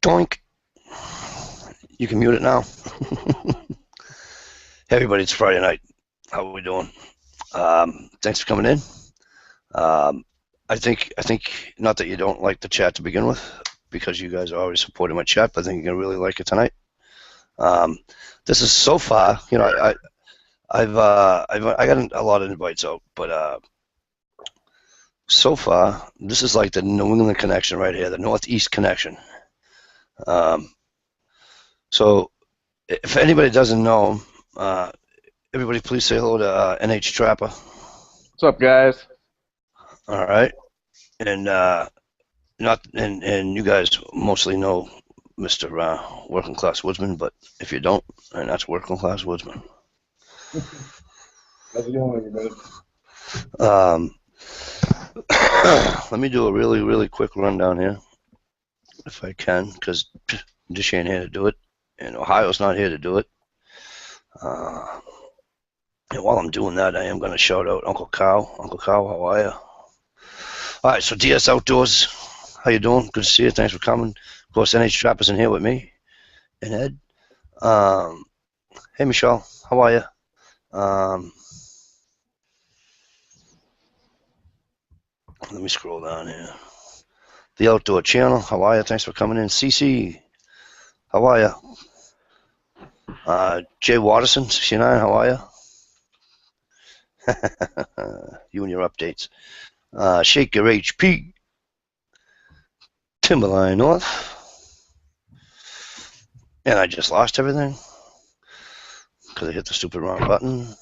Doink. You can mute it now. Hey everybody, it's Friday night. How are we doing? Thanks for coming in. Um, I think not that you don't like the chat to begin with, because you guys are always supporting my chat, but I think you're gonna really like it tonight. Um, this is so far, I got a lot of invites out, but so far this is like the New England connection right here, the Northeast connection. Um, so if anybody doesn't know, everybody please say hello to NH Trapper. What's up, guys? All right, and and you guys mostly know Mr. Working Class Woodsman, but if you don't, and that's Working Class Woodsman. How's it going, everybody? Let me do a really quick rundown here, if I can, because Dish ain't here to do it, and Ohio's not here to do it. And while I'm doing that, I am going to shout out Uncle Cow. Uncle Cow, how are you? All right, so DS Outdoors, how you doing? Good to see you. Thanks for coming. Of course, NH Trapper's in here with me and Ed. Hey, Michelle, how are you? Let me scroll down here. The Outdoor Channel, how are you? Thanks for coming in. CC, how are you? Jay Watterson, 69, how are you? You and your updates. Shake Your HP. Timberline North. And I just lost everything because I hit the stupid wrong button.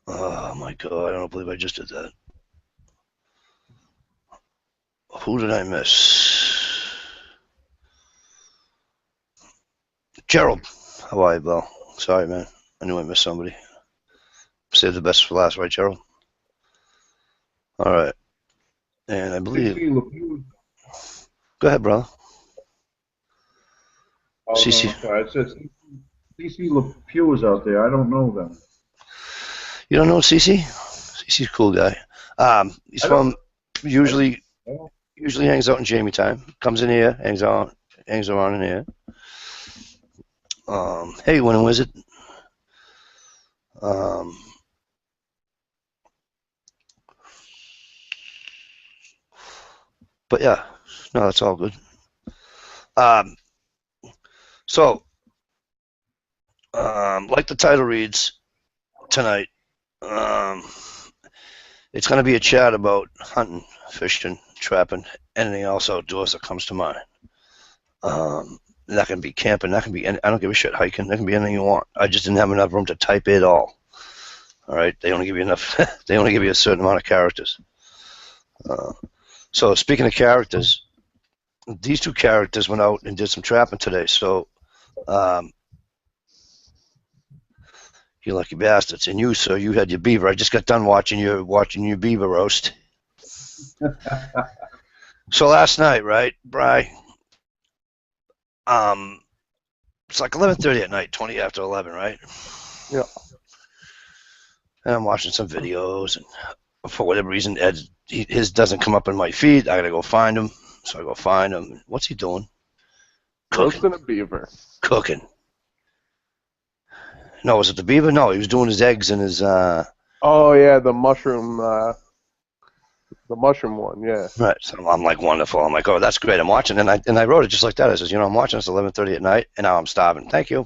Oh my god, I don't believe I just did that. Who did I miss? Gerald, how are you, Bill? Sorry, man. I knew I missed somebody. Save the best for last, right, Gerald? All right. And I believe... Go ahead, brother. Oh, CC. no, I'm sorry. It says CC LePew is out there. I don't know them. You don't know CC? CC's a cool guy. He's from usually hangs out in Jamie time. Comes in here, hangs around in here. Hey, Winning Wizard. But yeah, no, that's all good. So, like the title reads tonight, it's going to be a chat about hunting, fishing, trapping, anything else outdoors that comes to mind. That can be camping, that can be, I don't give a shit, hiking, that can be anything you want. I just didn't have enough room to type it all. All right, they only give you enough, they only give you a certain amount of characters. So speaking of characters, these two characters went out and did some trapping today. So, you lucky bastards. And you, sir, you had your beaver. I just got done watching your beaver roast. So last night, right, Bri? It's like 11:30 at night, 20 after 11, right? Yeah. And I'm watching some videos, and for whatever reason, his doesn't come up in my feed. I gotta go find him. So I go find him. What's he doing? Cooking. Roasting a beaver. Cooking. No, was it the beaver? No, he was doing his eggs and his. Oh yeah, the mushroom one. Yeah. Right. So I'm like, wonderful. I'm like, oh, that's great. I'm watching, and I wrote it just like that. I says, I'm watching. It's 11:30 at night, and now I'm starving. Thank you.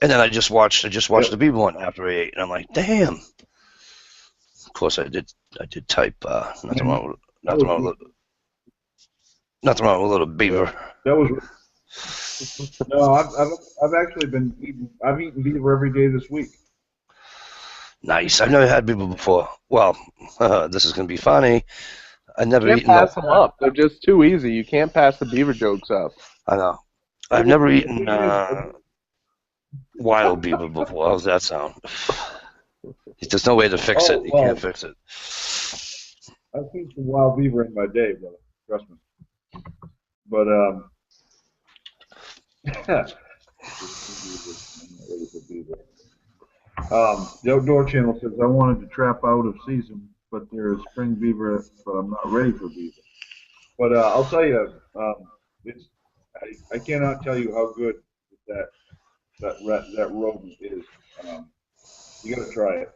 And then I just watched the beaver one after I ate, and I'm like, damn. Of course, I did type nothing wrong with a little beaver. That was no. I've actually been eating. I've eaten beaver every day this week. Nice. I've never had beaver before. Well, this is gonna be funny. I never You eaten. can't pass them up. They're just too easy. You can't pass the beaver jokes up. I know. I've never eaten wild beaver before. How's that sound? There's no way to fix it. You can't fix it. I've seen some wild beaver in my day, brother. Trust me. But the Outdoor Channel says I wanted to trap out of season but they're spring beaver, but I'm not ready for beaver. But I'll tell you, it's I cannot tell you how good that that rodent is. You got to try it.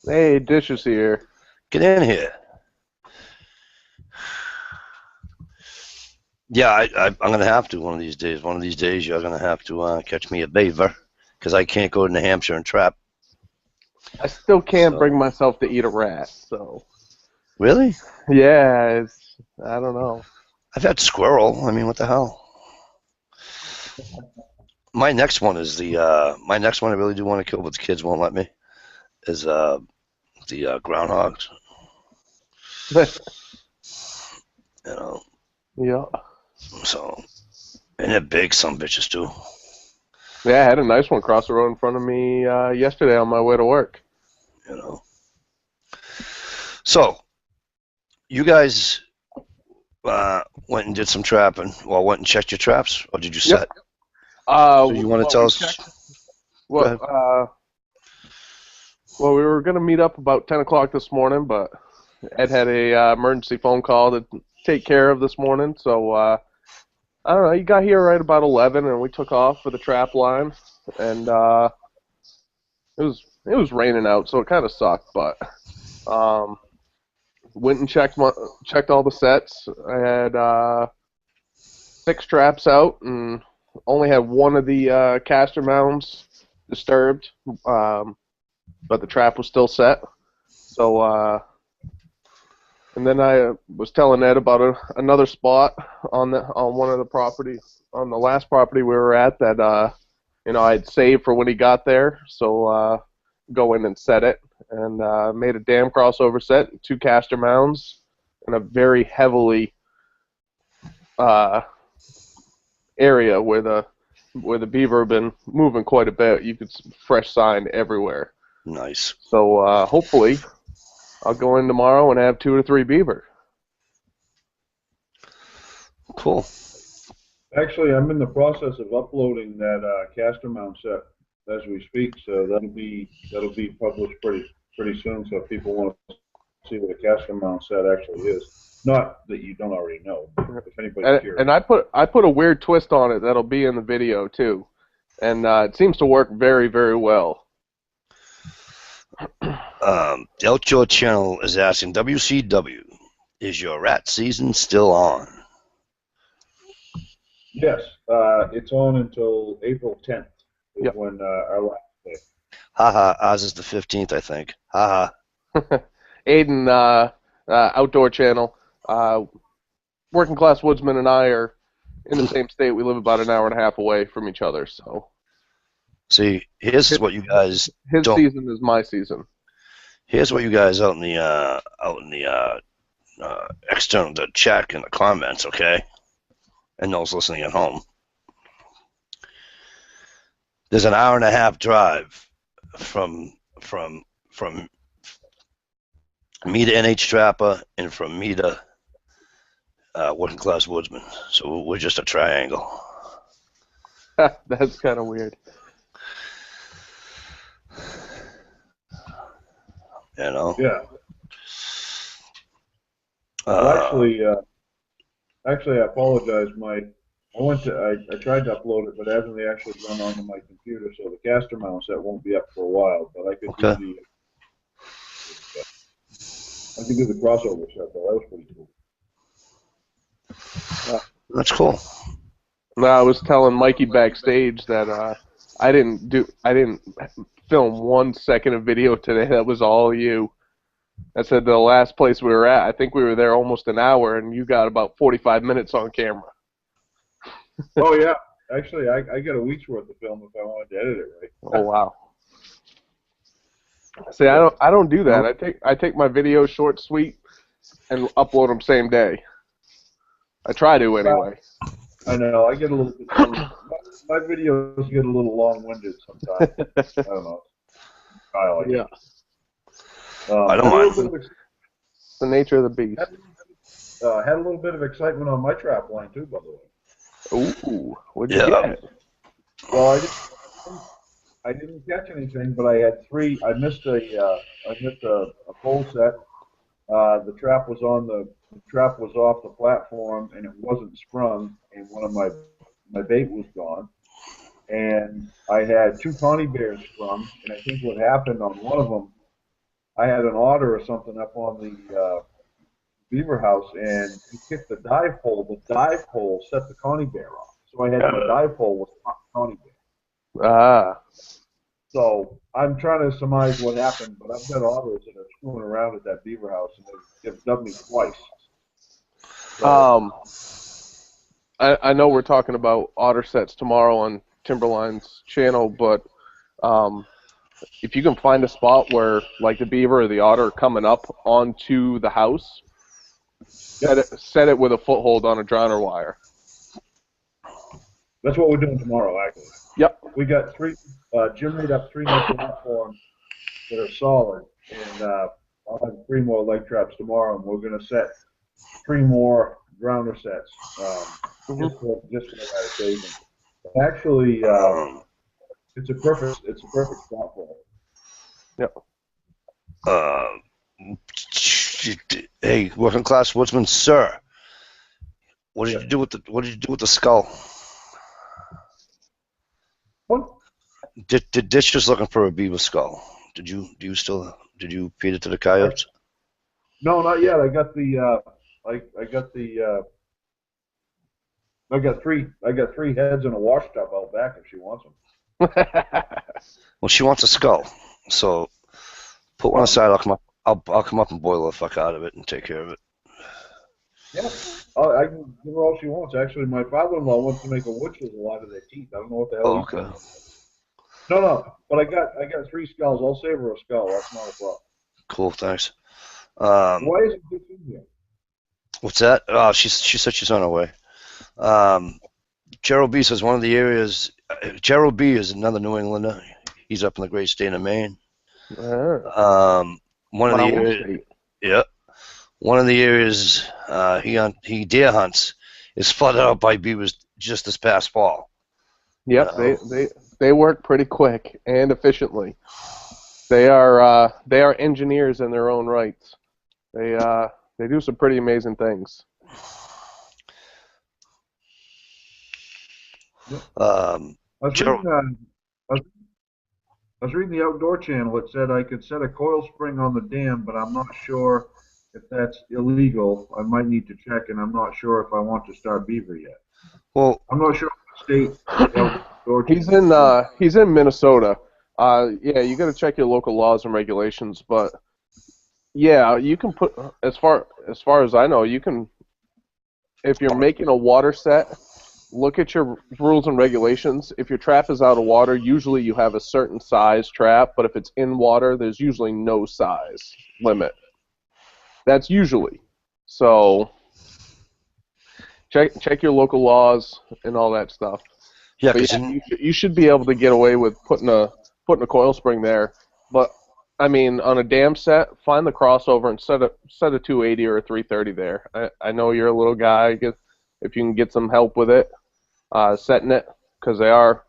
Hey, Dish is here. Get in here. Yeah, I'm going to have to one of these days. One of these days, you're going to have to catch me a beaver because I can't go to New Hampshire and trap. I still can't So- bring myself to eat a rat, so Really? yeah, I don't know. I've had squirrel. I mean, what the hell? My next one is my next one I really do want to kill, but the kids won't let me, is the groundhogs. You know, Yeah. so, and they're big, some bitches too. Yeah, I had a nice one cross the road in front of me yesterday on my way to work. You know. So, you guys went and did some trapping. Well, went and checked your traps, or did you set? So you want to tell us? Well, we were going to meet up about 10 o'clock this morning, but Ed had a emergency phone call to take care of this morning, so I don't know, he got here right about 11, and we took off for the trap line, and it was raining out, so it kind of sucked, but went and checked all the sets. I had 6 traps out, and only had one of the caster mounds disturbed, but the trap was still set. So, and then I was telling Ed about another spot on one of the property, on the last property we were at, that I'd saved for when he got there. So go in and set it, and made a dam crossover set, 2 caster mounds, and a very heavily area where the beaver have been moving quite a bit. You could see fresh sign everywhere. Nice. So hopefully I'll go in tomorrow and have 2 or 3 beaver. Cool. Actually, I'm in the process of uploading that caster mount set as we speak, so that'll be published pretty soon. So if people want to see what a caster mount set actually is, not that you don't already know, if anybody's curious. And I put a weird twist on it that'll be in the video too, and it seems to work very, very well. Elcho Channel is asking, WCW, is your rat season still on? Yes, it's on until April 10th is Yep. when our last day. Haha, ours is the 15th, I think. Haha. Aiden, Outdoor Channel, Working Class Woodsman and I are in the same state. We live about an hour and a half away from each other, so See, here's what you guys his don't. season is my season. Here's what you guys out in the external the chat in the comments, okay? And those listening at home. There's an hour and a half drive from me to NH Trapper and from me to Working Class Woodsman. So we're just a triangle. That's kind of weird. You know? Yeah. Well, actually, I apologize. I tried to upload it, but it hasn't actually gone onto my computer, so the caster mount set won't be up for a while. But I could Okay. do the crossover set though. That was pretty cool. That's cool. No, I was telling Mikey backstage that I didn't film 1 second of video today. That was all you. I said the last place we were at, I think we were there almost an hour, and you got about 45 minutes on camera. Oh yeah, actually, I got a week's worth of film if I wanted to edit it right. Oh wow. See, I don't do that. I take my videos short, sweet, and upload them same day. I try to anyway. I know. I get a little bit. My videos get a little long-winded sometimes. I don't know. I like it. I don't mind. It's the nature of the beast. Had a little bit of excitement on my trap line too, by the way. Ooh, what'd you Yeah. get? Well, I didn't catch anything, but I had three. I missed a pole set. The trap was the trap was off the platform and it wasn't sprung, and one of my bait was gone. And I had two Connie bears sprung, and I think what happened on one of them, I had an otter or something up on the beaver house, and he kicked the dive pole. The dive pole set the Connie bear off, so I had my dive pole was not Connie bear. Ah. So I'm trying to surmise what happened, but I've got otters that are screwing around at that beaver house, and they've dubbed me twice. So, I know we're talking about otter sets tomorrow on Timberline's channel, but if you can find a spot where, like, the beaver or the otter are coming up onto the house, set it with a foothold on a drowner wire. that's what we're doing tomorrow, actually. Yep. We got three. Jim made up three new platforms that are solid, and I'll have three more leg traps tomorrow, and we're going to set three more grounder sets just for that occasion. Actually, it's a perfect spot for it. Yep. Hey, working class woodsman, sir. What did you do with the skull? What? Ditch was looking for a beaver skull. Did you feed it to the coyotes? No, not yet. I got three heads in a wash tub out back if she wants them. Well, she wants a skull, so put one aside. I'll come up and boil the fuck out of it and take care of it. Yeah, I can give her all she wants. Actually, my father-in-law wants to make a witch with a lot of their teeth. I don't know what the hell. Oh, okay. No, but I got three skulls. I'll save her a skull. That's not a problem. Cool, thanks. Why isn't this in here? What's that? Oh, she said she's on her way. Gerald B says one of the areas. Gerald B is another New Englander. He's up in the great state of Maine. One of the areas. Yeah. One of the areas he deer hunts is flooded out by beavers just this past fall. Yep, they work pretty quick and efficiently. They are engineers in their own rights. They do some pretty amazing things. I was reading the Outdoor Channel. It said I could set a coil spring on the dam, but I'm not sure if that's illegal. I might need to check, and I'm not sure if I want to start beaver yet. Well, I'm not sure what state. He's in Minnesota. Yeah, you got to check your local laws and regulations, but yeah, you can put as far as I know, you can, if you're making a water set, look at your rules and regulations. If your trap is out of water, usually you have a certain size trap, but if it's in water, there's usually no size limit. That's usually. So check your local laws and all that stuff. Yeah, you should be able to get away with putting a coil spring there. But I mean, on a dam set, find the crossover and set a 280 or a 330 there. I know you're a little guy. If you can get some help with it, setting it, because they are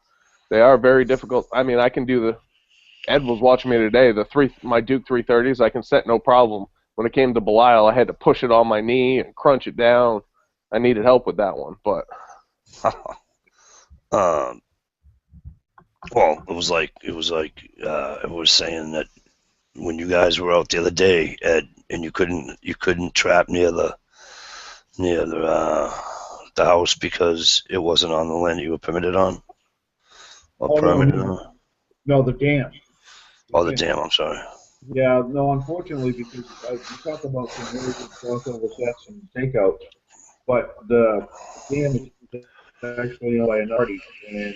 very difficult. I mean, I can do Ed was watching me today. My Duke 330s I can set no problem. When it came to Belial, I had to push it on my knee and crunch it down. I needed help with that one, but. Well, it was like I was saying that when you guys were out the other day, Ed, and you couldn't trap near the house because it wasn't on the land you were permitted on. No, the dam. The dam. I'm sorry. Yeah, no, unfortunately, because we talked about conversion, crossover sets, and takeout, but the dam is actually owned by a party, and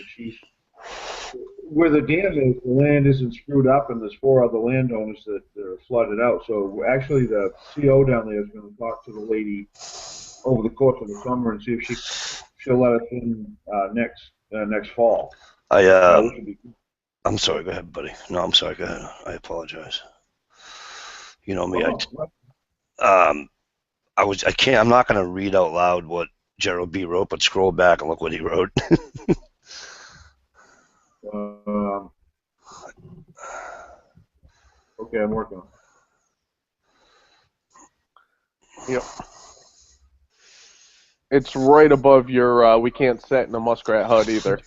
where the dam is, the land isn't screwed up, and there's 4 other landowners that are flooded out. So actually, the CO down there is going to talk to the lady over the course of the summer and see if she'll let us in next fall. I'm sorry. Go ahead, buddy. No, I'm sorry. Go ahead. I apologize. You know me. I'm not going to read out loud what Gerald B wrote, but scroll back and look what he wrote. Okay, I'm working on it. Yep. It's right above your we can't set in a muskrat hut either.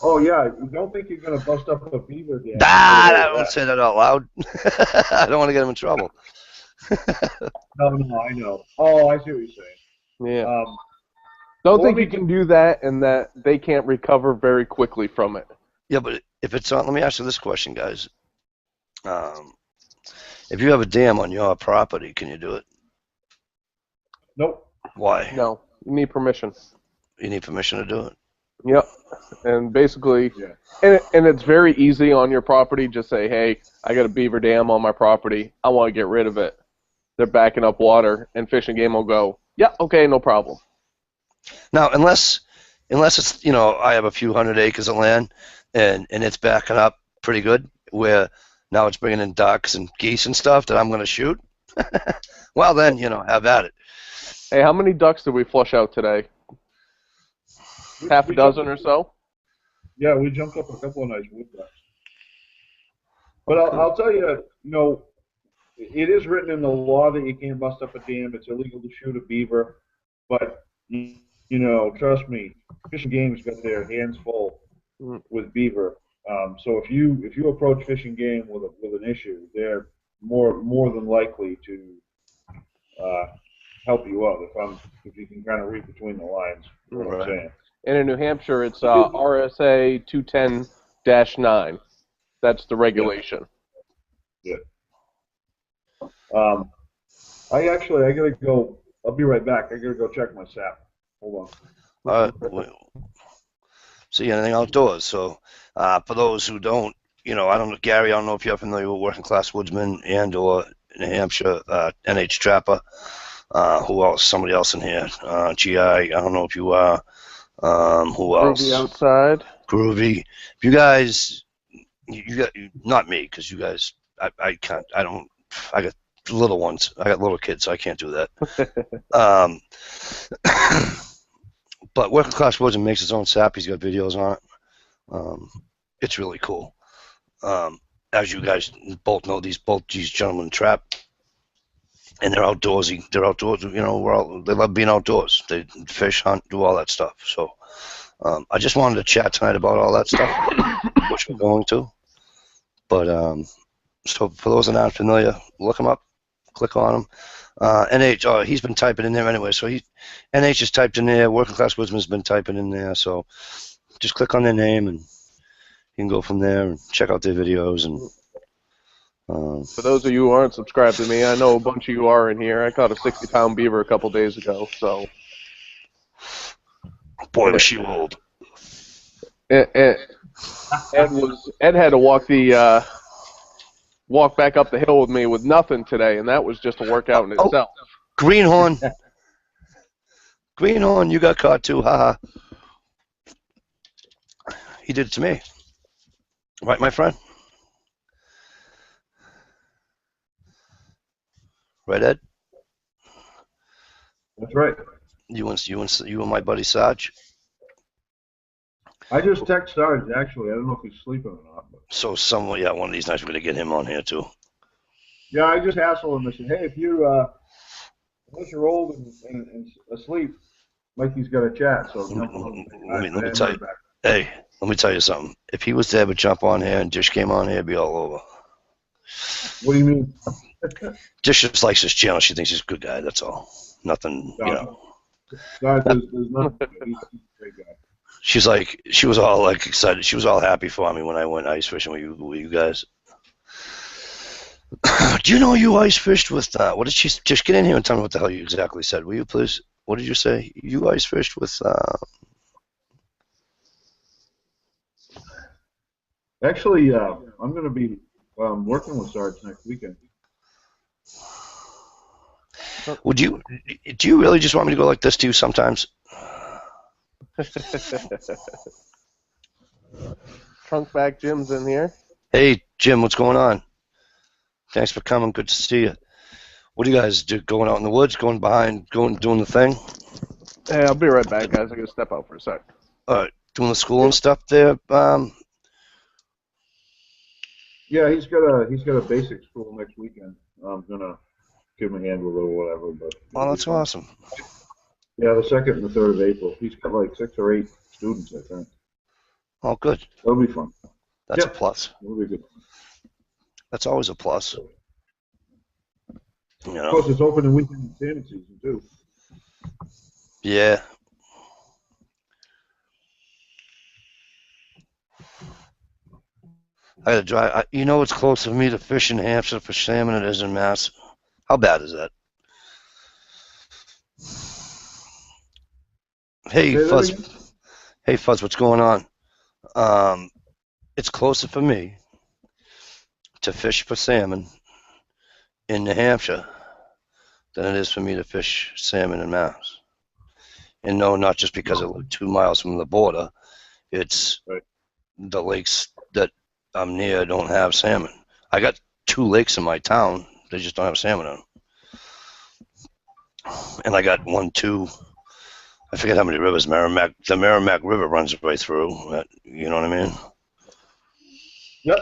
Oh yeah, you don't think you're gonna bust up a beaver dam? I don't say that out loud. I don't want to get him in trouble. No, I know. Oh, I see what you're saying. Yeah. well, Don't think let you me- can do that and that they can't recover very quickly from it. Yeah, but if it's on, let me ask you this question, guys. If you have a dam on your property, can you do it? Nope. Why? No, you need permission. You need permission to do it. Yep. And basically, Yeah. and it's very easy on your property. Just say, hey, I got a beaver dam on my property. I want to get rid of it. They're backing up water, and Fish and Game will go, yeah, okay, no problem. Now, unless it's, I have a few hundred acres of land and it's backing up pretty good, where now it's bringing in ducks and geese and stuff that I'm going to shoot. Well, then, have at it. Hey, how many ducks did we flush out today? Half a dozen or so? Yeah, we jumped up a couple of nice wood ducks. But I'll tell you, it is written in the law that you can't bust up a dam. It's illegal to shoot a beaver. But, trust me, Fish and Game's got their hands full with beaver. So if you approach Fish and Game with an issue, they're more than likely to help you out if you can kind of read between the lines. What I'm saying. And in New Hampshire, it's RSA 210-9. That's the regulation. Yeah. I gotta go. I'll be right back. I gotta go check my sap. Hold on. See anything outdoors. So for those who don't, I don't know, Gary, I don't know if you're familiar with Working Class Woodsman and or New Hampshire NH Trapper. Who else? Somebody else in here. GI, I don't know if you are. Who else? Groovy outside. Groovy. If you guys, you got, not me, because you guys, I can't, I got little ones. I got little kids, so I can't do that. But Working Class Woodsman makes his own sap. He's got videos on it. It's really cool. As you guys both know, both these gentlemen trap, and they're outdoorsy. They're outdoors. They love being outdoors. They fish, hunt, do all that stuff. So I just wanted to chat tonight about all that stuff, which we're going to. But so for those that aren't familiar, look them up, click on them. NH, he's been typing in there anyway. So NH is typed in there. Working Class Woodsman's been typing in there. So just click on their name and you can go from there and check out their videos. And for those of you who aren't subscribed to me, I know a bunch of you are in here. I caught a 60-pound beaver a couple days ago. So boy, was she old. Ed had to walk back up the hill with me with nothing today, and that was just a workout in itself. Greenhorn. Greenhorn, you got caught too, haha. He did it to me. Right, my friend? Right, Ed? That's right. You and my buddy Sarge? I just text Sarge, actually. I don't know if he's sleeping or not. But. So one of these nights we're going to get him on here too. Yeah, I just hassled him and said, hey, if you, unless you're old and asleep, Mikey's got a chat. So let me tell you. Hey, let me tell you something. If he was to ever jump on here and Dish came on here, it'd be all over. What do you mean? Dish just likes his channel. She thinks he's a good guy. That's all. Nothing, No, there's nothing. He's a great guy. She was all excited. She was all happy for me when I went ice fishing with you guys. Do you know you ice fished with, what did she, just get in here and tell me what the hell you exactly said, will you please? What did you say? You ice fished with, Actually, I'm going to be working with Sarge next weekend. do you really just want me to go like this to you sometimes? Trunk back Jim's in here. Hey, Jim, what's going on? Thanks for coming. Good to see you. What do you guys do? Going out in the woods? Going doing the thing? Hey, I'll be right back, guys. I got to step out for a sec. All right. doing the school and stuff there? Yeah, he's got a basic school next weekend. I'm gonna give him a hand with it or whatever, but Oh, it'll be that's fun. awesome. Yeah, the 2nd and the 3rd of April. He's got like 6 or 8 students, I think. Oh, good. That'll be fun. That's a Yep. plus. It'll be good. That's always a plus. You Of know. course, it's opening weekend salmon season too. Yeah. I gotta drive. You know, it's closer for me to fish in Hampshire for salmon than it is in Mass. How bad is that? Hey, Say that Fuzz. again? Hey, Fuzz, what's going on? It's closer for me to fish for salmon in New Hampshire than it is for me to fish salmon in Mass. And no, not just because I live 2 miles from the border. It's Right. the lakes that I'm near don't have salmon. I got 2 lakes in my town. They just don't have salmon on them. And I got 1, 2. I forget how many rivers. Merrimack. The Merrimack River runs right through. You know what I mean? Yep.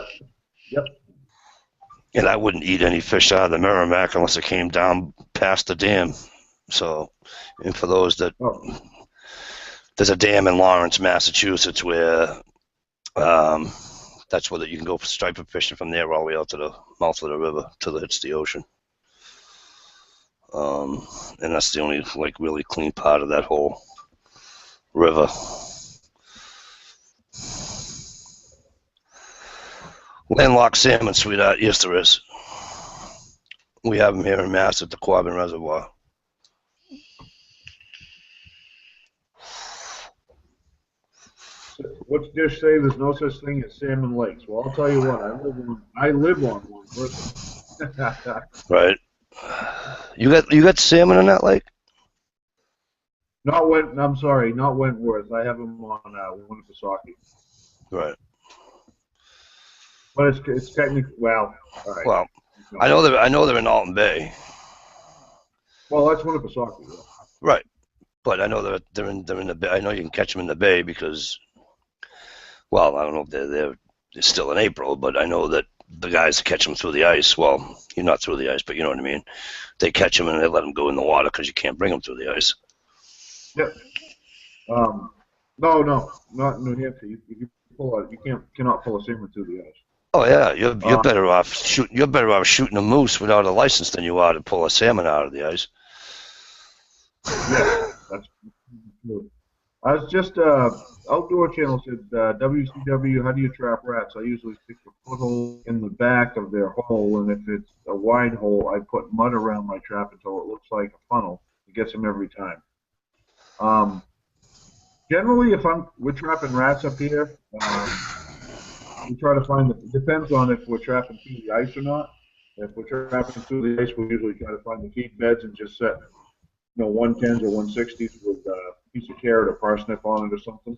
And I wouldn't eat any fish out of the Merrimack unless it came down past the dam. So, and for those that, Oh, there's a dam in Lawrence, Massachusetts, where that's where you can go for striper fishing from there all the way out to the mouth of the river till it hits the ocean. And that's the only like really clean part of that whole river. Landlocked salmon, sweetheart. Yes, there is. We have them here in Mass at the Quabbin Reservoir. what's Dish say? There's no such thing as salmon lakes. Well, I'll tell you what. I live on one personally. Right. You got salmon in that lake? I'm sorry, not Wentworth. I have them on Winnipesaukee. Right. But it's technically all right. Well, I know they're in Alton Bay. Well, that's Winnipesaukee. Yeah. Right. But I know they're in the bay. I know you can catch them in the bay because, well, I don't know if they're still in April, but I know that the guys catch them through the ice. Well, you're not through the ice, but you know what I mean. They catch them and they let them go in the water because you can't bring them through the ice. Yep. No, not in New Hampshire. You pull out. Cannot pull a salmon through the ice. Oh yeah, you're better off shooting a moose without a license than you are to pull a salmon out of the ice. Yeah, that's true. I was just Outdoor Channel said WCW. How do you trap rats? I usually stick a foothold in the back of their hole, and if it's a wide hole, I put mud around my trap until it looks like a funnel. It gets them every time. Generally, if we're trapping rats up here, we try to find it depends on if we're trapping through the ice or not. If we're trapping through the ice, we usually try to find the feed beds and just set 110s or 160s with a piece of carrot or parsnip on it or something.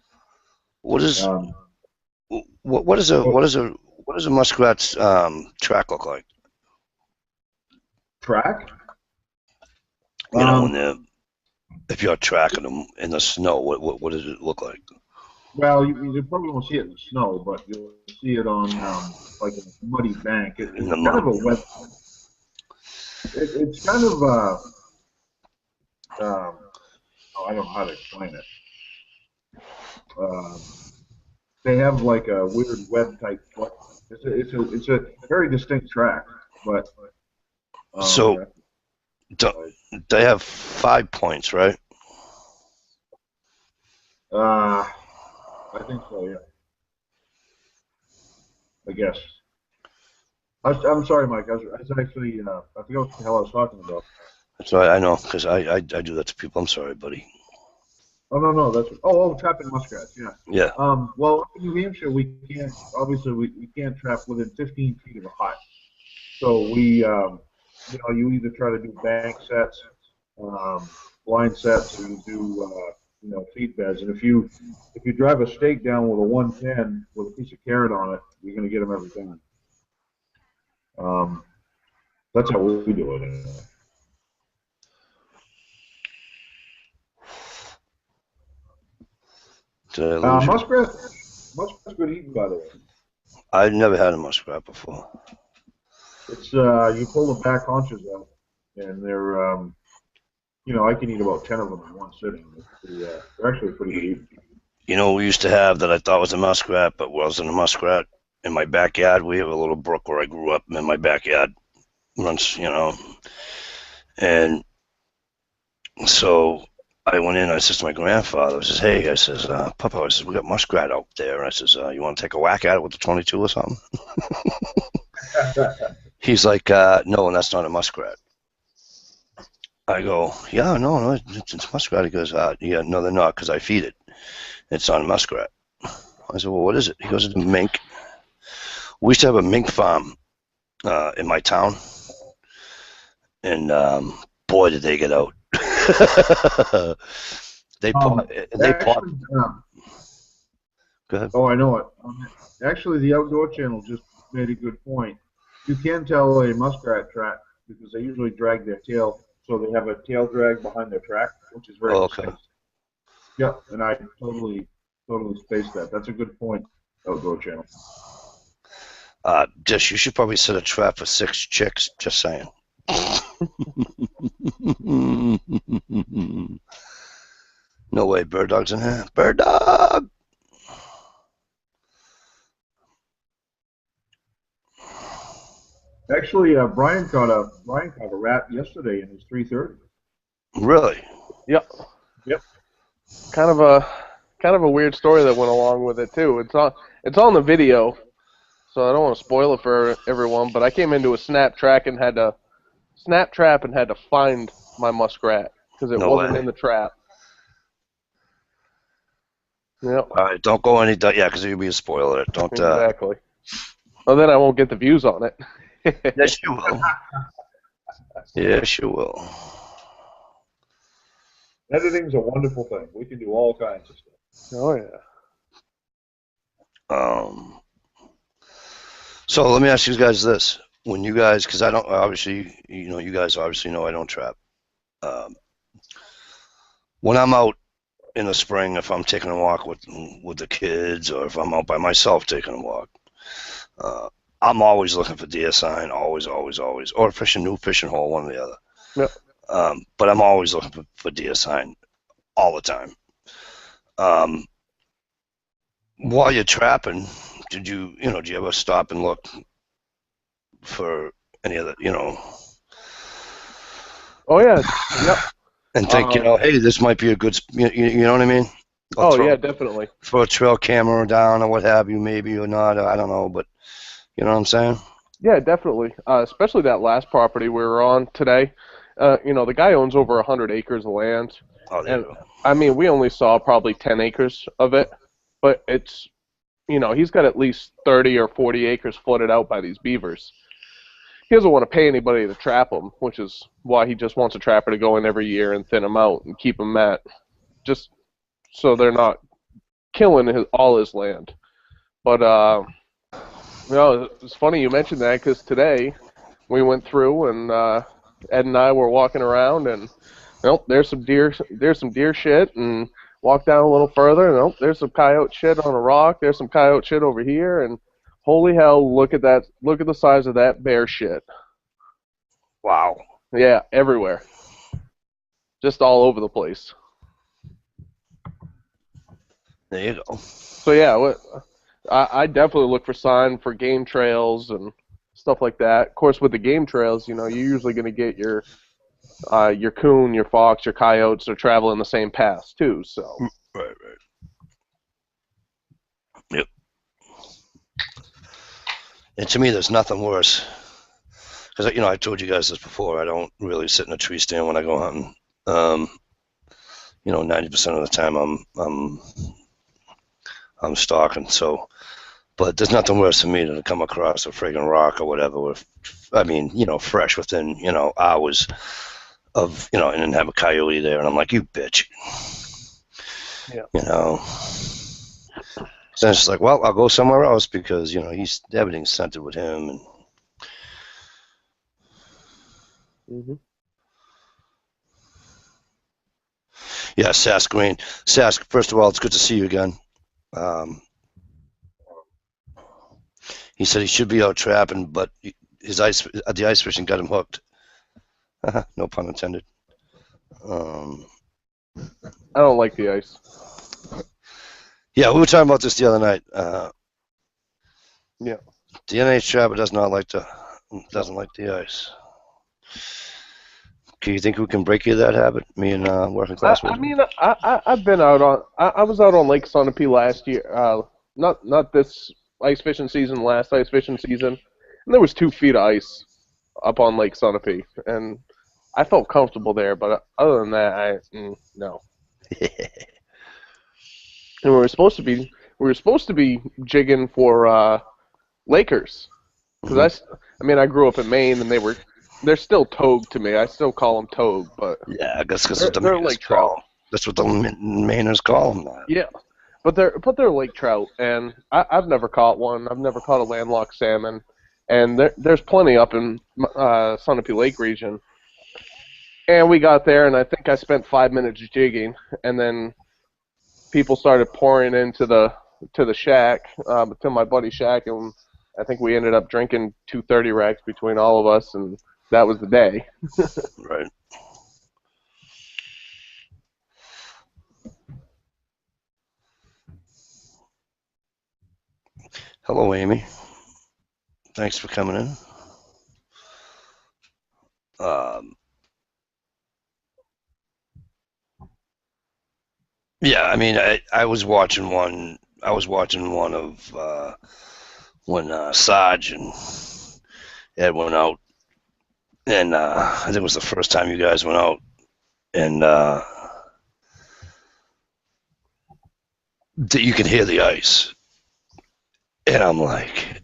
What is a muskrat's track look like? Track? You know, if you're tracking them in the snow, what does it look like? Well, you probably won't see it in the snow, but you'll see it on like a muddy bank. It's kind of a wet. It's kind of I don't know how to explain it. They have like a weird web type foot. It's a very distinct track, but so they have 5 points, right? I think so, yeah. I guess. I'm sorry, Mike. I was actually I forgot what the hell I was talking about. That's right. I know because I do that to people. I'm sorry, buddy. Oh no, that's trapping muskrats. Yeah. Yeah. Well, in New Hampshire, we can't obviously we can't trap within 15 feet of a hut. So we you either try to do bank sets, blind sets, or you do feed beds. And if you drive a stake down with a 110 with a piece of carrot on it, you're going to get them every time. That's how we do it. Anyway. Did I lose you? Muskrat's good eating, by the way. I've never had a muskrat before. It's you pull the back haunches out, and they're I can eat about 10 of them in one sitting. They're actually pretty good eating. You know, we used to have that I thought was a muskrat, but wasn't a muskrat. In my backyard, we have a little brook where I grew up. In my backyard, runs, and so I went in. I said to my grandfather, I says, "Hey," I says, "Papa," I says, "we got muskrat out there." I says, "You want to take a whack at it with the 22 or something?" He's like, "No, and that's not a muskrat." I go, "Yeah, no, it's muskrat." He goes, "Yeah, no, they're not, because I feed it. It's not a muskrat." I said, "Well, what is it?" He goes, "It's a mink." We used to have a mink farm in my town, and boy, did they get out. They pop. They pop. Go ahead. Oh, I know it. Actually, the Outdoor Channel just made a good point. You can tell a muskrat track because they usually drag their tail, so they have a tail drag behind their track, which is very Okay. Yeah, and I totally spaced that. That's a good point, Outdoor Channel. You should probably set a trap for 6 chicks. Just saying. No way, Bird Dog's in here. Bird Dog. Actually, Brian caught a rat yesterday in his 330. Really? Yep. Yep. Kind of a weird story that went along with it too. It's on the video, so I don't want to spoil it for everyone. But I came into a snap trap and had to find my muskrat because it wasn't in the trap. Yep. All right, don't go any. Yeah, because you'll be a spoiler. Don't. Exactly. Well, then I won't get the views on it. Yes, you will. Yes, you will. Editing's a wonderful thing. We can do all kinds of stuff. Oh yeah. So let me ask you guys this: when you guys, because I don't obviously, you guys obviously know I don't trap. When I'm out in the spring, if I'm taking a walk with the kids, or if I'm out by myself taking a walk, I'm always looking for deer sign, always, or fishing new fishing hole, one or the other. Yep. But I'm always looking for deer sign all the time. While you're trapping, do you ever stop and look for any other, Oh yeah. Yep. and think, hey, this might be a good, you know what I mean? Yeah, definitely. Throw a trail camera down or what have you, maybe or not, I don't know, but you know what I'm saying? Yeah, definitely. Especially that last property we were on today. The guy owns over 100 acres of land. Oh, there you go. I mean, we only saw probably 10 acres of it, but it's, he's got at least 30 or 40 acres flooded out by these beavers. He doesn't want to pay anybody to trap them, which is why he just wants a trapper to go in every year and thin them out and keep them at, just so they're not killing all his land. But, it's funny you mentioned that because today we went through and Ed and I were walking around and there's some deer shit, and walk down a little further and there's some coyote shit on a rock. There's some coyote shit over here, and holy hell, look at that! Look at the size of that bear shit. Wow. Yeah, everywhere, just all over the place. There you go. So yeah, I definitely look for sign for game trails and stuff like that. Of course, with the game trails, you're usually going to get your coon, your fox, your coyotes are traveling the same paths too. So right. Yep. And to me, there's nothing worse because I told you guys this before. I don't really sit in a tree stand when I go hunting. 90% of the time I'm stalking. So, but there's nothing worse than me than to come across a friggin' rock or whatever. Fresh within hours of and then have a coyote there, and I'm like, you bitch. Yeah. So it's just like, well, I'll go somewhere else because everything's centered with him. And Mm-hmm. yeah, Sask Green. Sask, first of all, it's good to see you again. He said he should be out trapping, but the ice fishing got him hooked. No pun intended. I don't like the ice. Yeah, we were talking about this the other night. Yeah. The NH trapper doesn't like the ice. Do you think we can break you that habit? Me and working class. I mean, I've been out on. I was out on Lake Sunapee last year. Not this ice fishing season. Last ice fishing season, and there was 2 feet of ice up on Lake Sunapee, and I felt comfortable there. But other than that, no. And we were supposed to be jigging for Lakers, because I grew up in Maine, and they're still togue to me. I still call them togue, but yeah, I guess because the they're Mainers lake call trout. them. That's what the Mainers call them. That. Yeah, but they're lake trout, and I've never caught one. I've never caught a landlocked salmon, and there's plenty up in Sunapee Lake region. And we got there, and I think I spent 5 minutes jigging, and then people started pouring into the shack, to my buddy's shack, and I think we ended up drinking 230 racks between all of us, and that was the day. Right. Hello, Amy. Thanks for coming in. Yeah, I mean, I was watching one. I was watching one of when Sarge and Ed went out, and I think it was the first time you guys went out, and you could hear the ice, and I'm like,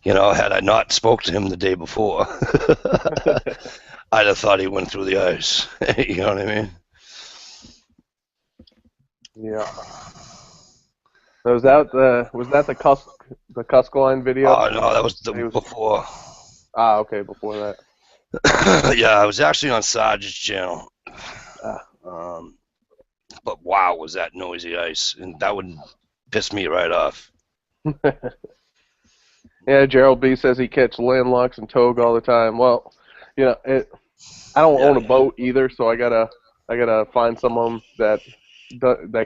had I not spoke to him the day before, I'd have thought he went through the ice. You know what I mean? Yeah. Was that the Cuskline video? Oh no, that was before. Ah, okay, before that. Yeah, I was actually on Sarge's channel. But wow, was that noisy ice, and that would piss me right off. Yeah, Gerald B says he catches landlocks and togue all the time. Well, I don't own a boat either, so I gotta find someone that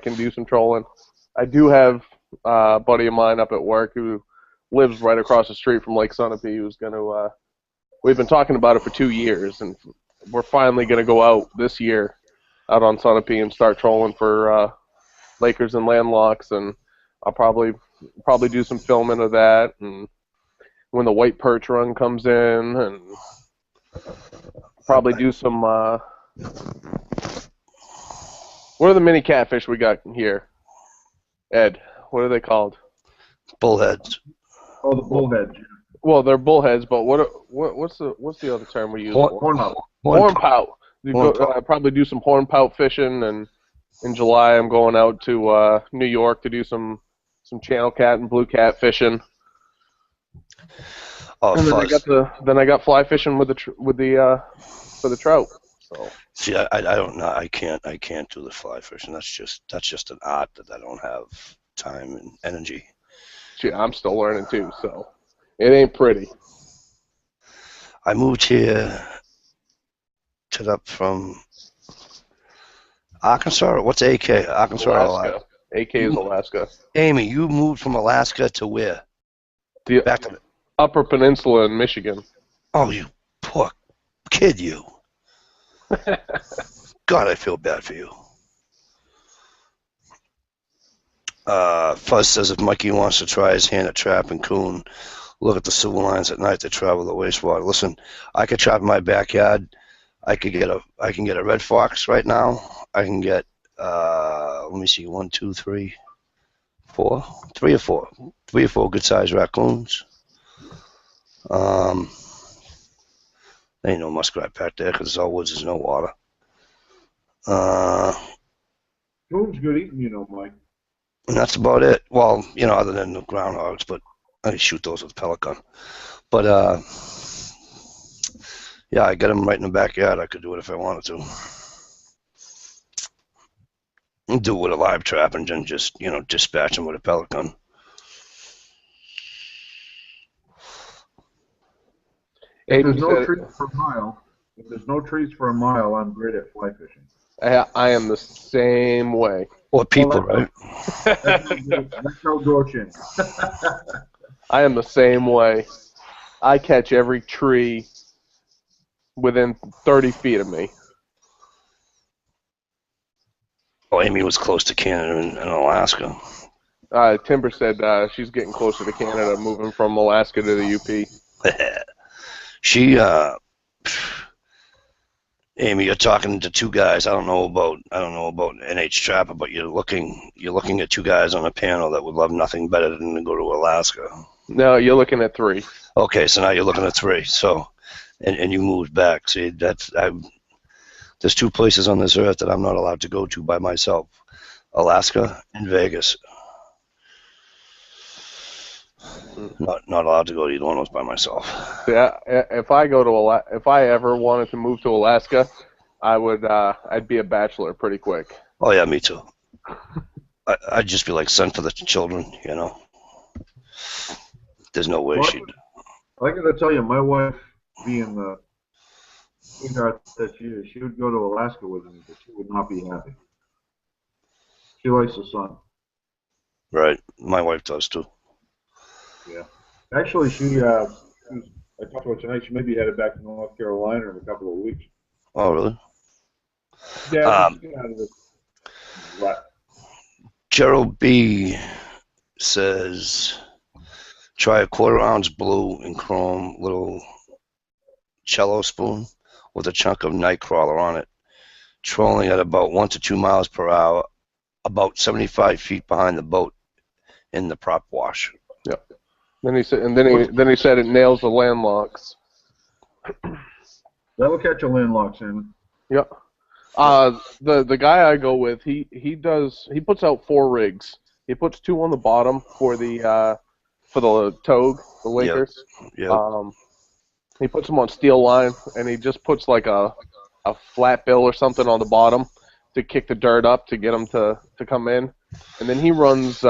can do some trolling. I do have a buddy of mine up at work who lives right across the street from Lake Sunapee who's gonna. We've been talking about it for 2 years, and we're finally gonna go out this year, out on Sunapee, and start trolling for Lakers and landlocks, and I'll probably do some filming of that, and when the white perch run comes in, and probably do some. What are the mini catfish we got here, Ed? What are they called? Bullheads. Oh, the bullheads. Well, they're bullheads, but what's the other term we use? Hornpout. Hornpout. Probably do some hornpout fishing, and in July I'm going out to New York to do some channel cat and blue cat fishing. Oh, and then I got fly fishing for the trout. So. See, I don't know. I can't do the fly fishing. That's just an art that I don't have time and energy. Gee, I'm still learning too, so it ain't pretty. I moved here from Arkansas. What's AK? Arkansas, Alaska. AK is Alaska. Amy, you moved from Alaska to where? Back to the Upper Peninsula in Michigan. Oh, you poor kid, you. God, I feel bad for you. Fuzz says if Mikey wants to try his hand at trapping coon, look at the silver lines at night that travel the wastewater. Listen, I could trap in my backyard. I can get a red fox right now. I can get let me see, 1, 2, 3, 4, 3 or 4, 3 or 4 good sized raccoons. There ain't no muskrat back there because it's all woods. There's no water. Coon's good eating, Mike. And that's about it. Well, other than the groundhogs, but I shoot those with a pellet gun. But yeah, I get them right in the backyard. I could do it if I wanted to. do it with a live trap and then just, dispatch them with a pellet gun. If Aiden there's no said, trees for a mile, I'm great at fly fishing. I am the same way. Or people, right? That's no Goshen. I am the same way. I catch every tree within 30 feet of me. Oh, Amy was close to Canada and Alaska. Timber said she's getting closer to Canada, moving from Alaska to the UP. She, Amy, you're talking to two guys. I don't know about NH Trapper, but you're looking at two guys on a panel that would love nothing better than to go to Alaska. No, you're looking at 3. Okay, so now you're looking at 3. So, and you moved back. See, there's 2 places on this earth that I'm not allowed to go to by myself: Alaska and Vegas. Not allowed to go to either one of those by myself. Yeah, if I ever wanted to move to Alaska, I'd be a bachelor pretty quick. Oh yeah, me too. I'd just be like sent for the children, There's no way she'd. I gotta tell you, my wife, being the sweetheart that she is, she would go to Alaska with me, but she would not be happy. She likes the sun. Right, my wife does too. Yeah. Actually, I talked to her tonight. She may be headed back to North Carolina in a couple of weeks. Oh really? Yeah. Get out of this rut. Gerald B says, try a 1/4 ounce blue and chrome little cello spoon with a chunk of Nightcrawler on it, trolling at about 1 to 2 miles per hour, about 75 feet behind the boat in the prop wash. Yep. Then he said, he said it nails the landlocks. That'll catch a landlocked salmon. Yep. The guy I go with, he puts out 4 rigs. He puts 2 on the bottom for the togue, the Lakers. Yeah. He puts them on steel line, and he just puts like a flat bill or something on the bottom to kick the dirt up to get them to come in, and then he runs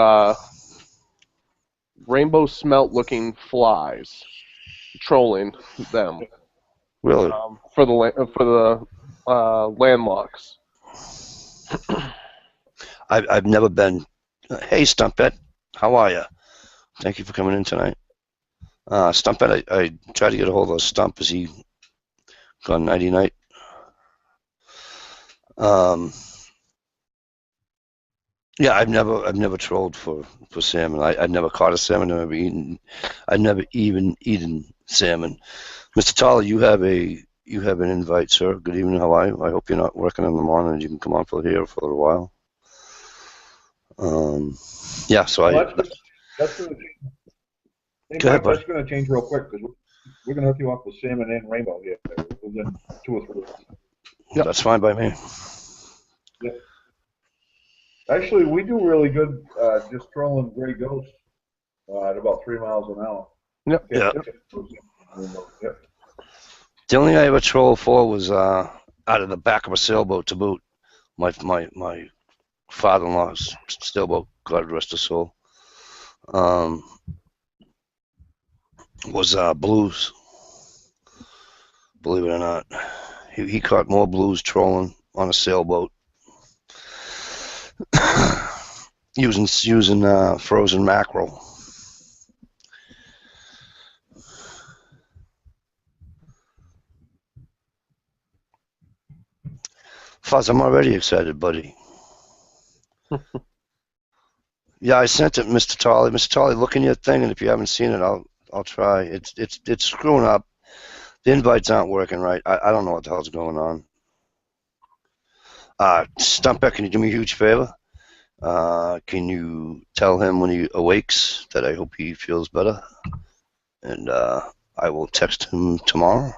rainbow smelt looking flies, trolling them. Really? For the landlocks. I've never been. Hey, Stumpet, how are you? Thank you for coming in tonight. Stumpet, I tried to get a hold of Stump. Is he gone nighty night? Yeah, I've never trolled for salmon. I've never caught a salmon. I've never even eaten salmon. Mr. Toller, you have an invite, sir. Good evening. How are you? I hope you're not working in the morning and you can come on for here for a little while. Yeah. So that's going to change. Go ahead, bud. That's going to change real quick because we're going to hook you up with salmon and rainbow here within 2 or 3 weeks. Yep. That's fine by me. Yep. Actually, we do really good just trolling gray ghosts at about 3 miles an hour. Yep. Yeah. Yep. The only I ever trolled for was out of the back of a sailboat to boot. My father-in-law's sailboat, God rest his soul, was blues. Believe it or not, he caught more blues trolling on a sailboat using frozen mackerel. Fuzz, I'm already excited, buddy. Yeah, I sent it, Mr. Tolley. Mr. Tolley, look in your thing, and if you haven't seen it, I'll try. It's screwing up. The invites aren't working right. I don't know what the hell's going on. Stumpback, can you do me a huge favor? Can you tell him when he awakes that I hope he feels better? And I will text him tomorrow,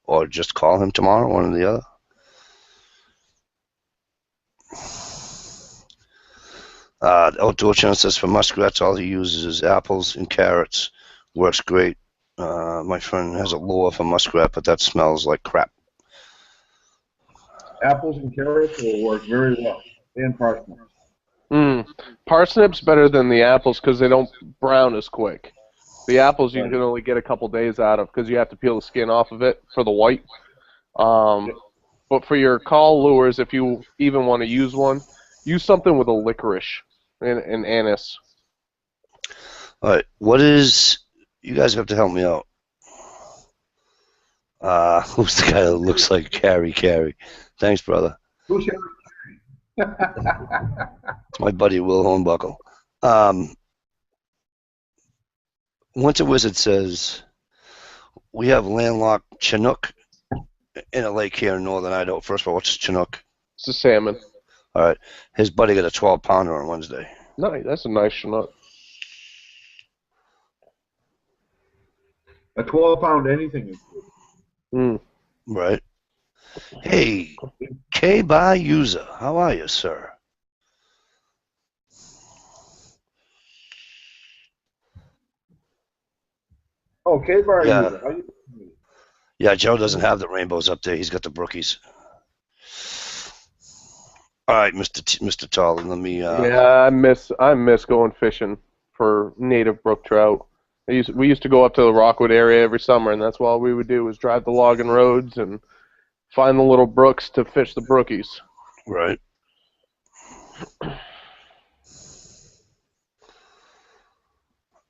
or just call him tomorrow, one or the other. Outdoor Channel says for muskrats, all he uses is apples and carrots. Works great. My friend has a lure for muskrat, but that smells like crap. Apples and carrots will work very well. And parsnips. Parsnips better than the apples because they don't brown as quick. The apples you can only get a couple days out of because you have to peel the skin off of it for the white. But for your call lures, if you even want to use one, use something with a licorice and anise. All right, what is? You guys have to help me out. Who's the guy that looks like Carrie? Thanks, brother. Who's It's my buddy Will Hornbuckle. Winter Wizard says we have landlocked Chinook in a lake here in northern Idaho. First of all, what's Chinook? It's a salmon. All right, his buddy got a 12-pounder on Wednesday. Nice, that's a nice Chinook. A 12-pound anything is good. Right. Hey, K-Bar User, how are you, sir? Oh, K-Bar Yeah. user. How you doing? Yeah, Joe doesn't have the rainbows up there. He's got the brookies. All right, Mr. Toller, let me. Yeah, I miss going fishing for native brook trout. We used to go up to the Rockwood area every summer, and that's all we would do was drive the logging roads and find the little brooks to fish the brookies. Right.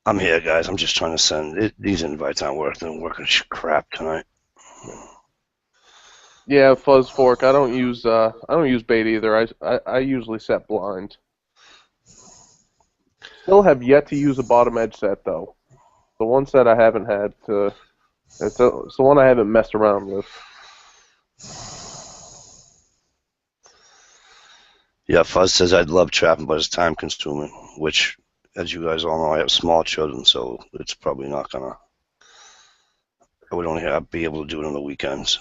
I'm here, guys. I'm just trying to send it. These invites aren't working. Working crap tonight. Yeah, fuzz fork. I don't use bait either. I usually set blind. Still have yet to use a bottom edge set though. The one set I haven't had to. It's the one I haven't messed around with. Yeah, Fuzz says I'd love trapping, but it's time consuming. Which, as you guys all know, I have small children, so it's probably not gonna. I would only be able to do it on the weekends.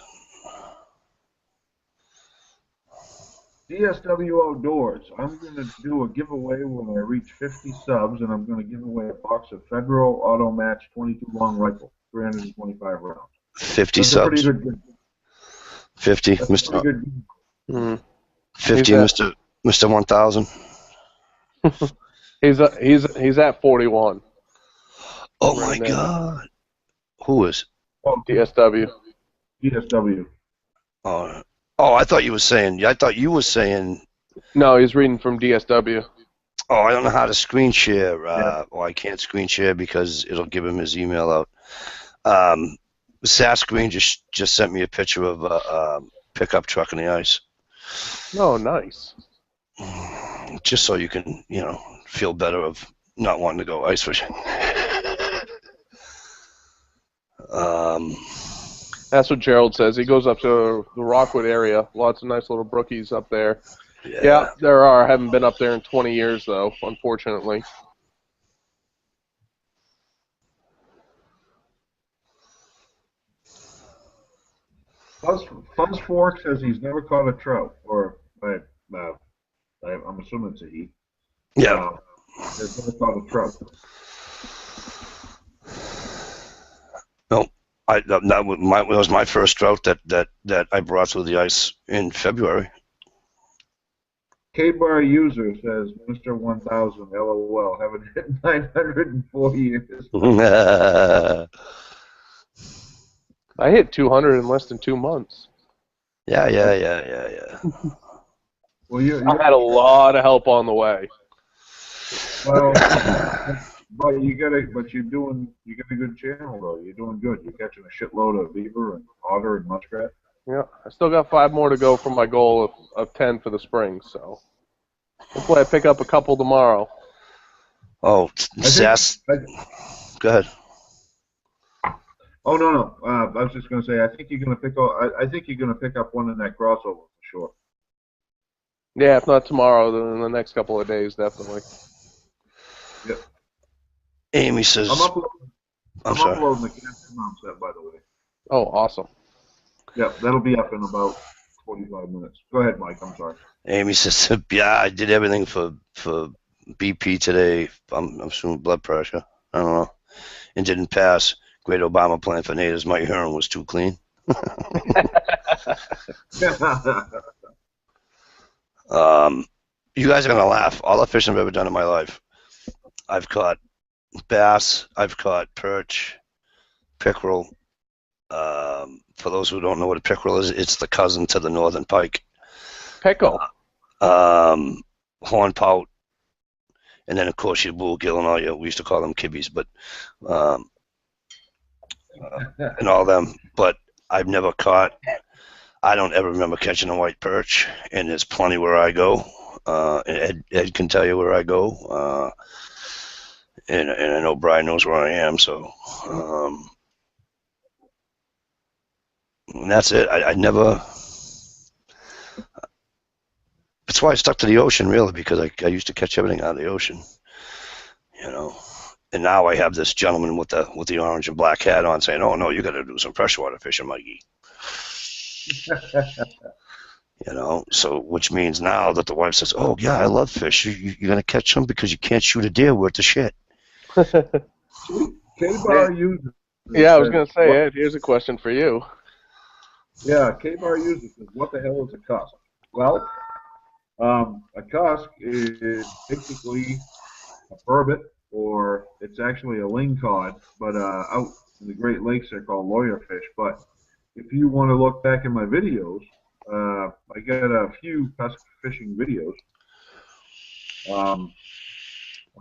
DSW Outdoors. I'm going to do a giveaway when I reach 50 subs, and I'm going to give away a box of Federal Auto Match 22 long rifle, 325 rounds. 50 That's subs. a pretty good. 50, That's a Mr. pretty good. 50, Mr. 1000. He's at 41. Oh Right my now. God. Who is? DSW. DSW. Oh, I thought you were saying. I thought you were saying. No, he's reading from DSW. Oh, I don't know how to screen share. Yeah. Well, I can't screen share because it'll give him his email out. SAS Green just sent me a picture of a pickup truck in the ice. Oh, nice. Just so you can, feel better of not wanting to go ice fishing. That's what Gerald says. He goes up to the Rockwood area. Lots of nice little brookies up there. Yeah, there are. I haven't been up there in 20 years, though, unfortunately. Fuzz Fork says he's never caught a trout, or I'm assuming it's a he. Yeah. He's never caught a trout. No, that was my first trout that I brought through the ice in February. K-Bar User says, Mr. 1000, LOL, haven't hit 904 years. I hit 200 in less than 2 months. Yeah. Well, I had a lot of help on the way. Well, but you're doing, you got a good channel though. You're doing good. You're catching a shitload of beaver and otter and muskrat. Yeah, I still got 5 more to go for my goal of 10 for the spring, so hopefully I pick up a couple tomorrow. Oh, SAS. Go ahead. Oh no. I was just gonna say I think you're gonna pick up one in that crossover for sure. Yeah, if not tomorrow, then in the next couple of days, definitely. Yep. Amy says. I'm sorry. uploading the caster mount set, by the way. Oh, awesome. Yeah, that'll be up in about 45 minutes. Go ahead, Mike. I'm sorry. Amy says, yeah, I did everything for BP today. I'm assuming blood pressure. I don't know. And didn't pass. Great Obama plan for natives. My urine was too clean. You guys are gonna laugh. All the fishing I've ever done in my life, I've caught bass, I've caught perch, pickerel. For those who don't know what a pickerel is, it's the cousin to the northern pike. Pickle. Horn pout, and then of course your bluegill and all your, we used to call them kibbies, but and all them. But I've never caught. I don't ever remember catching a white perch, and there's plenty where I go. And Ed can tell you where I go, and I know Brian knows where I am. So, and that's it. I never. That's why I stuck to the ocean, really, because I used to catch everything out of the ocean, you know. And now I have this gentleman with the orange and black hat on saying, "Oh no, you got to do some freshwater fishing, Mikey." You know, so which means now that the wife says, "Oh yeah, I love fish. You're gonna catch some because you can't shoot a deer worth of shit." K-Bar uses. Yeah, I was gonna say, Ed. Here's a question for you. Yeah, K-Bar uses. What the hell is a cusk? Well, a cusk is basically a burbot, or it's actually a lingcod, but out in the Great Lakes they're called lawyer fish. But if you want to look back in my videos, I got a few cusk fishing videos. I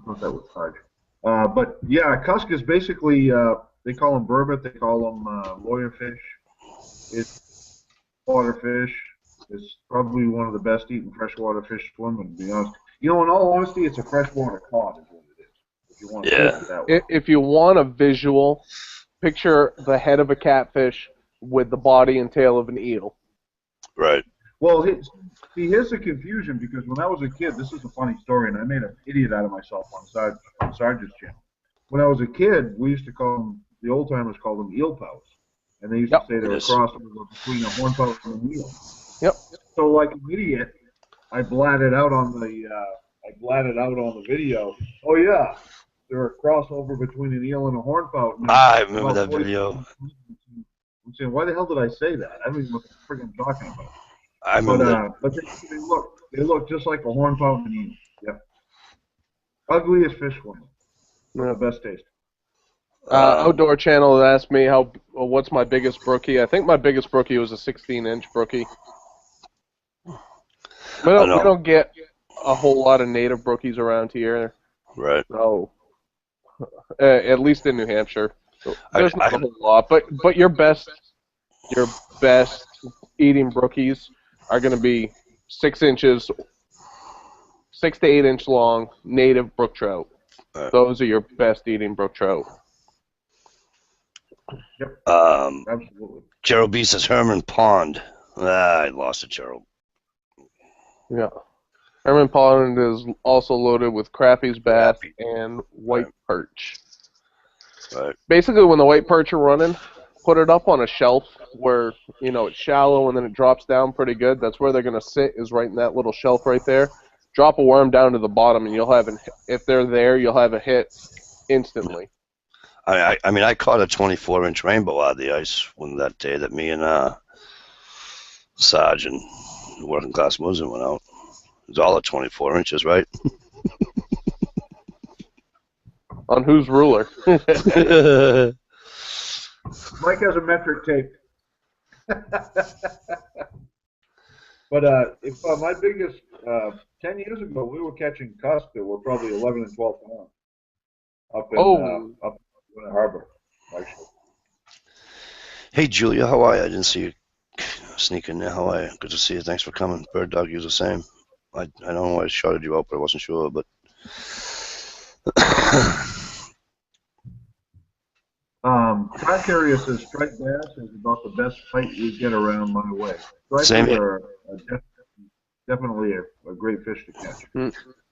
thought that was hard. But yeah, a cusk is basically, they call them burbot, they call them lawyer fish. It's water fish. It's probably one of the best eaten freshwater fish swimming, to be honest. You know, in all honesty, it's a freshwater cod is what it is. If you want to put it that way. If you want a visual, picture the head of a catfish with the body and tail of an eel. Right. Well, see, here's the confusion, because when I was a kid, this is a funny story, and I made an idiot out of myself on Sarge's channel. When I was a kid, we used to call them, the old timers called them eel pouts, and they used to say they were a crossover between a horn pout and an eel. Yep. So, like an idiot, I blatted out on the video. Oh yeah, they're a crossover between an eel and a horn pout. I remember that video. I'm saying, why the hell did I say that? I don't even know what the frick I'm talking about. I remember that. But they look just like a horn pout and eel. Yep. Ugliest fish one. The best taste. Outdoor Channel asked me what's my biggest brookie. I think my biggest brookie was a 16-inch brookie. We don't get a whole lot of native brookies around here. Right. No. At least in New Hampshire. There's not a whole lot, but your best eating brookies are going to be 6 inches, 6 to 8 inch long native brook trout. Right. Those are your best eating brook trout. Yep. Absolutely. Gerald B says Herman Pond. I lost it, Gerald. Yeah. Herman Pond is also loaded with crappies, bass, and white perch. Right. Basically, when the white perch are running, put it up on a shelf where, you know, it's shallow and then it drops down pretty good. That's where they're going to sit, is right in that little shelf right there. Drop a worm down to the bottom, and you'll have if they're there, you'll have a hit instantly. I mean, I caught a 24-inch rainbow out of the ice that day that me and Sarge and Working Class Muslim went out. It was all at 24 inches, right? On whose ruler? Mike has a metric tape. But if my biggest 10 years ago, we were catching cusk that were probably 11 and 12 pounds up in the harbor, actually. Hey, Julia, how are you? I didn't see you sneak in there. How are you? Good to see you. Thanks for coming. Bird Dog, you the same. I don't know why I shouted you out, but I wasn't sure. But Car Carrier says striped bass is about the best fight you get around my way. Same Stripes here. are definitely a great fish to catch.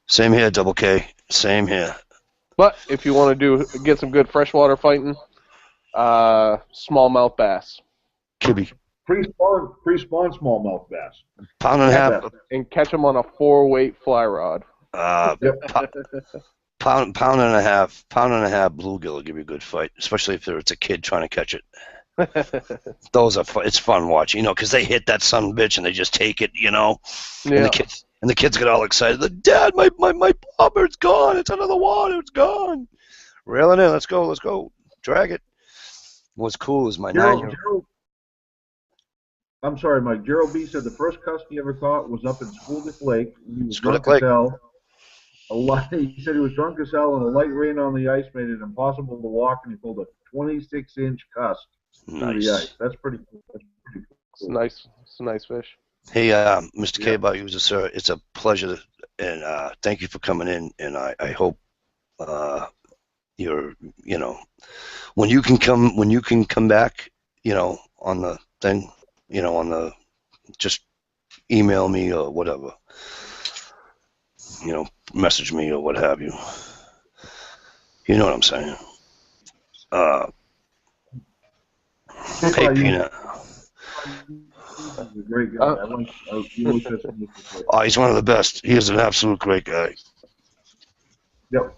Same here, Double K. Same here. But if you want to get some good freshwater fighting, smallmouth bass. Kibby. Pre-spawn smallmouth bass. Pound and a half. And catch them on a 4-weight fly rod. Pound and a half bluegill will give you a good fight, especially if it's a kid trying to catch it. Those are fun. It's fun watching, you know, because they hit that son of a bitch and they just take it, you know. Yeah. And And the kids get all excited. Like, Dad, my bobber's gone. It's under the water. It's gone. Reel it in. Let's go. Drag it. What's cool is my 9-year-old. Gerald, I'm sorry, Mike. Gerald B. said the first cuss he ever caught was up in Schooldick Lake. He was drunk as hell. He said he was drunk as hell, and a light rain on the ice made it impossible to walk, and he pulled a 26-inch cuss through the ice. That's pretty cool. It's nice. It's a nice fish. Hey, Mr. K-Bar User, sir, it's a pleasure, and thank you for coming in, and I hope you're, when you can come back, on the thing, just email me or whatever, message me or what have you. You know what I'm saying? Hey, Peanut. He's a great guy. Oh, he's one of the best. He is an absolute great guy. Yep.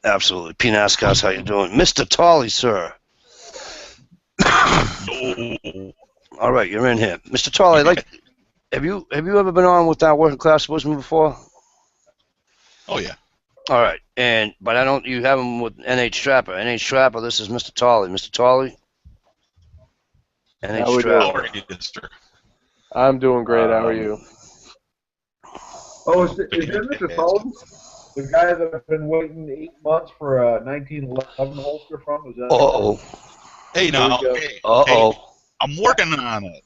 Absolutely. Peanut Ascos, how you doing? Mr. Tolley, sir. All right, you're in here. Mr. Tolley, have you ever been on with that Working Class Sportsman before? Oh, yeah. All right, but I don't. You have him with NH Trapper. NH Trapper. This is Mr. Tolley. Mr. Tolley. NH Trapper. I'm doing great. How are you? Oh, is that Mr. Sullivan? The guy that I've been waiting 8 months for a 1911 holster from? Is that? Uh-oh. Hey, now. Hey, I'm working on it.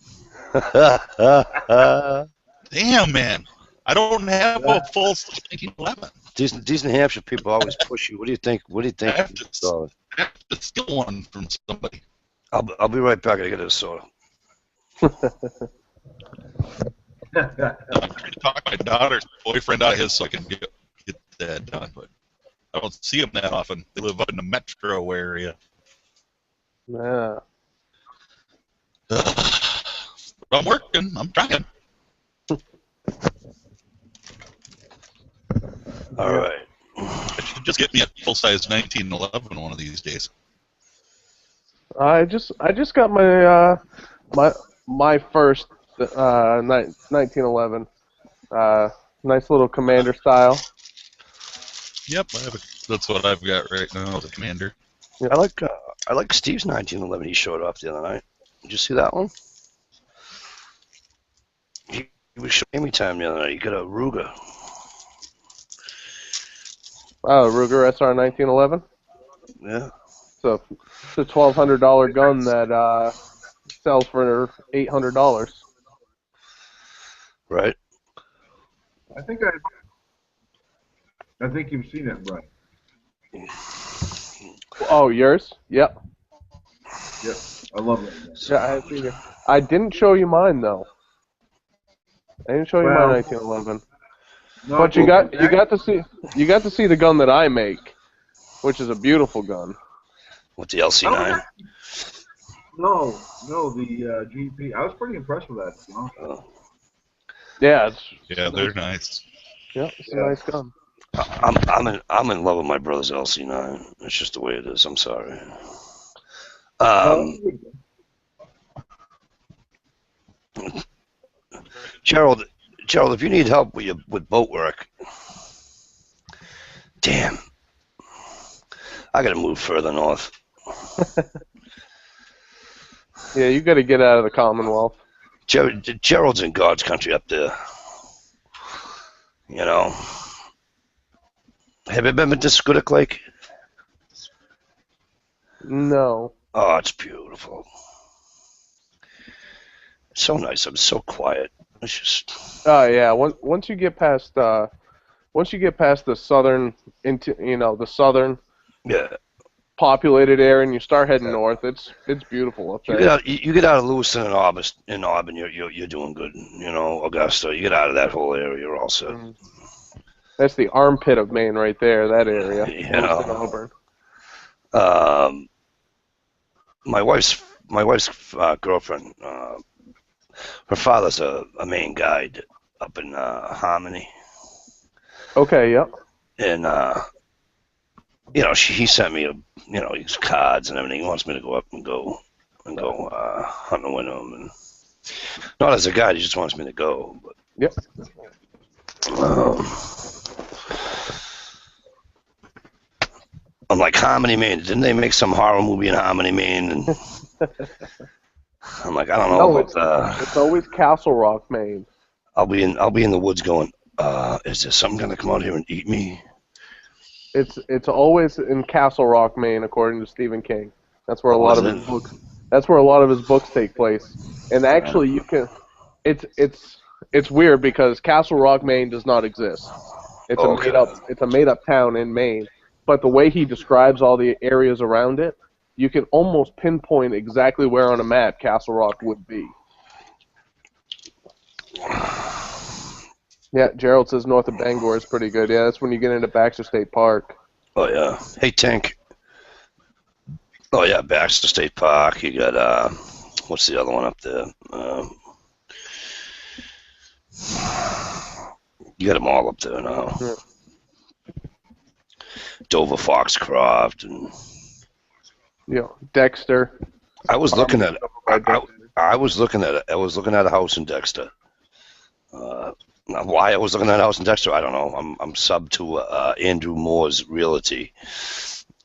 Damn, man. I don't have a full 1911. These New Hampshire people always push you. What do you think? I have to steal one from somebody. I'll be right back. I get a soda. I'm trying to talk my daughter's boyfriend out of his so I can get that done, but I don't see him that often. They live up in the metro area. Yeah. I'm working. I'm trying. All right. I should just get me a full-size 1911 one of these days. I just got my my first 1911. Nice little Commander style. Yep, that's what I've got right now, the Commander. Yeah, I like Steve's 1911 he showed off the other night. Did you see that one? He was showing me time the other night. He got a Ruger. Oh, Ruger SR 1911. Yeah. So it's a $1,200 gun that sells for $800. Right. I think you've seen it, Brian. Oh, yours? Yep. Yep. I love it. Yeah, I have seen it. I didn't show you mine though. I didn't show you my 1911. No, But you got to see the gun that I make, which is a beautiful gun. With the LC9. No, the GP. I was pretty impressed with that. Yeah, they're nice. Yeah, it's a nice gun. I'm in love with my brother's LC9. It's just the way it is. I'm sorry. Gerald, if you need help with boat work, damn, I gotta move further north. Yeah, you got to get out of the Commonwealth. Gerald's in God's country up there. Have you been to Schooldick Lake? No. Oh, it's beautiful. It's so nice. I'm so quiet. It's just. Oh yeah. Once you get past the southern the southern. Yeah. Populated area, and you start heading north. It's beautiful up there. You get out of Lewiston and Auburn, you're doing good. Augusta. You get out of that whole area, you're all set. That's the armpit of Maine right there. That area. Lewiston, Auburn. My wife's girlfriend. Her father's a Maine guide up in Harmony. Okay. Yep. And he sent me his cards and everything. He wants me to go up and go hunting with him, and not as a guide. He just wants me to go. But yep. Um, I'm like, Harmony, Maine. Didn't they make some horror movie in Harmony, Maine? And I'm like, I don't know No, about it's always Castle Rock, Maine. I'll be in the woods going, is there something gonna come out here and eat me? It's always in Castle Rock, Maine, according to Stephen King. That's where a lot of his it? books. That's where a lot of his books take place. And actually, you can. It's weird because Castle Rock, Maine, does not exist. It's Okay. a made up town in Maine. But the way he describes all the areas around it, you can almost pinpoint exactly where on a map Castle Rock would be. Yeah, Gerald says north of Bangor is pretty good. Yeah, that's when you get into Baxter State Park. Oh yeah. Hey Tank. Oh yeah, Baxter State Park. You got what's the other one up there? You got them all up there now. Yeah. Dover, Foxcroft, and Dexter. I was looking at I was looking at a house in Dexter. Why I was looking at a house in Dexter, I don't know. I'm sub to Andrew Moore's Realty,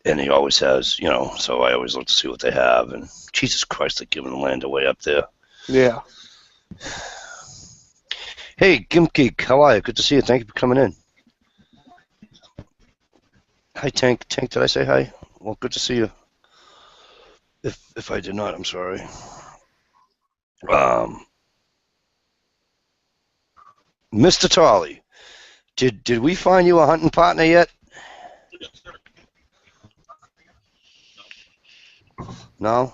and he always has, so I always look to see what they have. And Jesus Christ, they're giving the land away up there. Yeah. Hey, Gimp Geek, how are you? Good to see you. Thank you for coming in. Hi, Tank. Tank, did I say hi? Well, good to see you. If I did not, I'm sorry. Mr. Tolley, did we find you a hunting partner yet? No?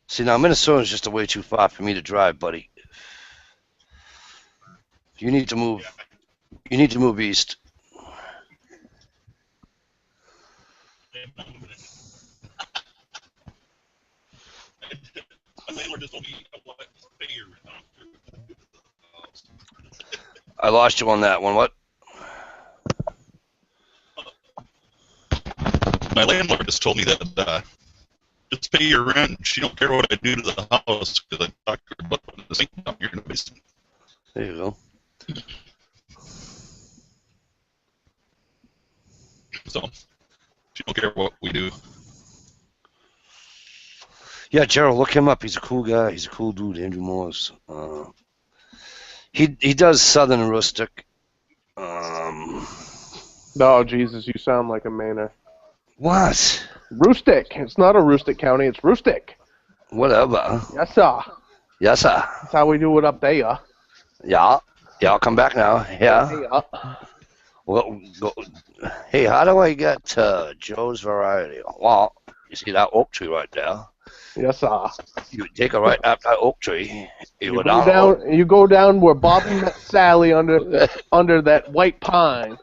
See, now Minnesota's just way too far for me to drive, buddy. You need to move east. I lost you on that one. What? My landlord just told me that just pay your rent. She don't care what I do to the house because I talked to her about putting the sink down here in the basement. There you go. So she don't care what we do. Yeah, Gerald, look him up. He's a cool guy. He's a cool dude, Andrew Morse. He does Southern Rustic. Oh, Jesus, you sound like a Mainer. What? Rustic. It's not a rustic county. It's rustic. Whatever. Yes, sir. Yes, sir. That's how we do it up there. Yeah. Yeah, I'll come back now. Yeah. Well, hey, how do I get to Joe's Variety? Well, you see that oak tree right there? Yes, sir. You take a right up that oak tree. You go down where Bobby met Sally under that white pine.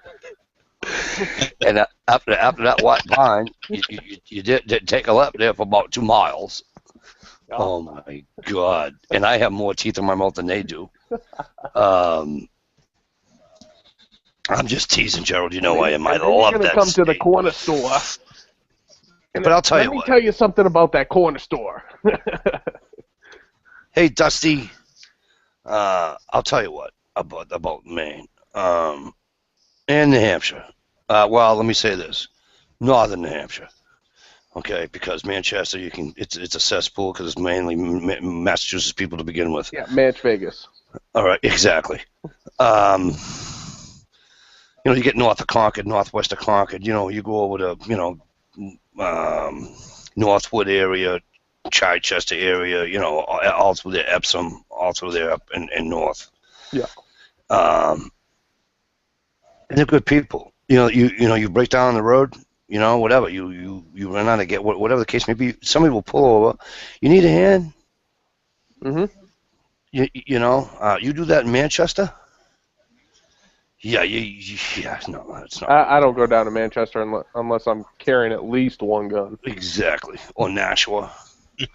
And after that white pine, you did take a left there for about 2 miles. Oh my God! And I have more teeth in my mouth than they do. I'm just teasing, Gerald. You know I am. I love that. You're gonna come to the corner store. But I'll tell you what. Let me tell you something about that corner store. Hey, Dusty. I'll tell you what about Maine and New Hampshire. Well, let me say this: Northern New Hampshire. Okay, because Manchester, it's a cesspool because it's mainly Massachusetts people to begin with. Yeah, Manch Vegas. All right, exactly. You get north of Concord, northwest of Concord. You go over to Northwood area, Chichester area. All through there, Epsom, all through there up in north. Yeah. And they're good people. You break down the road. Whatever you run out of get whatever the case may be, somebody will pull over. You need a hand. Mhm. You do that in Manchester. Yeah, no, it's not. I don't go down to Manchester unless I'm carrying at least one gun. Exactly, or Nashua.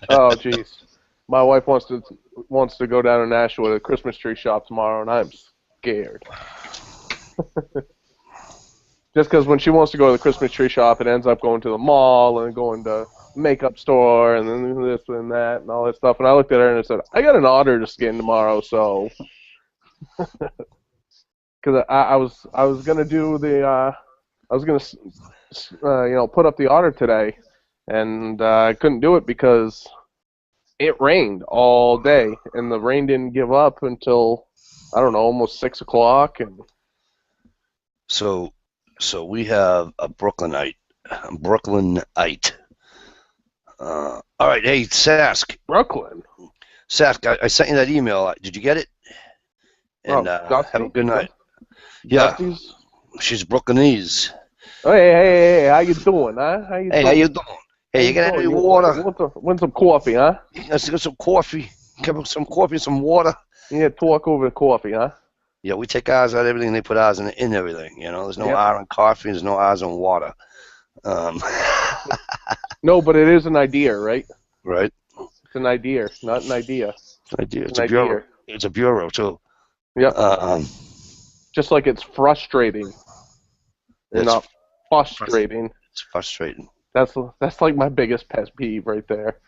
Oh, jeez. My wife wants to go down to Nashua to the Christmas tree shop tomorrow, and I'm scared. Just because when she wants to go to the Christmas tree shop, it ends up going to the mall and going to makeup store and then this and that and all that stuff. And I looked at her and I said, I got an otter to skin tomorrow, so Because I was gonna do the I was gonna put up the otter today, and I couldn't do it because it rained all day, and the rain didn't give up until I don't know, almost 6 o'clock. And So we have a Brooklynite. All right, hey Sask, Brooklyn. I sent you that email. Did you get it? And Dusty? have a good night. Yeah, Dusty's? she's Brooklynese. Oh, hey, how you doing, huh? How you Hey, doing? how you doing? Hey, you got any doing? water? Want some coffee, huh? Let's get some coffee. Get some coffee and some water. Yeah, talk over the coffee, huh? Yeah, we take ours out of everything. They put ours in everything. You know, there's no Yep. R in coffee. There's no R's in water. No, but it is an idea, right? Right. It's an idea, not an idea. It's an a bureau. idea. It's a bureau too. Yep. It's Just like it's frustrating. It's- Not frustrating. frustrating. That's like my biggest pet peeve right there.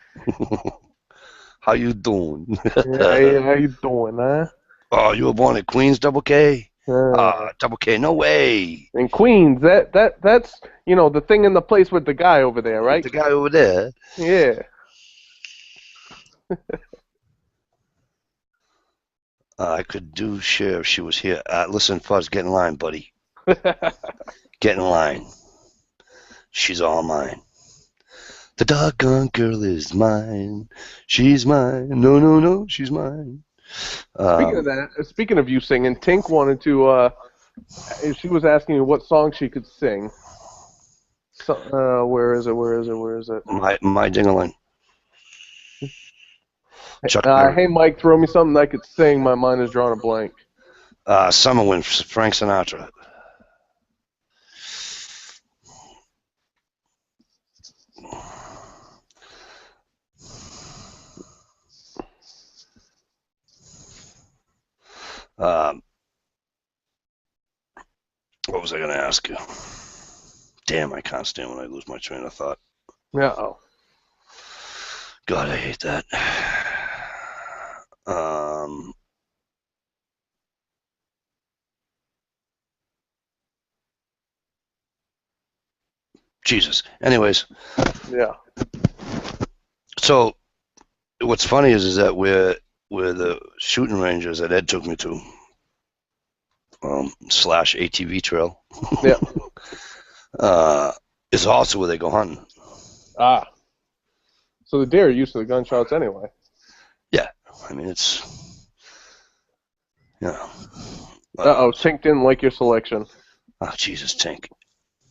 How you doing? Hey, how you doing, huh? Oh, you were born at Queens, Double K? Double K, no way. In Queens, that's the thing in the place with the guy over there, right? The guy over there. Yeah. I could do share if she was here. Listen, Fuzz, get in line, buddy. Get in line. She's all mine. The doggone girl is mine. She's mine. No, she's mine. Speaking of that, speaking of you singing, Tink wanted to. She was asking you what song she could sing. So, where is it? My ding-a-ling. Chuck Berry. Hey, Mike, throw me something I could sing. My mind is drawing a blank. Summer Wind, Frank Sinatra. What was I going to ask you? Damn, I can't stand when I lose my train of thought. Yeah. Oh. God, I hate that. Jesus. Anyways, Yeah. so what's funny is that we're the shooting ranges that Ed took me to, / ATV trail. Yeah. Is also where they go hunting. Ah. So the deer are used to the gunshots anyway. Yeah, I mean it's, you know. Uh-oh, Tink didn't like your selection. Oh, Jesus, Tink.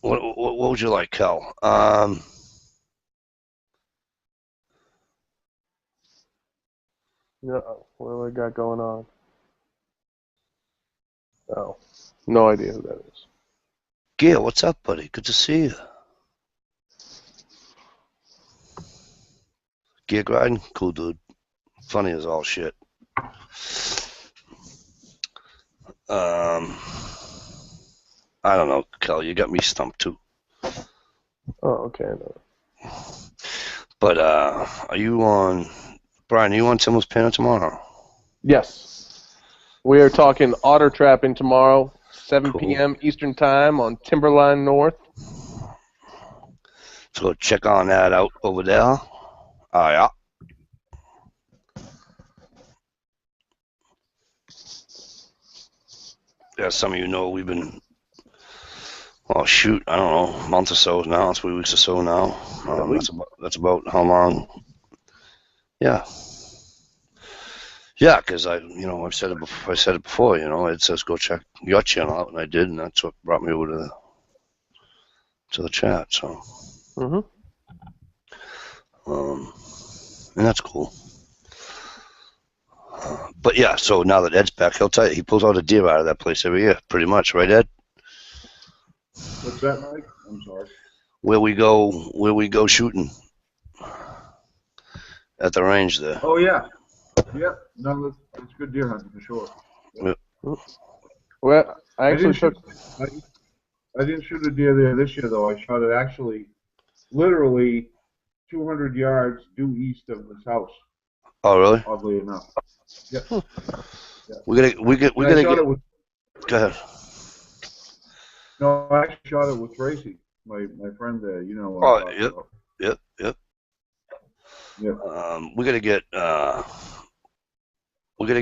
What would you like, Kel? Uh-oh, what do I got going on? Oh, no idea who that is. Gail, what's up, buddy? Good to see you. Gear Gryden? Cool dude. Funny as all shit. I don't know, Kel, you got me stumped too. Oh, okay. No. But are you on, Brian, are you on Timmel's Panel tomorrow? Yes. We are talking otter trapping tomorrow, 7 Cool. p.m. Eastern Time on Timberline North. So check on that out over there. Oh, yeah. As some of you know, we've been, well, shoot, I don't know, a month or so now, 3 weeks or so now. That's about how long. Yeah. Yeah, because I've said it before. It says go check your channel out, and I did, and that's what brought me over to the chat. So, Mm-hmm. and that's cool. But yeah, so now that Ed's back, he'll tell you he pulls out a deer out of that place every year, pretty much, right, Ed? What's that, Mike? I'm sorry. Where we go shooting at the range there. Oh, yeah. Yeah, no, that's good deer hunting for sure. Well, I actually took. I didn't shoot a deer there this year, though. I shot it actually literally 200 yards due east of this house, Oh, really? oddly enough. Yep. We And I gotta shot get. it with, Go ahead. no, I actually shot it with Tracy, my friend there. You know what I'm Oh, talking yep, about. yep. Yep. We gotta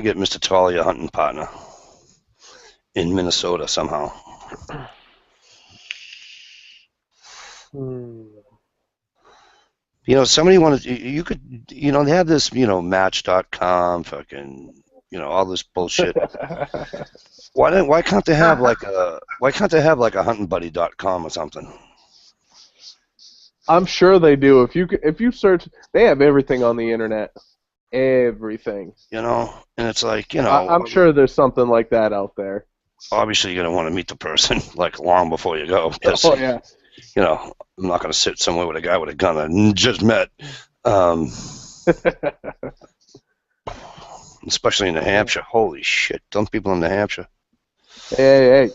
get Mr. Tolley a hunting partner in Minnesota somehow. You know, somebody wanted, you could, you know, they have this, you know, Match.com, fucking, you know, all this bullshit. Why can't they have like a huntingbuddy.com or something? I'm sure they do. If you search, they have everything on the internet. Everything. You know, and it's like, you I'm know, sure there's something like that out there. obviously you're gonna want to meet the person like long before you go, because Oh yeah. you know, I'm not gonna sit somewhere with a guy with a gun I just met. Especially in New Hampshire. Holy shit, dumb people in New Hampshire. Hey.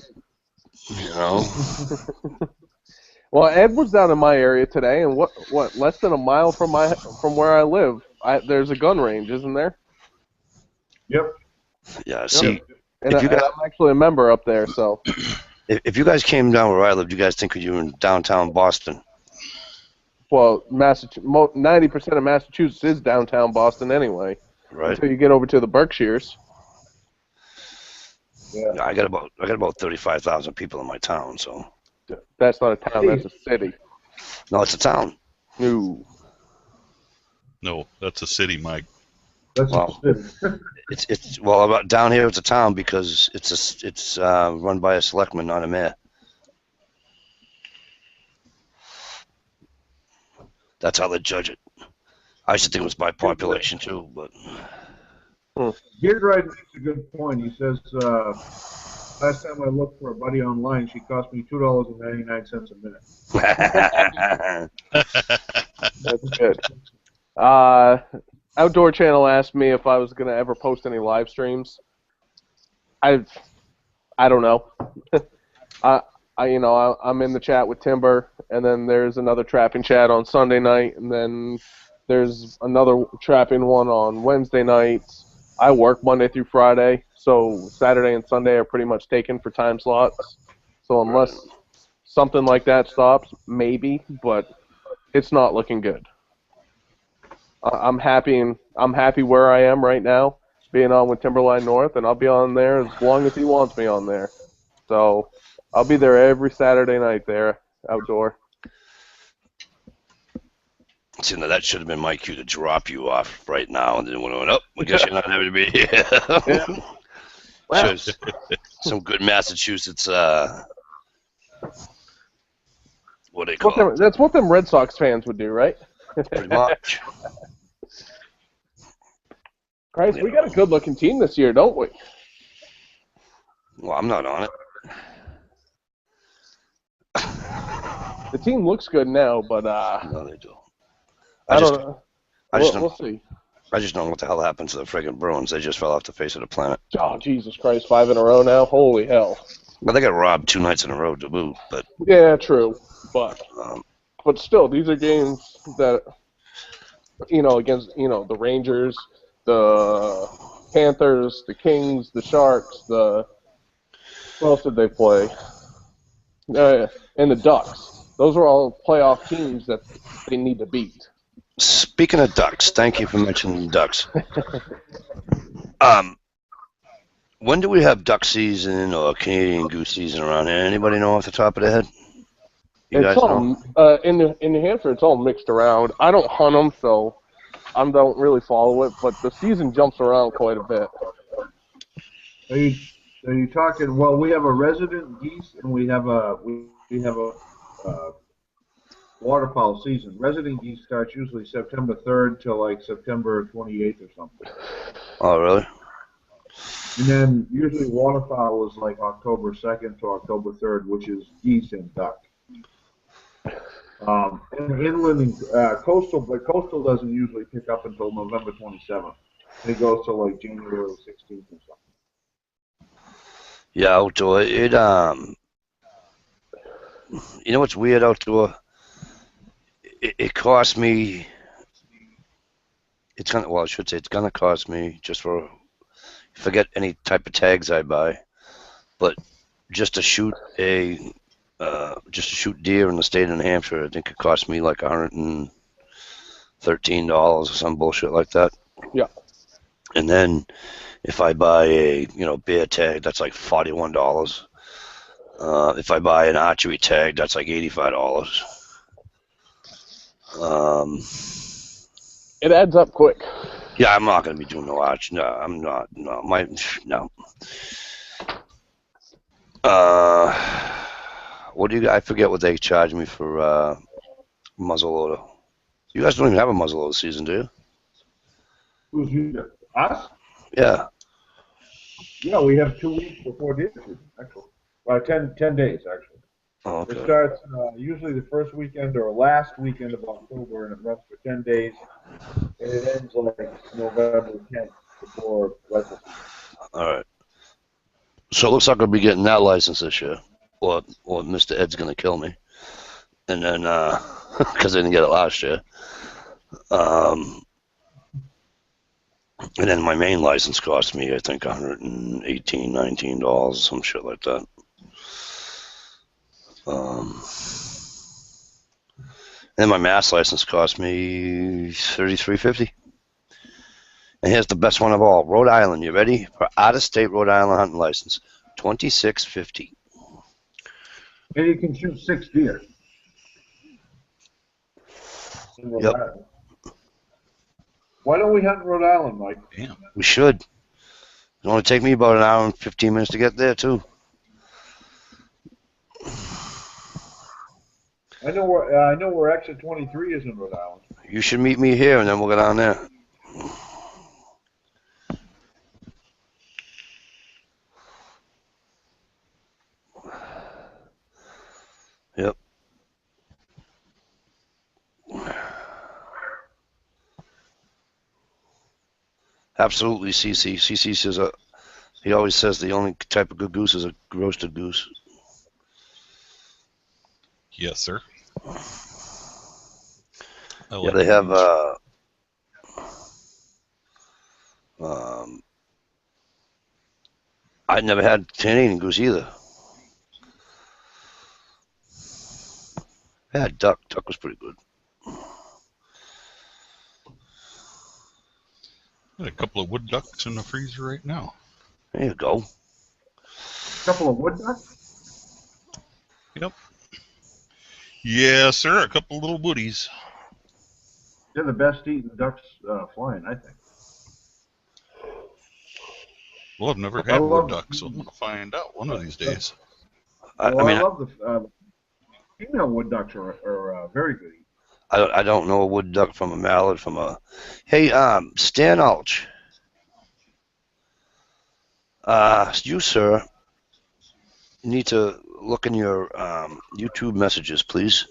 You know. Well, Ed was down in my area today, and what less than a mile from where I live, there's a gun range, isn't there? Yep. Yeah. See, And, if you guys, I'm actually a member up there, so. if you guys came down where I lived, you guys think you were in downtown Boston? Well, 90% of Massachusetts is downtown Boston anyway. Right. Until you get over to the Berkshires. Yeah. Yeah, I got about 35,000 people in my town, so. That's not a town, that's a city. No, it's a town. No. No, that's a city, Mike. That's Wow. It's well, about down here it's a town because it's run by a selectman, not a mayor. That's how they judge it. I used to think it was by population too, but Beard Ride makes a good point. He says, last time I looked for a buddy online, she cost me $2.99 a minute. That's good. Outdoor Channel asked me if I was going to ever post any live streams. I don't know. I'm in the chat with Timber, and then there's another trapping chat on Sunday night, and then there's another trapping one on Wednesday nights. I work Monday through Friday, so Saturday and Sunday are pretty much taken for time slots. So unless something like that stops, maybe, but it's not looking good. I'm happy where I am right now, being on with Timberline North, and I'll be on there as long as he wants me on there. So I'll be there every Saturday night there, outdoor. see, now that should have been my cue to drop you off right now, and then when I went up, I guess you're not having to be here. Yeah. Wow. Sure, some good Massachusetts. What do they call it? That's what them Red Sox fans would do, right? Pretty much. Christ, we got a good-looking team this year, don't we? Well, I'm not on it. The team looks good now, but No, they do. I don't know. We'll see. I just don't know what the hell happened to the friggin' Bruins. They just fell off the face of the planet. Oh, Jesus Christ, 5 in a row now? Holy hell. Well, they got robbed 2 nights in a row to boot, but Yeah, true. But um, still, these are games that, against, the Rangers, the Panthers, the Kings, the Sharks, what else did they play? And the Ducks. Those are all playoff teams that they need to beat. speaking of Ducks, thank you for mentioning Ducks. When do we have duck season or Canadian goose season around here? Anybody know off the top of their head? You guys It's all know? in New Hampshire. It's all mixed around. I don't hunt them, so I don't really follow it. But the season jumps around quite a bit. Are you talking? Well, we have a resident geese and we have a waterfowl season. Resident geese starts usually September 3rd till like September 28th or something. Oh, really? And then usually waterfowl is like October 2nd to October 3rd, which is geese and duck. And inland and coastal, but coastal doesn't usually pick up until November 27th. It goes to like January 16th or something. Yeah, outdoor. You know what's weird outdoor? It cost me. It's gonna. Well, I should say it's gonna cost me just for forget any type of tags I buy, but just to shoot deer in the state of New Hampshire, I think it cost me like $113 or some bullshit like that. Yeah. And then if I buy a bear tag, that's like $41. If I buy an archery tag, that's like $85. It adds up quick. Yeah, I'm not gonna be doing no arch. No, I'm not. No, no. What do you? I forget what they charge me for muzzleloader. You guys don't even have a muzzleloader season, do you? Who's you? Us? Yeah. Yeah, we have 2 weeks before deer season, actually. Well, 10 days, actually. Oh, It okay. starts usually the first weekend or last weekend of October, and it runs for 10 days, and it ends like November 10th before rifle season. All right. So it looks like I'll be getting that license this year, or Mr. Ed's gonna kill me, and then because I didn't get it last year. And then my main license cost me, I think, $118, $19, some shit like that. And then my mass license cost me $33.50. And here's the best one of all: Rhode Island. You ready for out-of-state Rhode Island hunting license? $26.50. And you can shoot 6 deer. In Rhode Yep. Island. Why don't we hunt in Rhode Island, Mike? Damn. We should. It'll only take me about an hour and 15 minutes to get there too. I know where exit 23 is in Rhode Island. You should meet me here, and then we'll go down there. Yep. Absolutely, CC. CC says he always says the only type of good goose is a roasted goose. Yes, sir. Yeah, they have I'd never had Canadian goose either. I had duck. Duck was pretty good. Got a couple of wood ducks in the freezer right now. There you go. A couple of wood ducks? Yep. Yes, sir. A couple of little woodies. They're the best eating ducks flying, I think. Well, I've never I had love- wood ducks, so I'm gonna find out one of these days. I Well, mean, I love the female wood ducks are very good eating. I don't know a wood duck from a mallard from a. Hey, Stan Ulch. You, sir, need to look in your YouTube messages, please.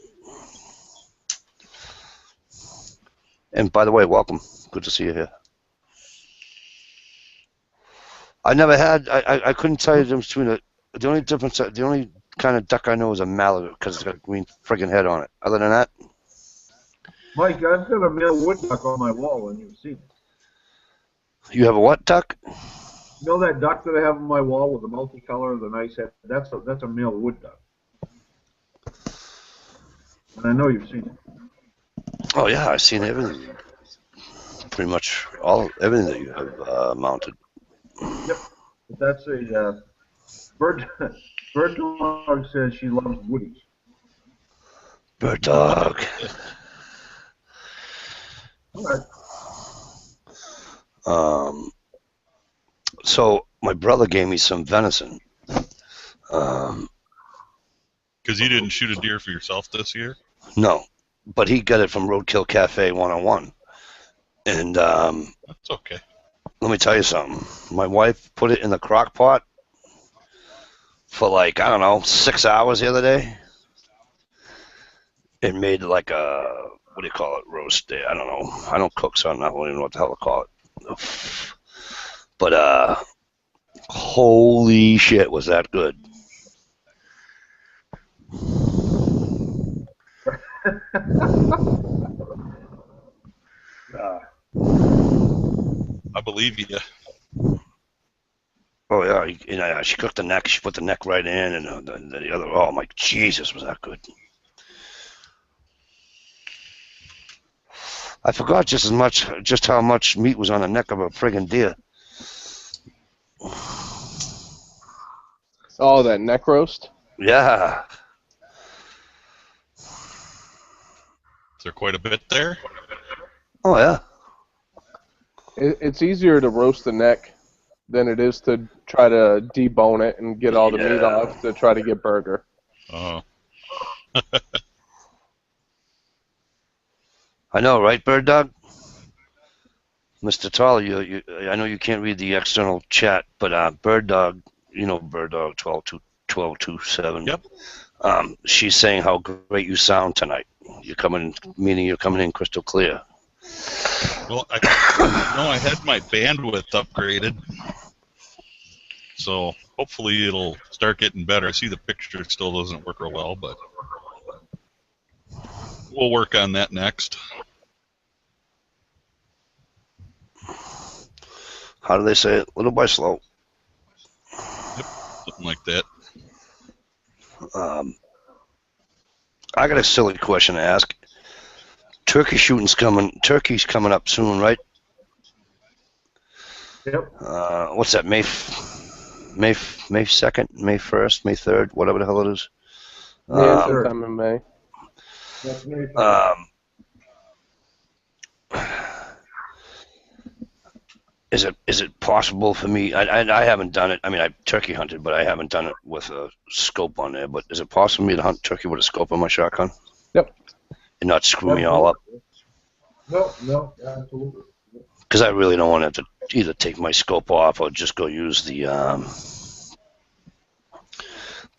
And by the way, welcome. Good to see you here. I never had. I couldn't tell you the difference between the only difference. The only kind of duck I know is a mallard because it's got a green friggin' head on it. Other than that. Mike, I've got a male wood duck on my wall, and you've seen it. You have a what duck? You know that duck that I have on my wall with the multicolor, the nice head? That's a male wood duck. And I know you've seen it. Oh yeah, I've seen everything. Pretty much everything that you have mounted. Yep. But that's a bird. Bird dog says she loves woodies. Bird dog. All right. So my brother gave me some venison. Because you didn't shoot a deer for yourself this year? No, but he got it from Roadkill Cafe 101. And That's okay. let me tell you something. My wife put it in the crock pot for like, I don't know, 6 hours the other day. It made like a, what do you call it, roast day? I don't know. I don't cook, so I don't even know what the hell to call it. But holy shit, was that good. I believe you. Oh yeah, she cooked the neck. She put the neck right in, and the other. Oh my Jesus, was that good? I forgot just how much meat was on the neck of a friggin' deer. Oh, that neck roast? Yeah. Is there quite a bit there? Oh yeah. It's easier to roast the neck than it is to try to debone it and get all the meat Yeah. off to try to get burger. Oh, I know, right, Bird Dog? Mr. Toller, I know you can't read the external chat, but Bird Dog, Bird Dog 1227. Yep. She's saying how great you sound tonight. You're coming in crystal clear. well, I had my bandwidth upgraded, so hopefully it'll start getting better. I see the picture still doesn't work real well, but we'll work on that next. How do they say it? Little by slow. Yep, something like that. I got a silly question to ask. Turkey's coming up soon, right? Yep. What's that? May 2nd, May 1st, May 3rd, whatever the hell it is. Yeah, sometime in May. That's May 3rd. Is it possible for me? I haven't done it. I mean, I turkey hunted, but I haven't done it with a scope on there. But is it possible for me to hunt turkey with a scope on my shotgun? Yep. And not screw me all up? No, absolutely. Because I really don't want to either take my scope off or just go use the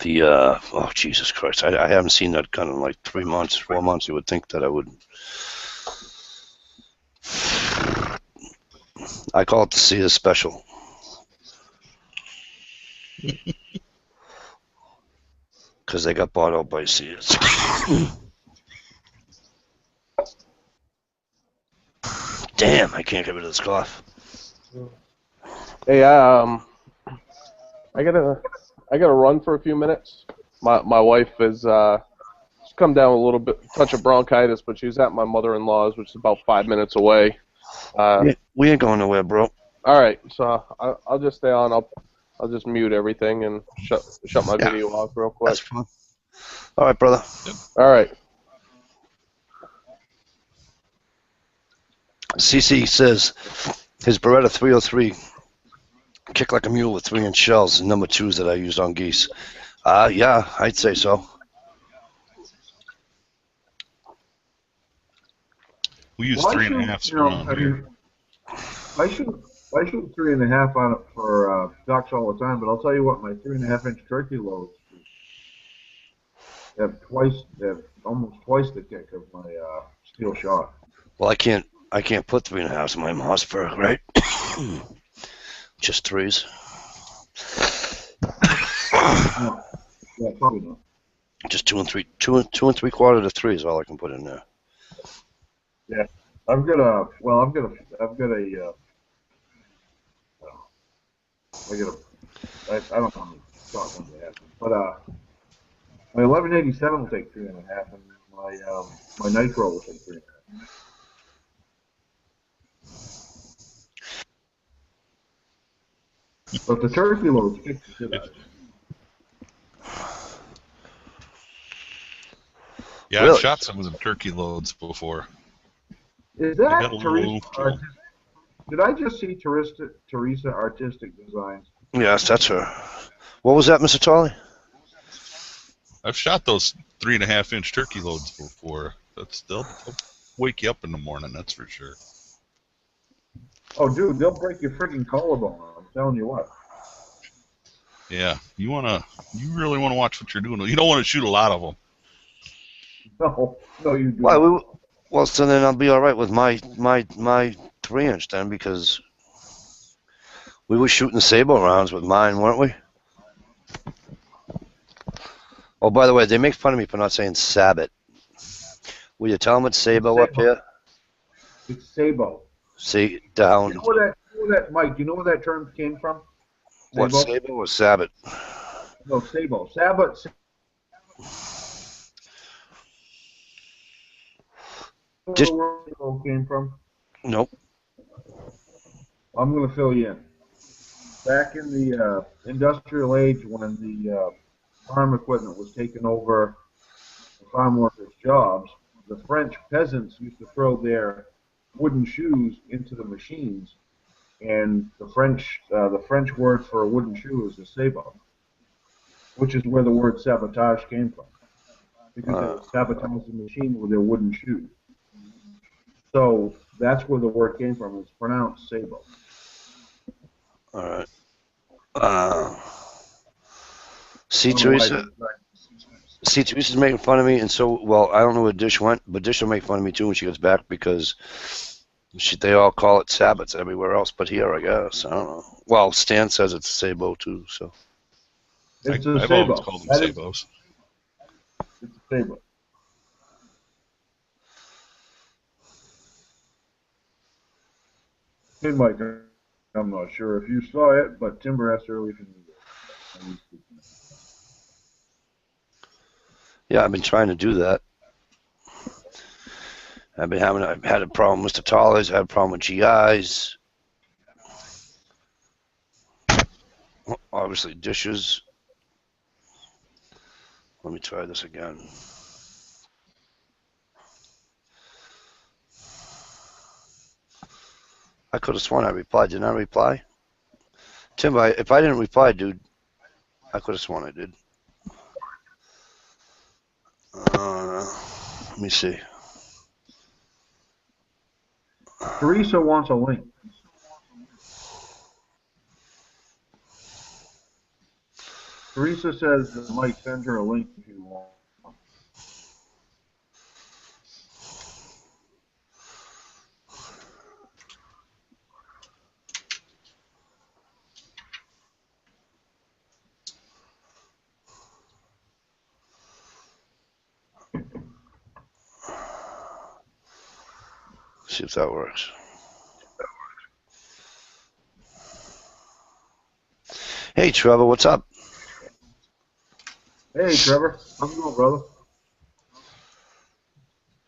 oh Jesus Christ! I haven't seen that gun in like 3 months, 4 months. You would think that I would. I call it the Sears Special. Because they got bought out by Sears. Damn, I can't get rid of this cough. Hey, I gotta run for a few minutes. My wife is she's come down with a little bit touch of bronchitis, but she's at my mother-in-law's, which is about 5 minutes away. We ain't going nowhere, bro. All right, so I'll just stay on. I'll just mute everything and shut my video off real quick. That's fine. All right, brother. All right. CC says his Beretta 303 kicked like a mule with 3-inch shells, number 2s that I used on geese. Yeah, I'd say so. We use 3.5s around here. I shoot 3.5 on it for ducks all the time, but I'll tell you what, my 3.5-inch turkey loads have almost twice the kick of my steel shot. Well, I can't put 3.5s in my Mossberg, right? Just 3s. Yeah, probably not. Just 2 and 3, 2 and 3/4 to 3 is all I can put in there. Yeah, I've got a I don't know how many shotguns I have, but my 1187 will take 3.5, and my Nitro will take 3.5. But the turkey load's 50. Yeah, Really? I've shot some of them turkey loads before. Is They that got a little Teresa? Did I just see Teresa Artistic Designs? Yes, that's her. What was that, Mr. Tolley? I've shot those 3.5-inch turkey loads before. They'll wake you up in the morning, that's for sure. Oh, dude, they'll break your freaking collarbone. I'm telling you what. Yeah, you really want to watch what you're doing. You don't want to shoot a lot of them. No, you do. Why? Well, so then I'll be all right with my 3-inch then, because we were shooting Sabo rounds with mine, weren't we? Oh, by the way, they make fun of me for not saying Sabot. Will you tell them it's Sabo up here? It's Sabo. See, down. You know where that, Mike, you know where that term came from? What, Sabo? Sable or Sabbath? No, Sabo. Sabot. Just- Where the word came from? Nope. I'm going to fill you in. Back in the industrial age, when the farm equipment was taking over the farm workers' jobs, the French peasants used to throw their wooden shoes into the machines, and the French word for a wooden shoe is a sabot, which is where the word sabotage came from, because they would sabotage the machine with their wooden shoes. So that's where the word came from. It's pronounced sabot. All right. See, I don't know why Teresa. See, Teresa's making fun of me, and so, well, I don't know where Dish went, but Dish will make fun of me too when she gets back because they all call it Sabbats everywhere else but here, I guess. I don't know. Well, Stan says it's Sabo too, so. It's a I've always sabot. called them That is- sabos. It's a sabot. Hey, Mike, I'm not sure if you saw it, but Timber asked earlier if you knew that. Yeah, I've been trying to do that. I've had a problem with Mr. Tollers, I had a problem with GIs. Obviously, dishes. Let me try this again. I could have sworn I replied. Didn't I reply? Tim, if I didn't reply, dude, I could have sworn I did. Let me see. Teresa wants a link. Teresa says that Mike send her a link if you want. See if that works. Hey, Trevor, what's up? Hey, Trevor. How's it going, brother?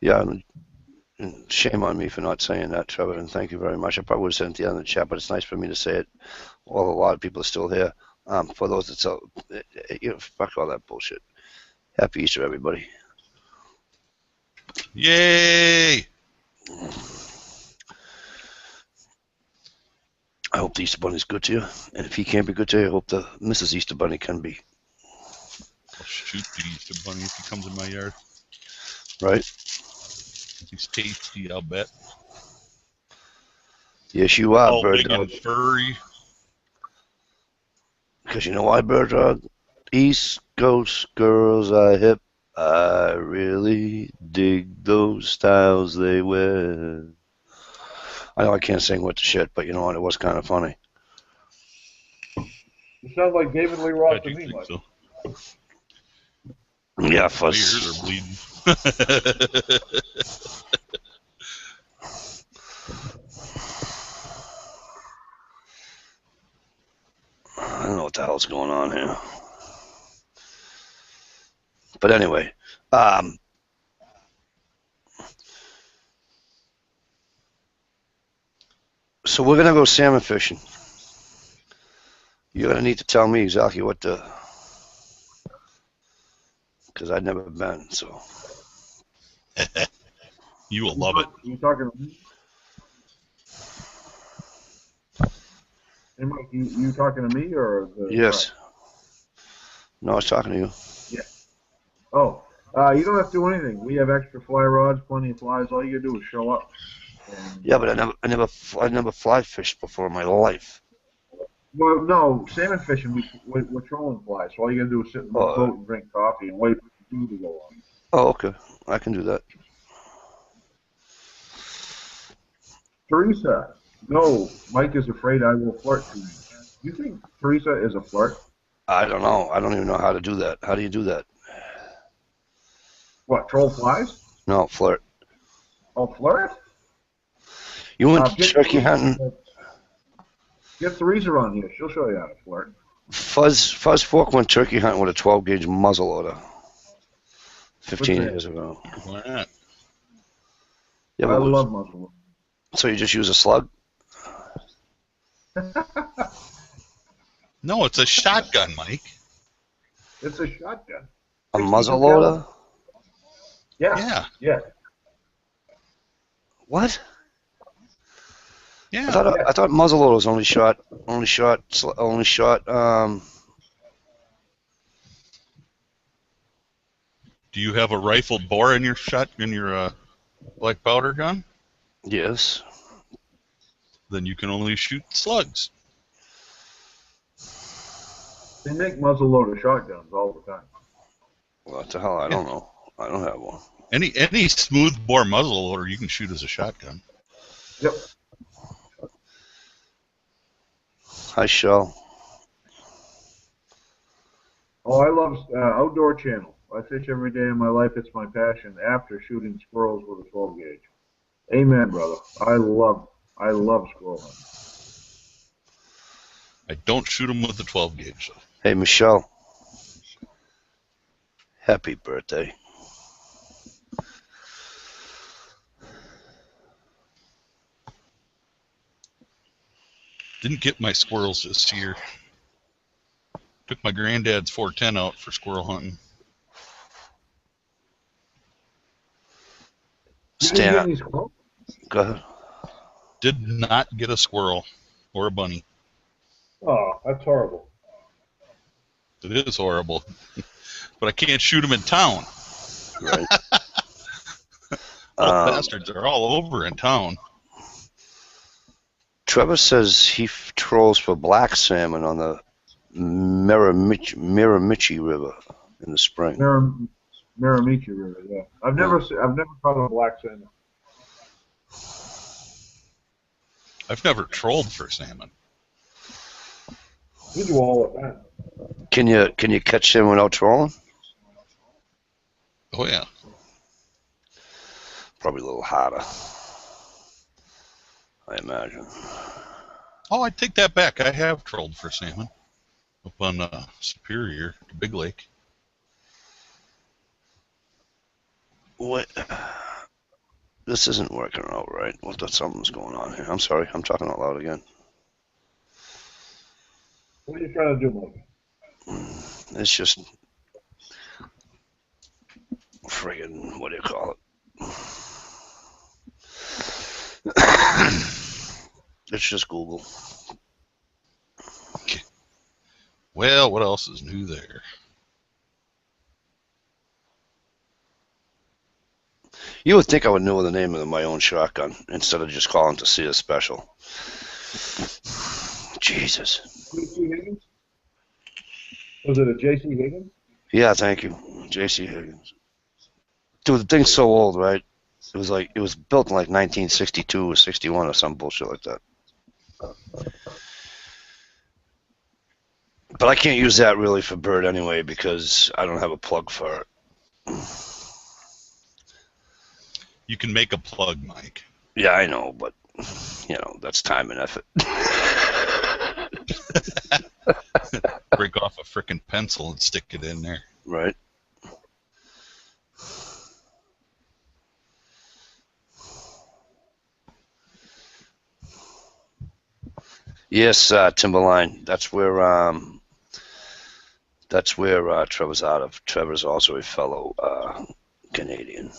Yeah, and shame on me for not saying that, Trevor, and thank you very much. I probably would have said it at the end of the chat, but it's nice for me to say it while a lot of people are still here. For those that still, fuck all that bullshit. Happy Easter, everybody. Yay! I hope the Easter Bunny's good to you, and if he can't be good to you, I hope the Mrs. Easter Bunny can be. I'll shoot the Easter Bunny if he comes in my yard. Right? He's tasty, I'll bet. Yes, you are, All Bird big Dog. and furry. Because you know why, Bird Dog? East Coast girls are hip. I really dig those styles they wear. I know I can't sing with the shit, but you know what? It was kind of funny. You sound like David Lee I Roth to do me, think Mike. so. Yeah, My ears are bleeding. I don't know what the hell's going on here. But anyway, so we're gonna go salmon fishing. You're gonna need to tell me exactly what the, because I've never been. So You will love it. You talking to me? Hey, Mike, you talking to me or the? yes. No, I was talking to you. Oh, you don't have to do anything. We have extra fly rods, plenty of flies. All you gotta do is show up. And, Yeah, but I never fly fished before in my life. Well, no, salmon fishing, we're trolling flies. So all you gotta do is sit in the Oh, boat and drink coffee and wait for the food to go on. Oh, okay. I can do that. Teresa, no, Mike is afraid I will flirt too much. You think Teresa is a flirt? I don't know. I don't even know how to do that. How do you do that? What, troll flies? No, flirt. Oh, flirt? You went Get turkey Teresa hunting. Get Theresa on here. She'll show you how to flirt. Fuzz Fork went turkey hunting with a 12-gauge muzzleloader 15 What's that? years ago. Why not? Yeah, I but love muzzle. so you just use a slug? No, it's a shotgun, Mike. It's a shotgun. A 62 muzzleloader? Yeah. Yeah. What? Yeah. I thought muzzleloaders only shot. Do you have a rifled bore in your black powder gun? Yes. Then you can only shoot slugs. They make muzzleloader shotguns all the time. What the hell? I don't know. I don't have one. Any smooth bore muzzleloader you can shoot as a shotgun. Yep. Hi, Shell. Oh, I love Outdoor Channel. I fish every day of my life. It's my passion after shooting squirrels with a 12 gauge. Amen, brother. I love squirrel hunting. I don't shoot them with the 12 gauge. Though. Hey, Michelle. Happy birthday. Didn't get my squirrels this year. Took my granddad's 410 out for squirrel hunting. You didn't get Stan, any squirrels? go ahead. Did not get a squirrel or a bunny. Oh, that's horrible. It is horrible. But I can't shoot them in town. Right. Those bastards are all over in town. Trevor says he trolls for black salmon on the Miramichi River in the spring. Miramichi River, yeah. I've never caught a black salmon. I've never trolled for salmon. We do all the time. Can you catch him without trolling? Oh, yeah. Probably a little harder, I imagine. Oh, I take that back. I have trolled for salmon up on Superior, Big Lake. What? This isn't working out right. Something's going on here. I'm sorry. I'm talking out loud again. What are you trying to do, Mike? It's just friggin' what do you call it? It's just Google. Well, what else is new there? You would think I would know the name of my own shotgun instead of just calling to see a special. Jesus. J.C. Higgins? Was it a J.C. Higgins? Yeah, thank you. J.C. Higgins. Dude, the thing's so old, right? It was built in like 1962 or 61 or some bullshit like that. But I can't use that really for bird anyway because I don't have a plug for it. You can make a plug, Mike. Yeah, I know, but that's time and effort. Break off a frickin' pencil and stick it in there. Right. Yes, Timberline. That's where Trevor's out of. Trevor's also a fellow Canadian.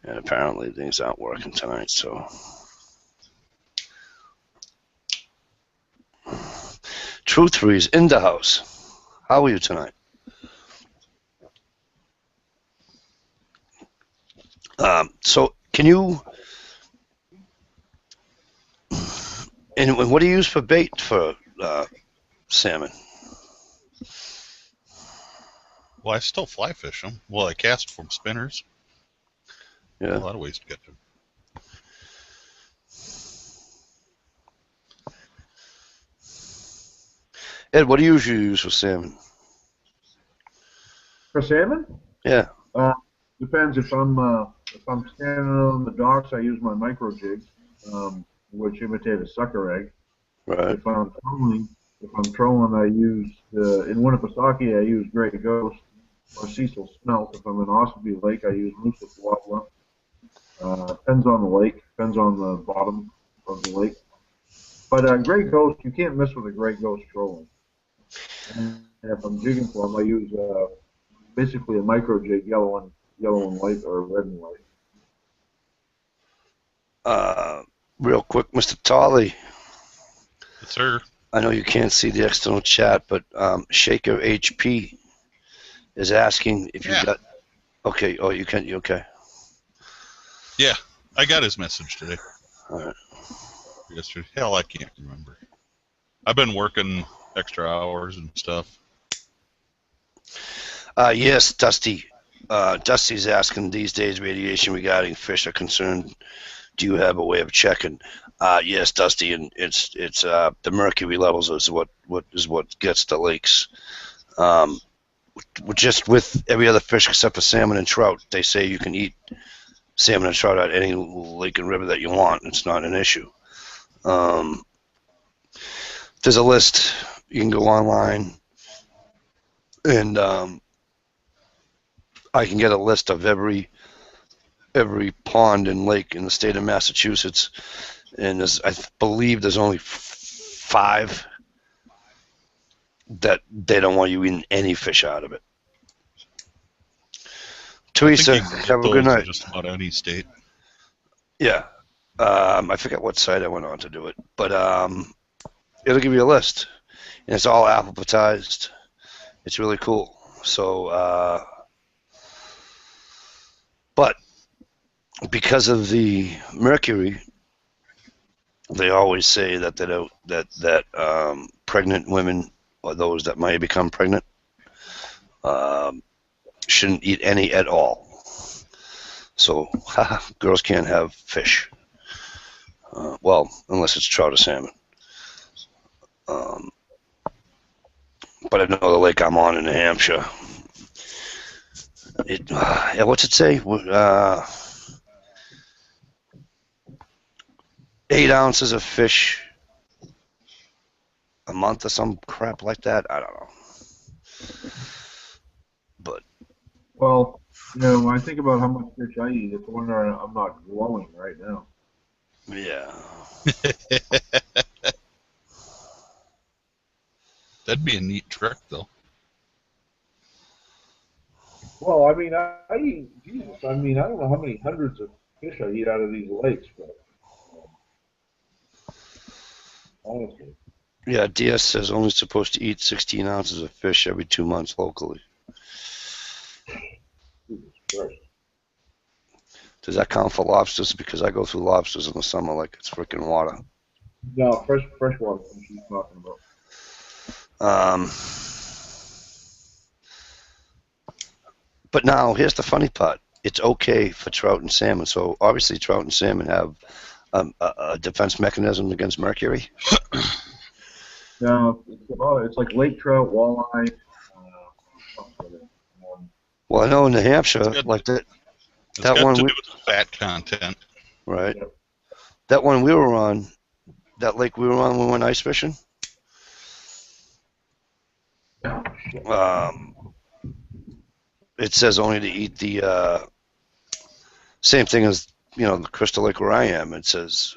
And apparently things aren't working tonight, so. Truth Freeze in the house. How are you tonight? So can you, and what do you use for bait for salmon? Well, I still fly fish them. Well, I cast from spinners. Yeah. A lot of ways to get them. Ed, what do you usually use for salmon? For salmon? Yeah. Depends if I'm standing on the docks, I use my micro jig, which imitate a sucker egg. Right. If I'm trolling, I use in Winnipesaukee I use Grey Ghost or Cecil Smelt. If I'm in Ossipee Lake, I use Moose Waddler. Depends on the lake, depends on the bottom of the lake. But Grey Ghost, you can't mess with a Grey Ghost trolling. And if I'm jigging for them, I use basically a micro jig, yellow and white or red and white. Real quick, Mr. Tolley. Yes, sir. I know you can't see the external chat, but Shaker HP is asking if you got. Okay. Oh, you can. You okay? Yeah, I got his message today. All right. Yesterday. Hell, I can't remember. I've been working extra hours and stuff. Yes, Dusty. Dusty's asking these days radiation regarding fish are concerned. Do you have a way of checking? Yes, Dusty, and it's the mercury levels is what gets the lakes. Just with every other fish except for salmon and trout, they say you can eat salmon and trout at any lake and river that you want. It's not an issue. There's a list. You can go online, and I can get a list of every pond and lake in the state of Massachusetts, and I believe there's only 5 that they don't want you eating any fish out of it. Teresa, have a good night. Just about any state. Yeah. I forget what site I went on to do it, but it'll give you a list, and it's all alphabetized. It's really cool. So, but because of the mercury, they always say that pregnant women or those that might become pregnant shouldn't eat any at all. So girls can't have fish. Well, unless it's trout or salmon. But I know the lake I'm on in New Hampshire. What's it say? 8 ounces of fish a month or some crap like that. I don't know. But Well, when I think about how much fish I eat, it's a wonder I'm not glowing right now. yeah. That'd be a neat trick, though. Well, I mean, I eat, Jesus, I mean, I don't know how many hundreds of fish I eat out of these lakes, but honestly. Yeah, DS says only supposed to eat 16 ounces of fish every 2 months locally. Jesus Christ. Does that count for lobsters? Because I go through lobsters in the summer like it's freaking water. No, freshwater fish he's talking about. But now, here's the funny part. It's okay for trout and salmon. So obviously trout and salmon have a defense mechanism against mercury. No, it's like lake trout, walleye. Well, I know in New Hampshire, like that. It's That got one to we- do with the fat content. Right. Yep. That one we were on, that lake we were on when we went ice fishing, it says only to eat the same thing as, the Crystal Lake where I am. It says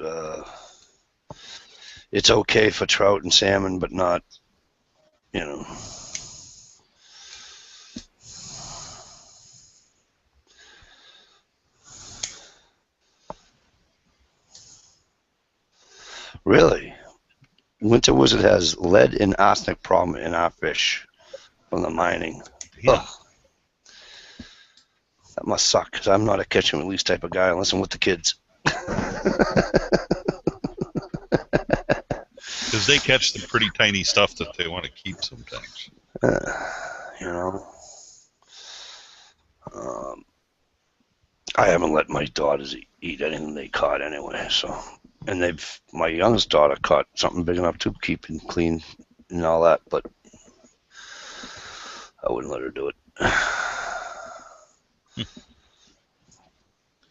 it's okay for trout and salmon, but not, Really? Winter Wizard has lead and arsenic problem in our fish from the mining. Yeah. Ugh. That must suck, because I'm not a catch and release type of guy unless I'm with the kids. Because they catch the pretty tiny stuff that they want to keep sometimes. I haven't let my daughters eat anything they caught anyway, so. And my youngest daughter caught something big enough to keep and clean and all that, but I wouldn't let her do it.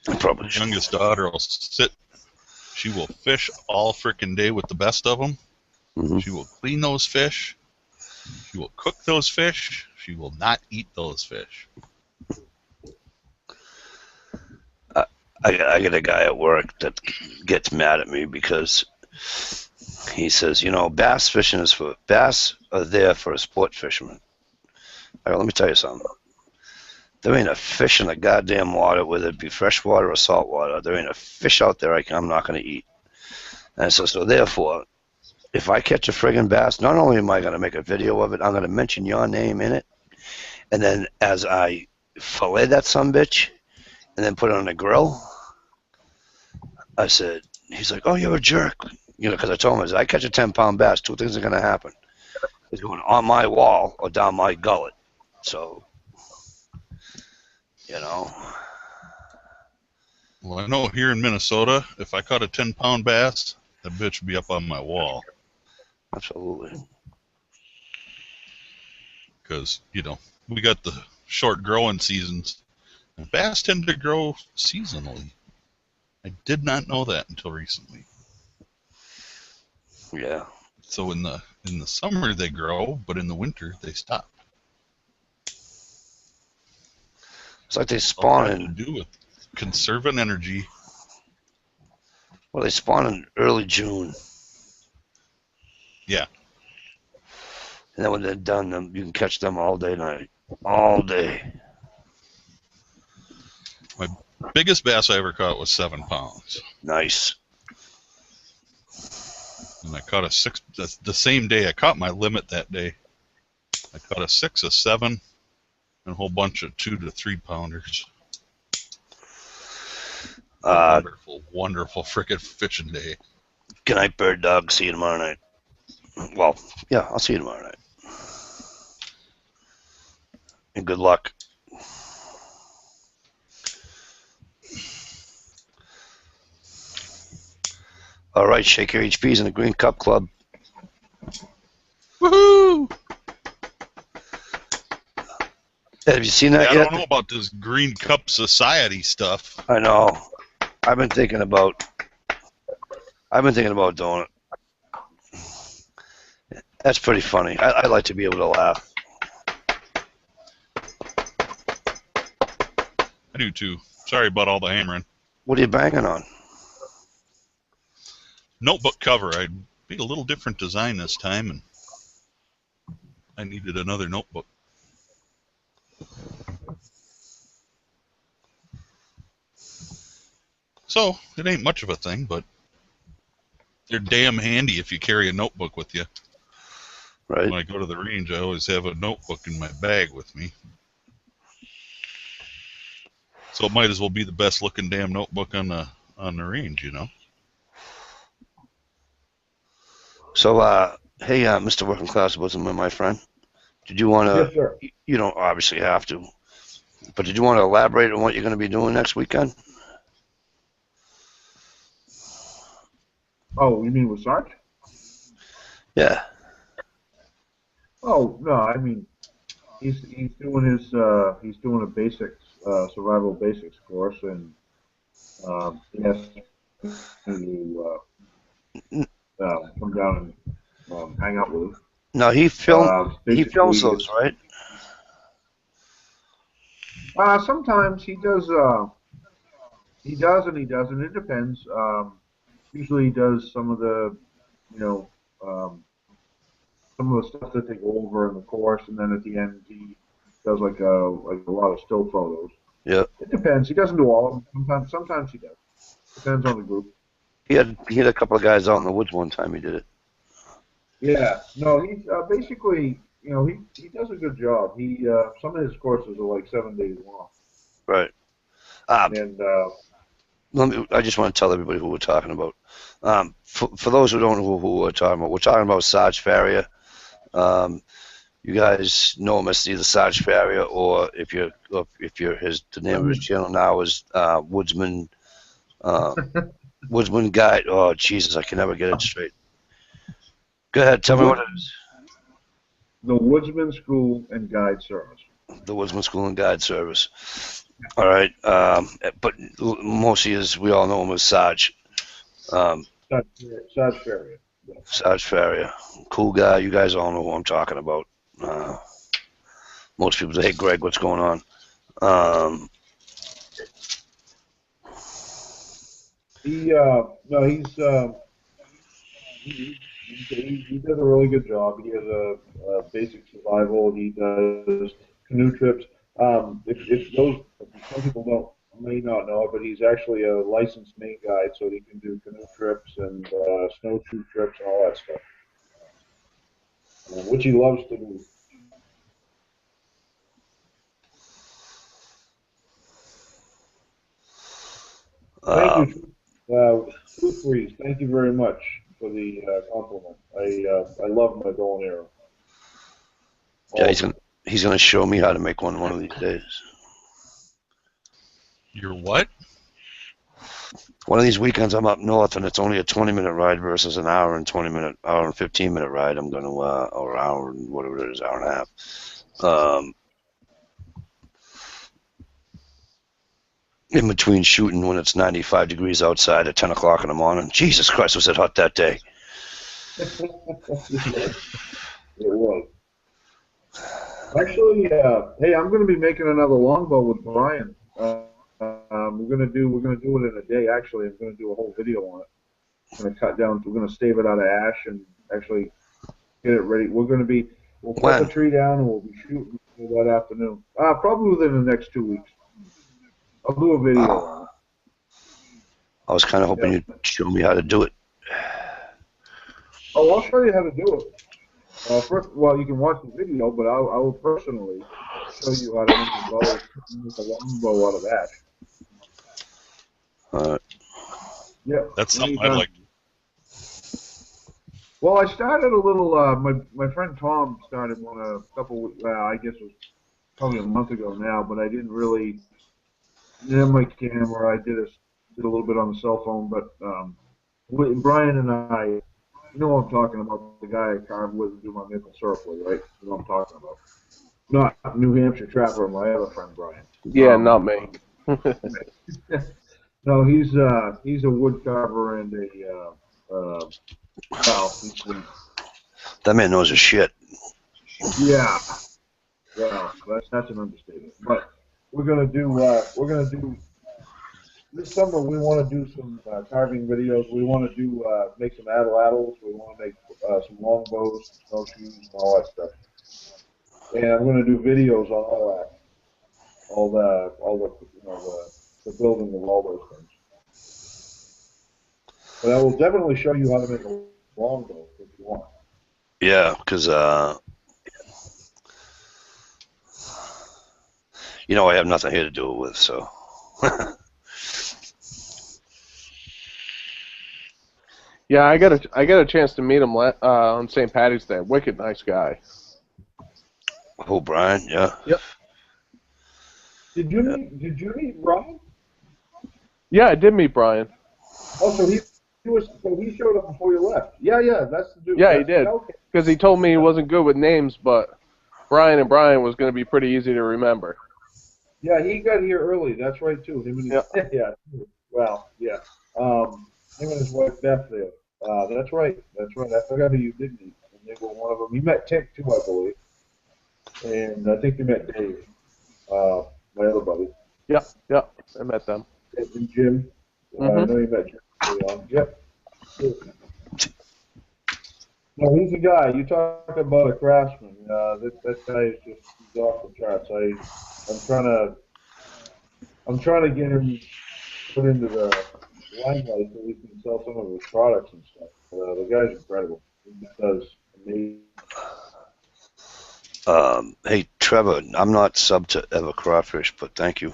I probably My should. youngest daughter will sit. She will fish all frickin' day with the best of them. Mhm. She will clean those fish. She will cook those fish. She will not eat those fish. I get a guy at work that gets mad at me because he says, bass fishing bass are there for a sport fisherman. All right, let me tell you something. There ain't a fish in the goddamn water, whether it be fresh water or salt water. There ain't a fish out there I'm not going to eat. And so therefore, if I catch a friggin' bass, not only am I going to make a video of it, I'm going to mention your name in it. And then as I fillet that sumbitch and then put it on the grill, I said, he's like, oh, you're a jerk. Because I told him, as I catch a 10-pound bass, two things are going to happen. It's going on my wall or down my gullet. So, Well, I know here in Minnesota, if I caught a 10-pound bass, that bitch would be up on my wall. Absolutely. Because, we got the short growing seasons. And bass tend to grow seasonally. I did not know that until recently. Yeah. So in the summer they grow, but in the winter they stop. It's like they All spawn that to in, do with conserving energy. they spawn in early June. Yeah. And then when they're done, you can catch them all day, night. All day. My biggest bass I ever caught was 7 pounds. Nice. And I caught a 6, the same day I caught my limit that day. I caught a 6, a 7, and a whole bunch of 2 to 3 pounders. Wonderful, wonderful frickin' fishing day. Good night, Bird Dog. See you tomorrow night. Well, yeah, I'll see you tomorrow night. And good luck. All right, shake your HPs in the Green Cup Club. Woohoo! Ed, have you seen that I yet? don't know about this Green Cup Society stuff. I know. I've been thinking about doing it. That's pretty funny. I like to be able to laugh. I do too. Sorry about all the hammering. What are you banging on? Notebook cover. I'd be a little different design this time, and I needed another notebook. So, it ain't much of a thing, but they're damn handy if you carry a notebook with you. Right. When I go to the range, I always have a notebook in my bag with me. So it might as well be the best looking damn notebook on the range, So, hey, Mr. Working Class Bosom, my friend, did you want to? Yes, sir. You don't obviously have to, but did you want to elaborate on what you're going to be doing next weekend? Oh, you mean with Sarge? Yeah. Oh no, I mean he's doing his he's doing a basics survival basics course, and he has to come down and hang out with him. No, he films Basically, those, right? Sometimes he does. He does and he doesn't. It depends. Usually he does some of the, some of the stuff that they go over in the course, and then at the end he does like a lot of still photos. Yeah. It depends. He doesn't do all of them. Sometimes he does. Depends on the group. He had a couple of guys out in the woods one time. He did it. Yeah. No, he's basically, he does a good job. He some of his courses are like 7 days long. Right. And I just want to tell everybody who we're talking about. For those who don't know who we're talking about Sarge Farrier. You guys know him as either Sarge Farrier, or if you're the name of his channel now is Woodsman Guide. Oh Jesus, I can never get it straight. Go ahead, tell me what it is. The Woodsman School and Guide Service. The Woodsman School and Guide Service. All right. But mostly, as we all know him as Sarge. Sarge Ferrier. Yeah. Sarge Ferrier. Cool guy. You guys all know who I'm talking about. Most people say, hey, Greg, what's going on? No, he does a really good job. He has a basic survival. He does canoe trips. If some people may not know it, but he's actually a licensed main guide, so he can do canoe trips and snowshoe trips and all that stuff, which he loves to do. Thank you, Truth Freeze. Thank you very much for the compliment. I love my bow and arrow. Yeah, he's gonna show me how to make one of these days. You're what? One of these weekends I'm up north and it's only a 20-minute ride versus an hour and 15-minute ride. I'm gonna or hour and whatever it is, hour and a half. In between shooting when it's 95 degrees outside at 10 o'clock in the morning. Jesus Christ, was it hot that day? It was. Actually, hey, I'm going to be making another longbow with Brian. We're going to do it in a day. Actually, I'm going to do a whole video on it. I'm going to cut down. We're going to stave it out of ash and actually get it ready. We'll cut the tree down and we'll be shooting that afternoon. Probably within the next 2 weeks. I'll do a video. I was kind of hoping you'd show me how to do it. Oh, I'll show you how to do it. First, well, you can watch the video, but I will personally show you how to make a longbow out of ash. Yeah. That's something I'd like. Well, I started a little. My friend Tom started one a couple. I guess it was probably a month ago now, but I didn't really. My camera. I did a little bit on the cell phone, but Brian and I, you know what I'm talking about, the guy I carved with and do my maple syrup with, right? You know what I'm talking about. Not New Hampshire Trapper, my other friend Brian. Yeah, not me. No, he's a wood carver and that man knows his shit. Yeah. Well, that's an understatement. But we're gonna do this summer. We want to do some carving videos. We want to do make some atlatls. We want to make some longbows, snowshoes, and all that stuff. And I'm going to do videos on all that, all the building of all those things. But I will definitely show you how to make a longbow if you want. Yeah, because I have nothing here to do it with, so. Yeah, I got a chance to meet him on St. Patty's Day. Wicked nice guy. Oh, Brian, yeah. Yep. Did you meet Brian? Yeah, I did meet Brian. Oh, so he showed up before you left. Yeah, that's the dude. Yeah, he did. Because he told me he wasn't good with names, but Brian and Brian was going to be pretty easy to remember. Yeah, he got here early. That's right too. Him and his, yeah. Well, yeah. Him and his wife Beth there. That's right. I forgot who you did meet. And they were one of them. You met Tick too, I believe. And I think you met Dave, my other buddy. Yep. I met them. And Jim. I know you met Jim early on. Yep. No, he's a guy. You talk about a craftsman. That guy is he's off the charts. I'm trying to get him put into the limelight so we can sell some of his products and stuff. The guy's incredible. He does amazing. Hey, Trevor, I'm not sub to Ever Crawfish, but thank you.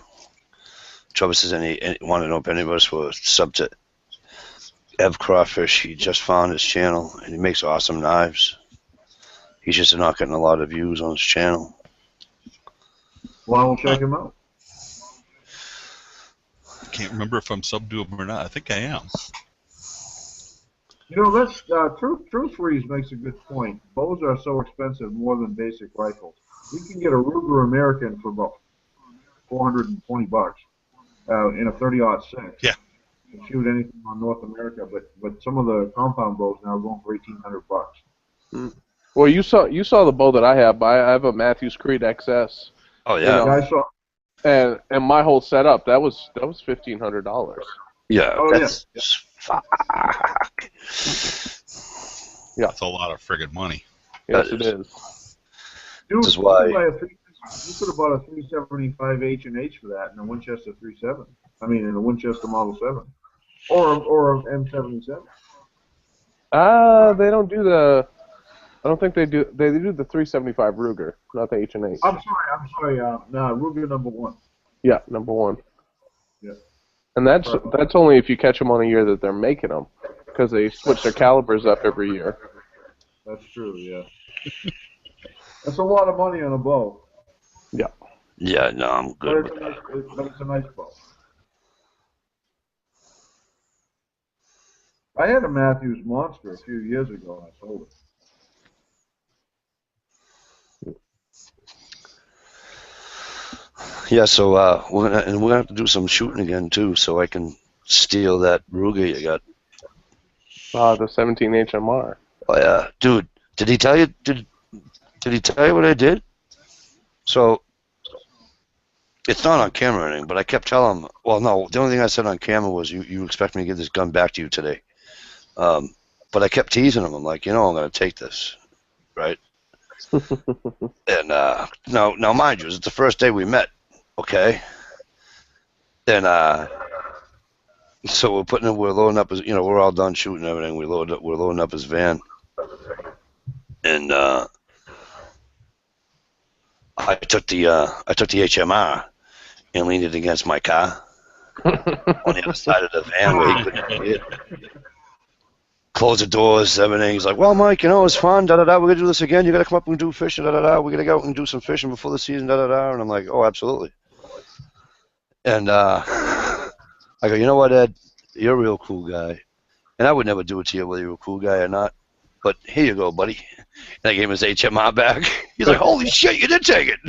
Trevor says want to know if any of us were sub to Ev Crawfish. He just found his channel, and he makes awesome knives. He's just not getting a lot of views on his channel. Well, we'll check him out. I can't remember if I'm sub to him or not. I think I am. That's Truth Freeze makes a good point. Bows are so expensive, more than basic rifles. We can get a Ruger American for about $420 in a 30-06. Yeah. You can shoot anything on North America, but some of the compound bows now are going for $1,800. Well, you saw the bow that I have. I have a Matthews Creed XS. Oh You yeah. know, Yeah, I saw. and my whole setup that was $1,500. Yeah. Oh, That's fuck. That's a lot of friggin' money. Yes, That it is. Dude, This is why- you could have bought a 375 H&H for that in a Winchester 37. I mean, in a Winchester Model 7. Or a M77. They don't do the. I don't think they do. They do the 375 Ruger, not the H&H. I'm sorry. No, Ruger #1. Yeah, #1. Yeah. And that's only if you catch them on a year that they're making them, because they switch their calibers up every year. That's true, yeah. That's a lot of money on a bow. Yeah. No, I'm But good. it's a nice bow. I had a Matthews Monster a few years ago and I sold it. Yeah. So we're gonna have to do some shooting again too, so I can steal that Ruger you got. The 17 HMR. Oh yeah, dude. Did he tell you? Did he tell you what I did? So it's not on camera or anything, but I kept telling him. Well, no. The only thing I said on camera was, "You expect me to give this gun back to you today?" But I kept teasing him. I'm like, I'm gonna take this, right? And now, mind you, it's the first day we met. Okay. And so we're loading up his. We're all done shooting and everything. We're loading up his van. And I took the HMR and leaned it against my car on the other side of the van where he couldn't see it. Close the doors, everything. He's like, "Well, Mike, it's fun. We're gonna do this again. You gotta come up and do fishing. We're gonna go out and do some fishing before the season. And I'm like, "Oh, absolutely." And I go, "You know what, Ed? You're a real cool guy, and I would never do it to you whether you're a cool guy or not. But here you go, buddy." And I gave him his HMR back. He's like, "Holy shit, you did take it!"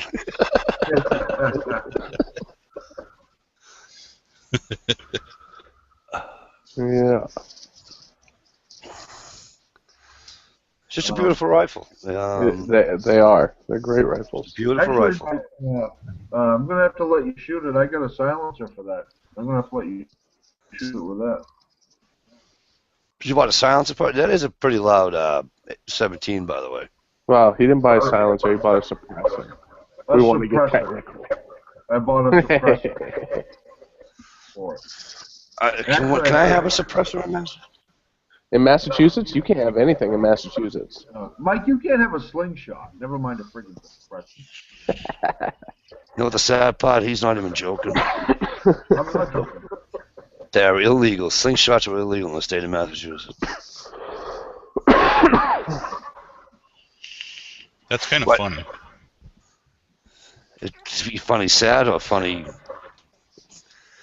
Yeah. It's just a beautiful rifle. They are. They're great rifles. Beautiful rifle. I'm gonna have to let you shoot it. I got a silencer for that. I'm gonna have to let you shoot it with that. You bought a silencer part? That is a pretty loud 17, by the way. Well, he didn't buy a silencer. He bought a suppressor. We want to get suppressor. technical. I bought a suppressor for it. Can I have a suppressor in this? In Massachusetts, you can't have anything in Massachusetts. Mike, you can't have a slingshot. Never mind a friggin' suppressor. You know what the sad part? He's not even joking. I'm not joking. They're illegal. Slingshots are illegal in the state of Massachusetts. That's kind of What? funny. It's funny sad or funny?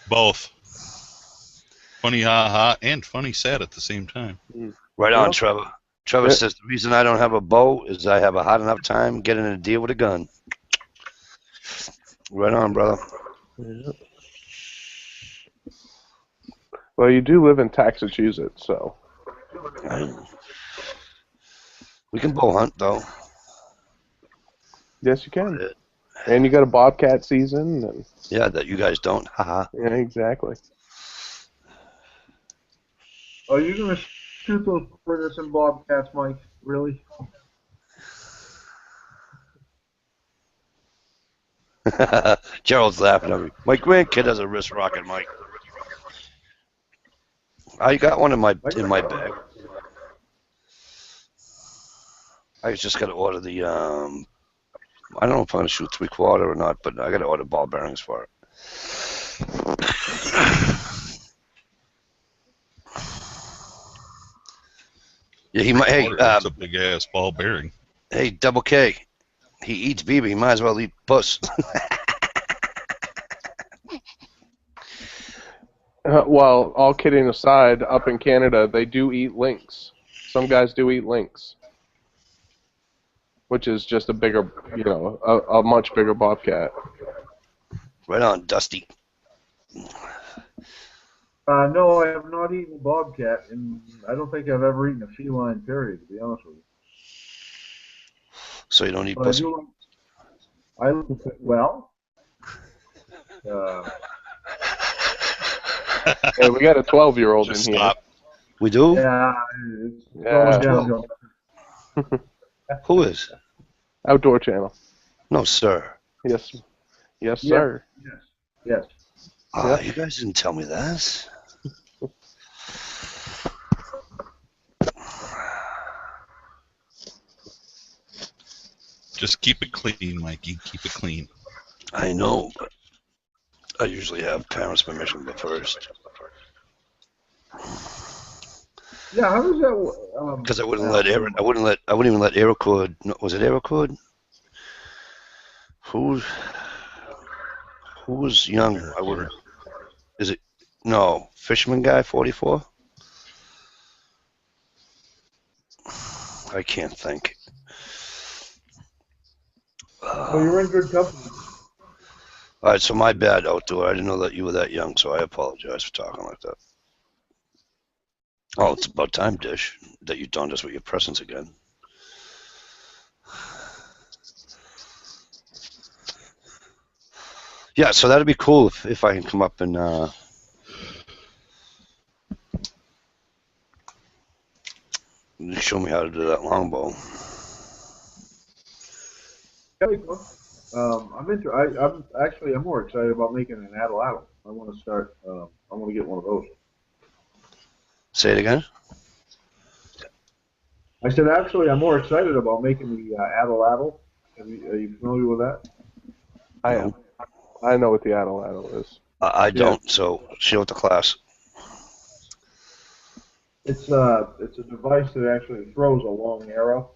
Both. Funny ha-ha and funny sad at the same time. Right on, Yep. Trevor. Trevor says the reason I don't have a bow is I have a hard enough time getting a deal with a gun. Right on, brother. Yeah. Well, you do live in Massachusetts, so. We can bow hunt, though. Yes, you can. And you got a bobcat season. And, Yeah, that you guys don't. Haha. yeah, exactly. Are you gonna shoot those critters and bobcats, Mike? Really? Gerald's laughing at me. My grandkid has a wrist rocket, Mike. I got one in my bag. I just got to order the I don't know if I'm gonna shoot 3/4 or not, but I got to order ball bearings for it. Yeah, he might. Hey, It's a big ass ball bearing. hey, Double K. He eats BB. He might as well eat puss. Well, all kidding aside, up in Canada, they do eat lynx. Some guys do eat lynx, which is just a bigger, a much bigger bobcat. Right on, Dusty. No, I have not eaten bobcat, and I don't think I've ever eaten a feline, period, to be honest with you. So you don't eat But pussy? Well, Hey, we got a 12-year-old in Just here. stop. We do? yeah, it's Yeah. going downhill. Who is? Outdoor Channel. No, sir. Yes. Yes, Yeah. sir. Yes. Ah, you guys didn't tell me that. Just keep it clean, Mikey. Keep it clean. I know, but I usually have parents' permission first. Yeah, how does that? Because I wouldn't let Aaron. I wouldn't even let Aerocord. No, was it Aerocord? Who was young? I wouldn't. Is it? No, Fisherman guy, 44. I can't think. Well, you're in good company. All right, so my bad, Outdoor. I didn't know that you were that young, so I apologize for talking like that. Oh, it's about time, Dish, that you donned us with your presents again. Yeah, so that'd be cool if I can come up and show me how to do that longbow. I'm more excited about making an atlatl. I want to start. I want to get one of those. Say it again. I said, actually, I'm more excited about making the atlatl. Are you familiar with that? I am. I know what the atlatl is. I don't, so show it to class. It's a device that actually throws a long arrow,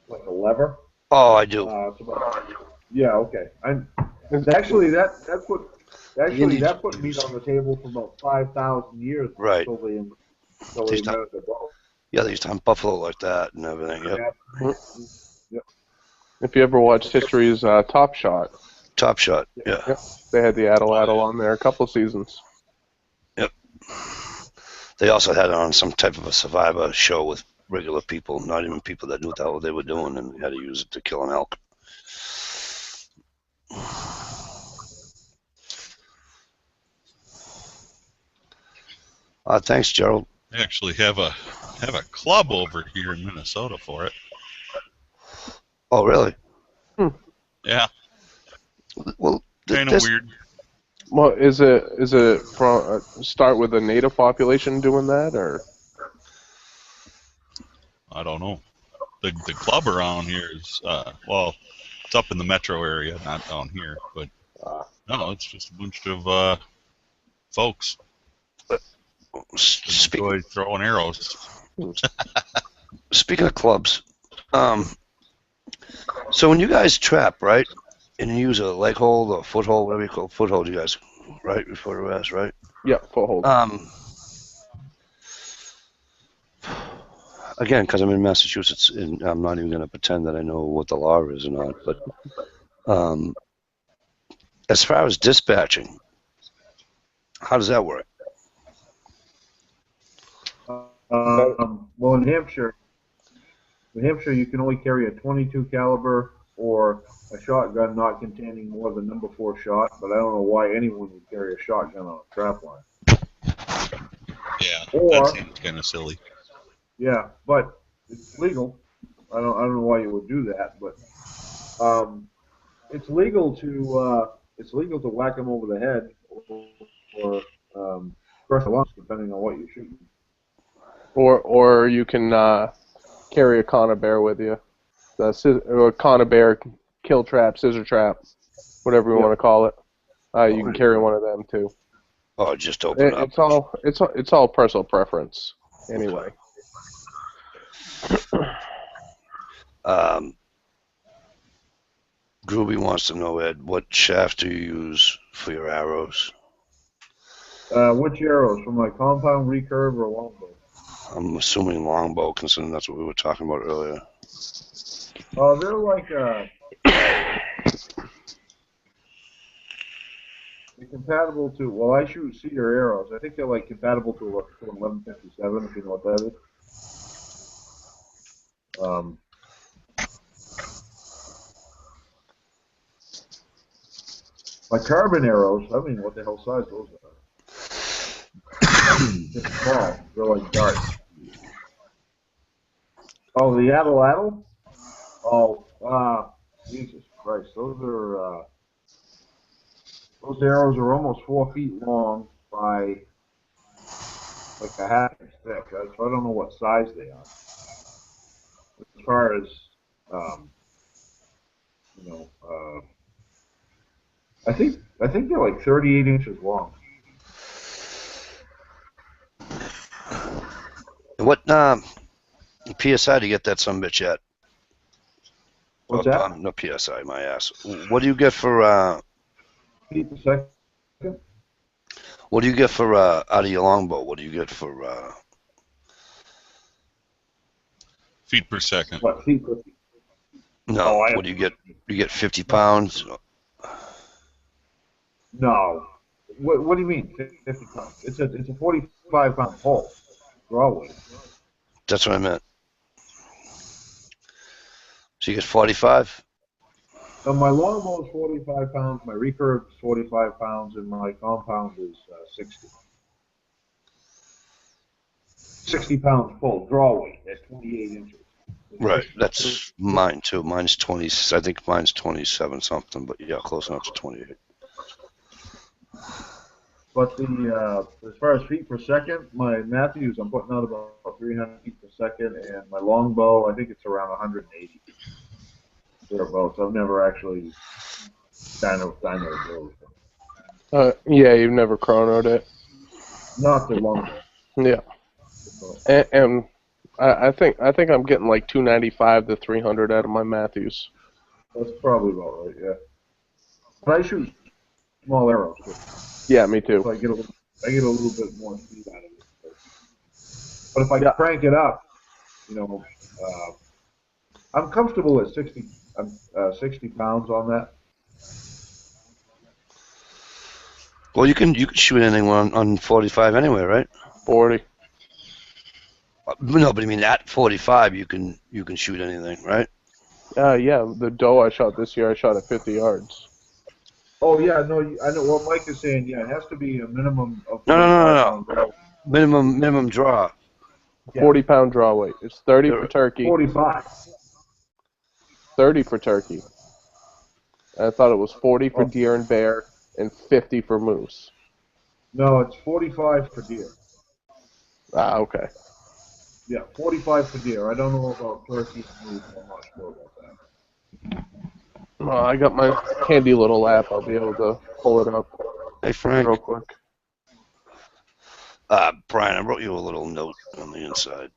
like a lever. Oh, I do. It's about, yeah, okay. That put meat on the table for about 5,000 years. Right. Until they These invented the bow. Yeah, they used to hunt buffalo like that and everything. Yep. Yep. If you ever watched History's Top Shot, Top Shot. Yeah. Yep. They had the atlatl on there a couple of seasons. Yep. They also had it on some type of a survivor show with regular people, not even people that knew what the hell they were doing, and they had to use it to kill an elk. Thanks, Gerald. I actually have a club over here in Minnesota for it. Oh, really? Yeah. Well, Kind of weird. Well, is it from start with a native population doing that, or? I don't know. The club around here is it's up in the metro area, not down here. But no, it's just a bunch of folks that enjoy throwing arrows. Speaking of clubs, so when you guys trap, right, and you use a leg hold or foothold, whatever you call it, foothold, you guys, right, before the rest, right? Yeah, foothold. Again, because I'm in Massachusetts, and I'm not even going to pretend that I know what the law is or not, but as far as dispatching, how does that work? Well, in New Hampshire, you can only carry a .22 caliber or a shotgun not containing more than number 4 shot. But I don't know why anyone would carry a shotgun on a trap line. Yeah, Or, that seems kind of silly. Yeah, but it's legal. I don't know why you would do that, but it's legal to whack them over the head or crush the lungs, depending on what you're shooting. Or you can carry a conibear with you. Or a conibear kill trap, scissor trap, whatever you want to call it. You can carry one of them too. Oh, just open up. It's all personal preference, anyway. Groovy wants to know, Ed, what shaft do you use for your arrows? Which arrows? From my compound, recurve, or longbow? I'm assuming longbow, considering that's what we were talking about earlier. They're like They're compatible to, well, I shoot cedar arrows. I think they're like compatible to 1157, if you know what that is. My carbon arrows, I don't even know what the hell size those are. They're small. They're like darts. Oh, the Atlatl? Oh, Jesus Christ. Those arrows are almost 4 feet long by like a half inch thick. So I don't know what size they are. As far as, you know, I think they're like 38 inches long. What PSI to get that sumbitch at? What's that? No PSI, my ass. What do you get for Feet per second? what do you get for out of your longbow? What do you get for Feet per second. What, feet per no, Oh, what do you get? You get 50 pounds? No. What do you mean, 50 pounds? It's a 45-pound pole, draw weight. That's what I meant. So you get 45? So my longbow is 45 pounds, my recurve is 45 pounds, and my compound is 60. 60 pounds full, draw weight at 28 inches. Right. That's mine too. Mine's 20. I think mine's 27 something, but yeah, close enough to 28. But as far as feet per second, my Matthews, I'm putting out about 300 feet per second, and my longbow, I think it's around 180. Thereabouts. I've never actually dynoed those. Yeah, you've never chronoed it. Not the longbow. Yeah. And I think I'm getting like 295 to 300 out of my Matthews. That's probably about right, yeah. But I shoot small arrows. Yeah, me too. So I get a little bit more speed out of it. But if I crank it up, I'm comfortable at 60 pounds on that. Well, you can shoot anything on 45 anyway, right? 40. No, but I mean at 45 you can shoot anything, right? Yeah, the doe I shot this year, I shot at 50 yards. Oh yeah, no, I know what Mike is saying. Yeah, it has to be a minimum of. No. Minimum draw. 40-pound draw weight. It's 30 for turkey. 45. 30 for turkey. I thought it was 40 for deer and bear and 50 for moose. No, it's 45 for deer. Ah, okay. Yeah, 45 for deer. I don't know about turkey and moose. I'm not sure about that. Well, I got my handy little app. I'll be able to pull it up. Hey, Frank. Real quick. Brian, I wrote you a little note on the inside.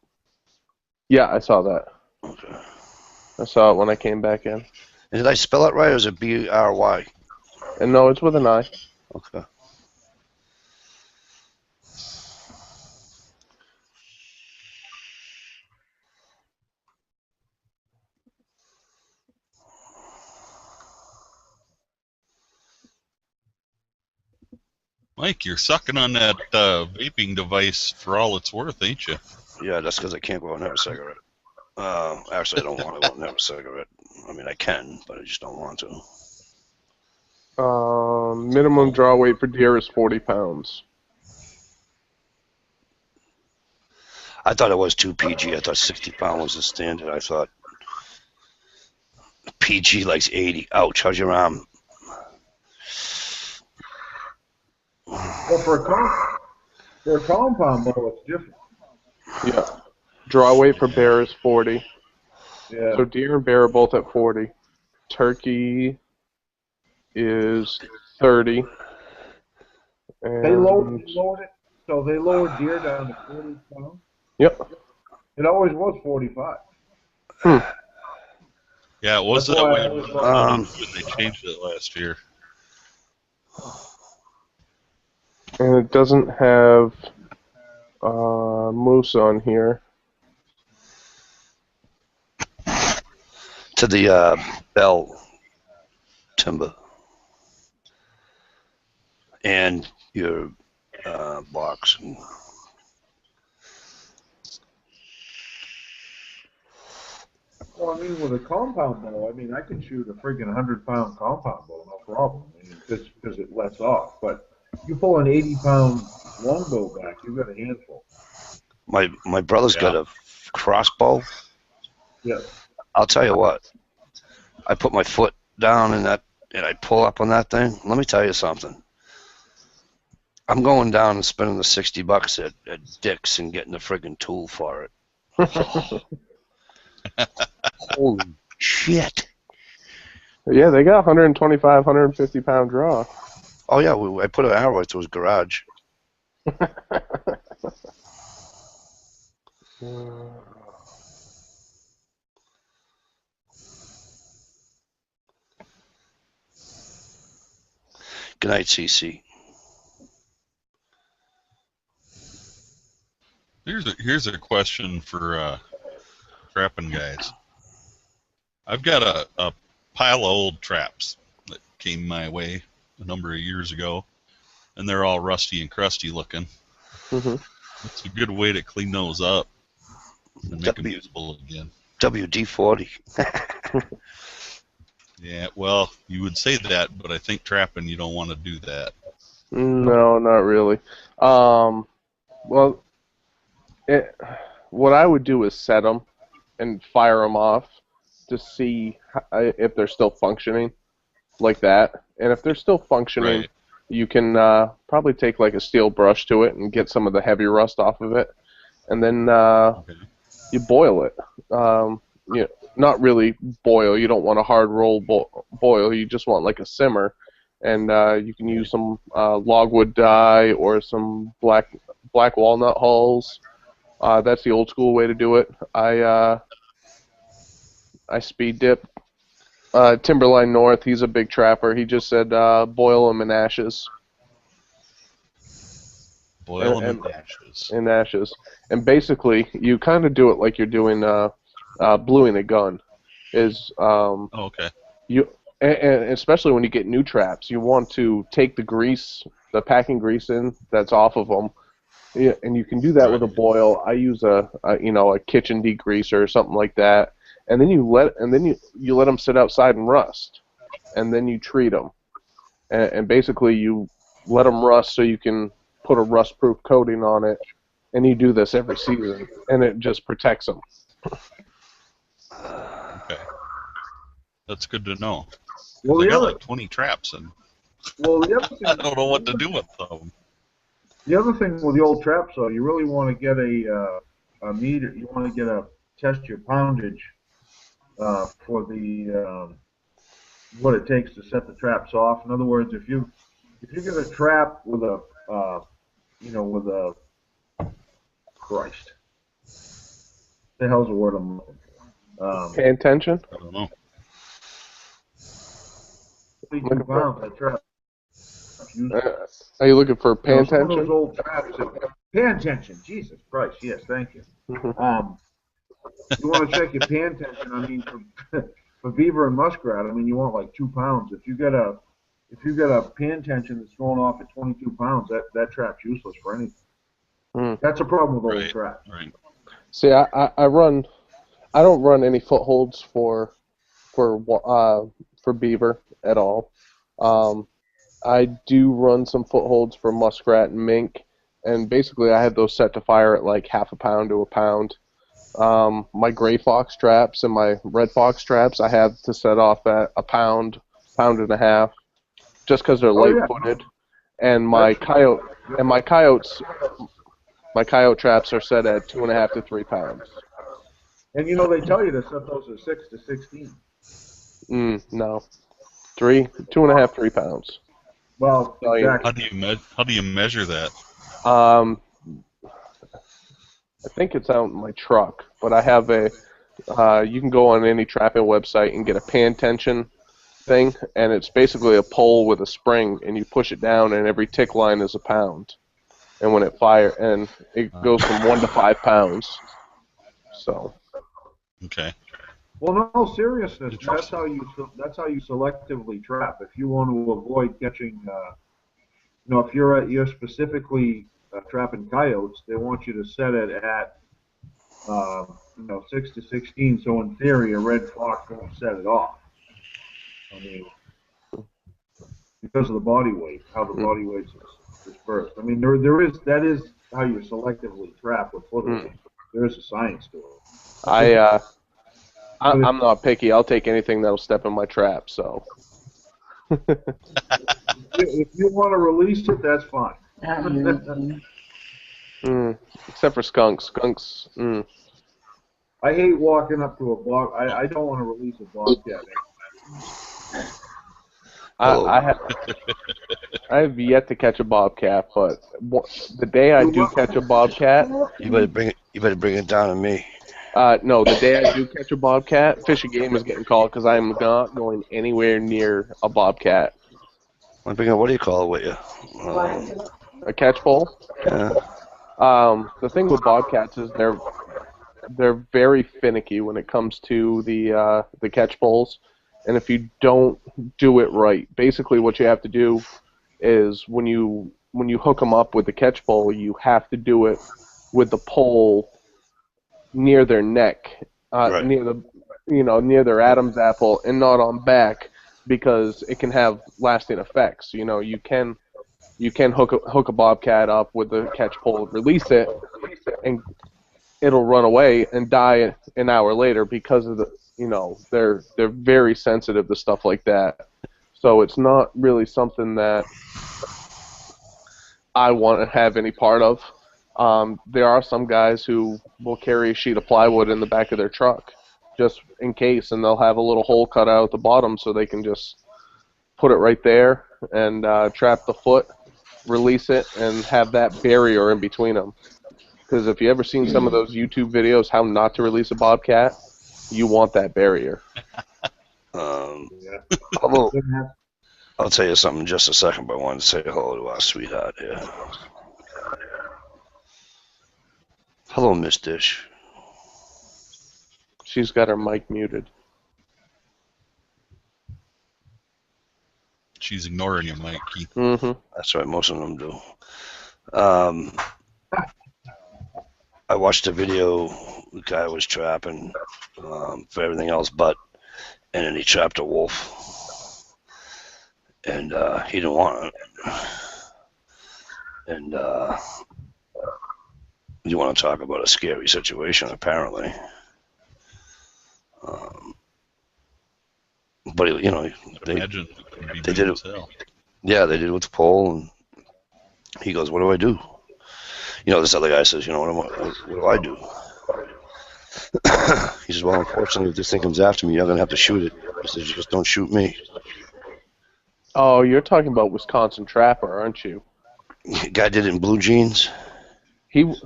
Yeah, I saw that. Okay. I saw it when I came back in. And did I spell it right, or is it B-R-Y? And no, it's with an I. Okay. Mike, you're sucking on that vaping device for all it's worth, ain't you? Yeah, that's because I can't go out and have a cigarette. Actually, I don't want to go out and have a cigarette. I mean, I can, but I just don't want to. Minimum draw weight for deer is 40 pounds. I thought it was too PG. I thought 60 pounds was the standard. I thought PG likes 80. Ouch, how's your arm? Well, for a compound bow, it's different. Yeah. Draw weight for bear is 40. Yeah. So deer and bear are both at 40. Turkey is 30. And They lowered it, so they lowered deer down to 40 pounds. Yep. It always was 45. Yeah, it was That's that why way I was, when they changed it last year. And it doesn't have moose on here. To the Bell timber. and your box. Well, I mean, with a compound bow, I mean, I can shoot a friggin' 100-pound compound bow, no problem. I mean, because it lets off. But you pull an 80-pound longbow back, you've got a handful. My brother's got a crossbow. Yeah. I'll tell you what. I put my foot down in that, and I pull up on that thing. Let me tell you something. I'm going down and spending the $60 at Dick's and getting the friggin' tool for it. Holy shit. Yeah, they got 125, 150 pound draw. Oh, yeah, I put an arrow into his garage. Good night, CC. Here's a question for trapping guys. I've got a pile of old traps that came my way a number of years ago, and they're all rusty and crusty looking. Mm-hmm. It's a good way to clean those up and make them usable again. WD-40. Yeah, well, you would say that, but I think trapping, you don't want to do that. No, not really. Well, what I would do is set them and fire them off to see if they're still functioning like that. And if they're still functioning, Right. you can probably take like a steel brush to it and get some of the heavy rust off of it. And then Okay. you boil it. You know, not really boil. You don't want a hard roll boil. You just want like a simmer. And you can use some logwood dye or some black walnut hulls. That's the old school way to do it. I speed dip. Timberline North, he's a big trapper. He just said boil them in ashes. Boil them in ashes. In ashes. And basically, you kind of do it like you're doing bluing a gun. Okay. And especially when you get new traps, you want to take the grease, the packing grease in that's off of them. Yeah, and you can do that with a boil. I use a kitchen degreaser or something like that, and then you let them sit outside and rust, and then you treat them, and basically you let them rust so you can put a rust-proof coating on it, and you do this every season, and it just protects them. Okay. That's good to know. Well, I the got other, like 20 traps, and the other thing, I don't know what to do with them. The other thing with the old traps, though, you really want to get a meter. You want to test your poundage for the what it takes to set the traps off. In other words, if you get a trap with a Christ, the hell's the word I'm looking for? Pay attention. I don't know. 22 pounds. That trap. Are you looking for pay Some of those attention? old traps. Pan tension. Jesus Christ. Yes, thank you. You want to check your pan tension. I mean, for beaver and muskrat, I mean, you want like 2 pounds. If you get a pan tension that's going off at 22 pounds, that trap's useless for anything. That's a problem with old traps. Right. See, I don't run any footholds for beaver at all. I do run some footholds for muskrat and mink, and basically I have those set to fire at like half a pound to a pound. My gray fox traps and my red fox traps I have to set off at a pound and a half, just because they're light-footed. And my coyote traps are set at 2.5 to 3 pounds. And you know they tell you to set those at 6 to 16. No, 2.5, 3 pounds. Well, exactly. How do you measure that? I think it's out in my truck, but I have you can go on any trapping website and get a pan tension thing, and it's basically a pole with a spring, and you push it down, and every tick line is a pound. And when it fires, and it goes from 1 to 5 pounds. So. Okay. Well, no, seriousness. That's how you selectively trap. If you want to avoid catching, if you're specifically trapping coyotes, they want you to set it at 6 to 16. So in theory, a red fox won't set it off. I mean, because of the body weight, how the body weight's dispersed. I mean, that is how you selectively trap with footage. There is a science to it. I'm not picky. I'll take anything that'll step in my trap. So. If you want to release it, that's fine. Except for skunks. Skunks. I hate walking up to a bob. I don't want to release a bobcat. I have yet to catch a bobcat, but the day I do catch a bobcat, you better bring it down to me. No, the day I do catch a bobcat, Fish and Game is getting called because I'm not going anywhere near a bobcat. What do you call it with you? A catch pole? Yeah. The thing with bobcats is they're very finicky when it comes to the catch poles, and if you don't do it right, basically what you have to do is when you hook them up with the catch pole, you have to do it with the pole near their neck, Right. near their Adam's apple, and not on back, because it can have lasting effects. You can hook a bobcat up with the catch pole, release it, and it'll run away and die an hour later because of they're very sensitive to stuff like that. So it's not really something that I want to have any part of. There are some guys who will carry a sheet of plywood in the back of their truck just in case, and they'll have a little hole cut out at the bottom so they can just put it right there and trap the foot, release it, and have that barrier in between them. Because if you ever seen some of those YouTube videos how not to release a bobcat, you want that barrier. I'll tell you something in just a second, but I wanted to say hello to our sweetheart here. Hello, Miss Dish. She's got her mic muted. She's ignoring you, Mikey. Mm-hmm. That's right, most of them do. I watched a video. The guy was trapping for everything else but, and then he trapped a wolf. And he didn't want it. And you want to talk about a scary situation, apparently. But they did it. Yeah, they did it with the pole, and he goes, "What do I do?" This other guy says, what do I do? He says, well, unfortunately, if this thing comes after me, you're going to have to shoot it. He says, you just don't shoot me. Oh, you're talking about Wisconsin Trapper, aren't you? Guy did it in blue jeans. And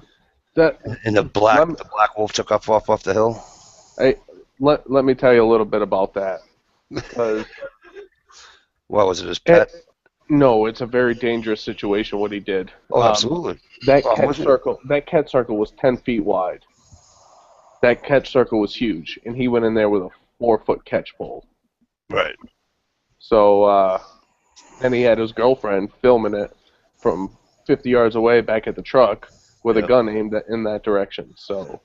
the black wolf took off the hill. Hey, let me tell you a little bit about that. Because what was it, his pet? No, it's a very dangerous situation what he did. Oh, absolutely. That catch circle was 10 feet wide. That catch circle was huge, and he went in there with a 4-foot catch pole. Right. So, and he had his girlfriend filming it from 50 yards away back at the truck with a gun aimed in that direction. So,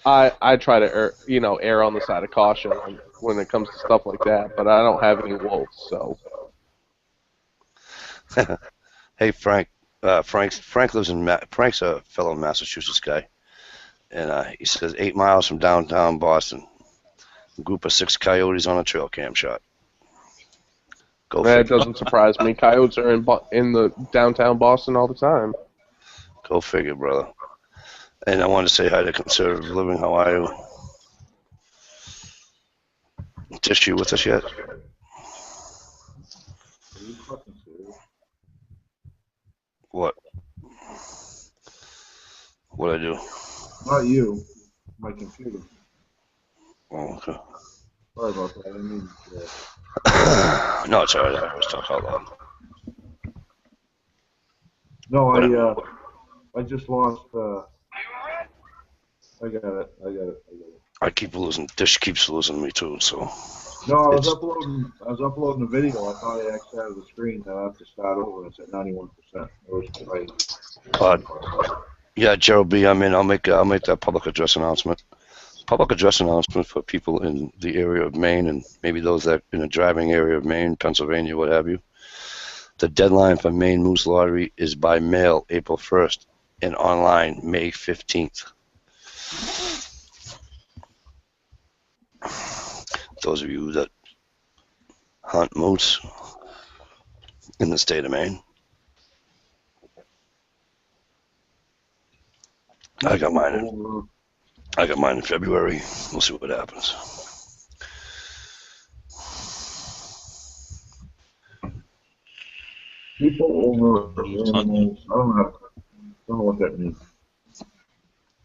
I try to err on the side of caution when it comes to stuff like that, but I don't have any wolves, so. Hey, Frank. Frank lives in Frank's a fellow Massachusetts guy, and he says 8 miles from downtown Boston, a group of 6 coyotes on a trail cam shot. That doesn't surprise me. Coyotes are in the downtown Boston all the time. Go figure, brother. And I wanted to say hi to Conservative Living. How are you? Tish, you with us yet? What? What'd I do? Not you. My computer. Oh, okay. Sorry about that. I didn't mean to. No, it's alright. I was talking out loud. No, I just lost. I got it. I keep losing. Dish keeps losing me too. So. No, I was It's- uploading the video. I thought I exited the screen. Then I have to start over. It's at 91%. It was right. Yeah, Gerald B. I'm in. I'll make that public address announcement. Public address announcement for people in the area of Maine and maybe those that in the driving area of Maine, Pennsylvania, what have you. The deadline for Maine Moose Lottery is by mail April 1st and online May 15th. Those of you that hunt moose in the state of Maine. I got mine in February. We'll see what happens. People over animals. I don't know what that means.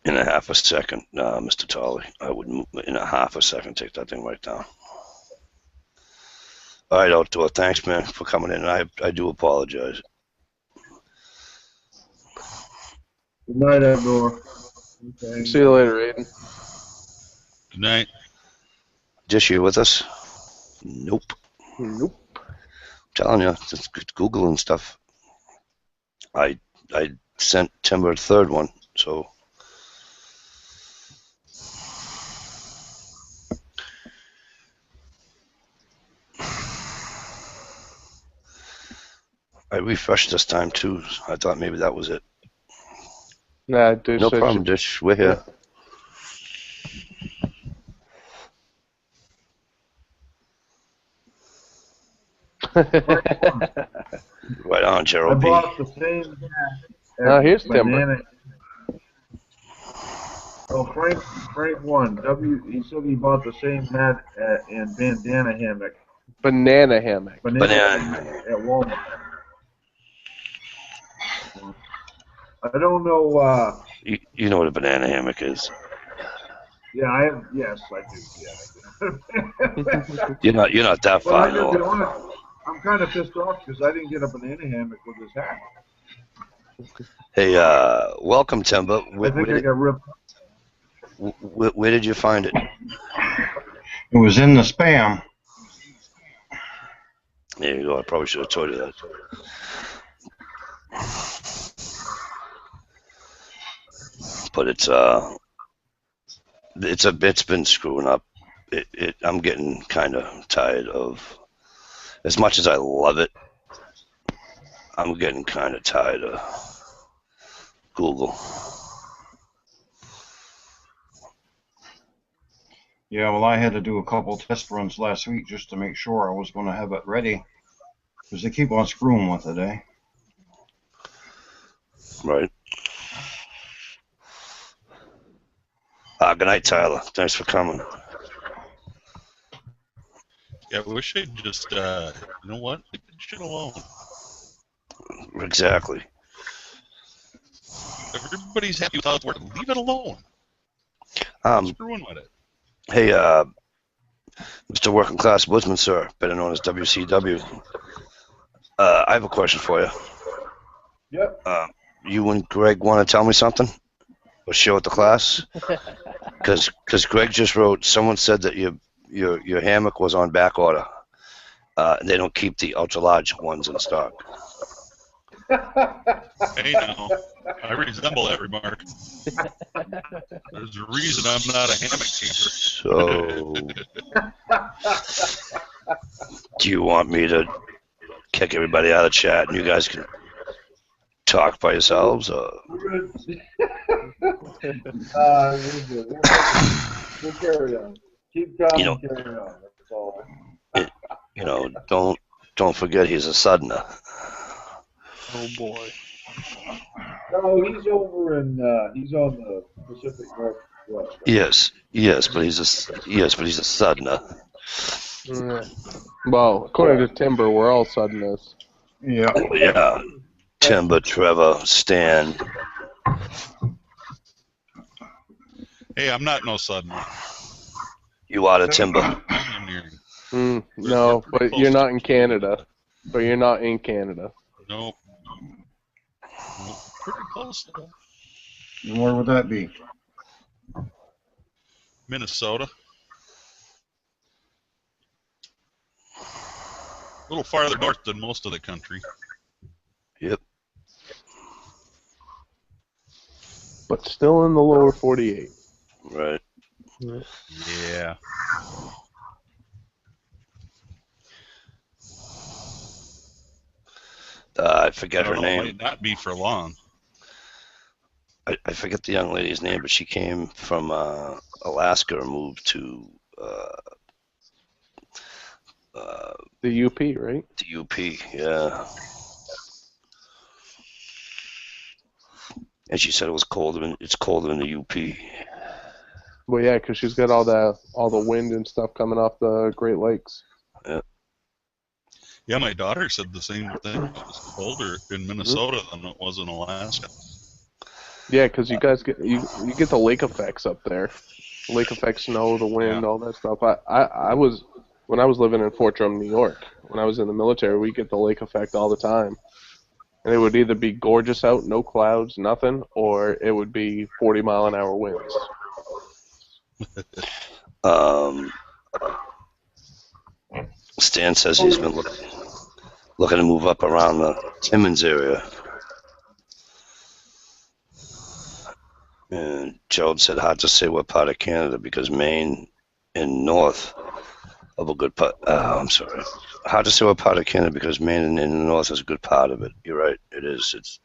In a half a second, Mr. Tolley. I would, in a half a second, take that thing right down. All right, Outdoor. Thanks, man, for coming in. I do apologize. Good night, Outdoor. Okay. See you later, Aiden. Good night. Dish, you with us? Nope. Nope. Telling you, just Google and stuff. I sent Timber a third one, so. I refreshed this time too. I thought maybe that was it. Nah, dude. No problem, Dish. We're here. Right on, I Gerald B. bought the same hat. Now, at here's Timber. Banana. Oh, Frank won. He said he bought the same hat and bandana hammock. Banana hammock. Banana. Hammock at Walmart. I don't know. You know what a banana hammock is. Yeah, yes, I do. Yeah. You're not that Well, I far gotta be north. honest. I'm kind of pissed off because I didn't get a banana hammock with this hat. Hey, welcome, Timber. I think I got ripped. Where did you find it? It was in the spam. There you go. I probably should have told you that. But it's been screwing up. I'm getting kind of tired of, as much as I love it, I'm getting kind of tired of Google. Yeah, well, I had to do a couple test runs last week just to make sure I was going to have it ready. Because they keep on screwing with it, eh? Right. Good night, Tyler. Thanks for coming. Yeah, I wish they'd just, you know what? Leave that shit alone. Exactly. Everybody's happy with how it's working. Leave it alone. Screwing with it. Hey, Mr. Working Class Woodsman, sir, better known as WCW. I have a question for you. Yep. You and Greg want to tell me something? Or share with the class? Because Greg just wrote, someone said that your hammock was on back order. They don't keep the ultra large ones in stock. Hey, now, I resemble that remark. There's a reason I'm not a hammock keeper. So, do you want me to kick everybody out of the chat and you guys can talk by yourselves? Or? We'll carry on. Keep calm You know- and carry on. That's all. Don't forget he's a southerner. Oh boy. No, he's over in. He's on the Pacific Northwest. Yes, but he's a southerner. Well, according to Timber, we're all Southerners. Yeah. Yeah, Timber, Trevor, Stan. Hey, I'm not no southerner. You are the Timber. I'm here. No, pretty but close you're to not in Canada. But you're not in Canada. Nope. Pretty close to that. And where would that be? Minnesota. little farther north than most of the country. Yep. But still in the lower 48. Right. Yeah. I I forget her don't know. It name. might not be for long. I forget the young lady's name, but she came from Alaska and moved to The UP, right? the UP. Yeah. And she said it's colder in the UP. Well, yeah, because she's got all the wind and stuff coming off the Great Lakes. Yeah, my daughter said the same thing. It's colder in Minnesota than it was in Alaska. Yeah, because you guys get you get the lake effects up there. Lake effect, snow, the wind, all that stuff. I was when I was living in Fort Drum, New York. When I was in the military, we get the lake effect all the time. And it would either be gorgeous out, no clouds, nothing, or it would be 40-mile-an-hour winds. Stan says he's been looking to move up around the Timmins area. And Job said hard to say what part of Canada because Maine and north of a good part. I'm sorry. Hard to say what part of Canada because Maine in the north is a good part of it. You're right. It is.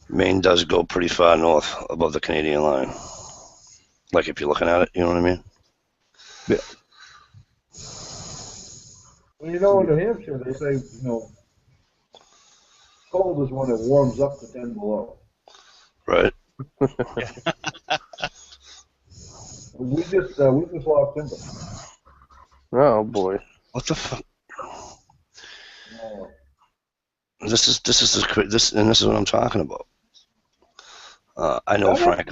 Maine does go pretty far north above the Canadian line. Like if you're looking at it, you know what I mean? Yeah. Well, you know, in New Hampshire, they say, you know, cold is when it warms up to 10 below. Right. We just lost timber. Oh boy. What the fuck? Oh, This is what I'm talking about. I know Frank.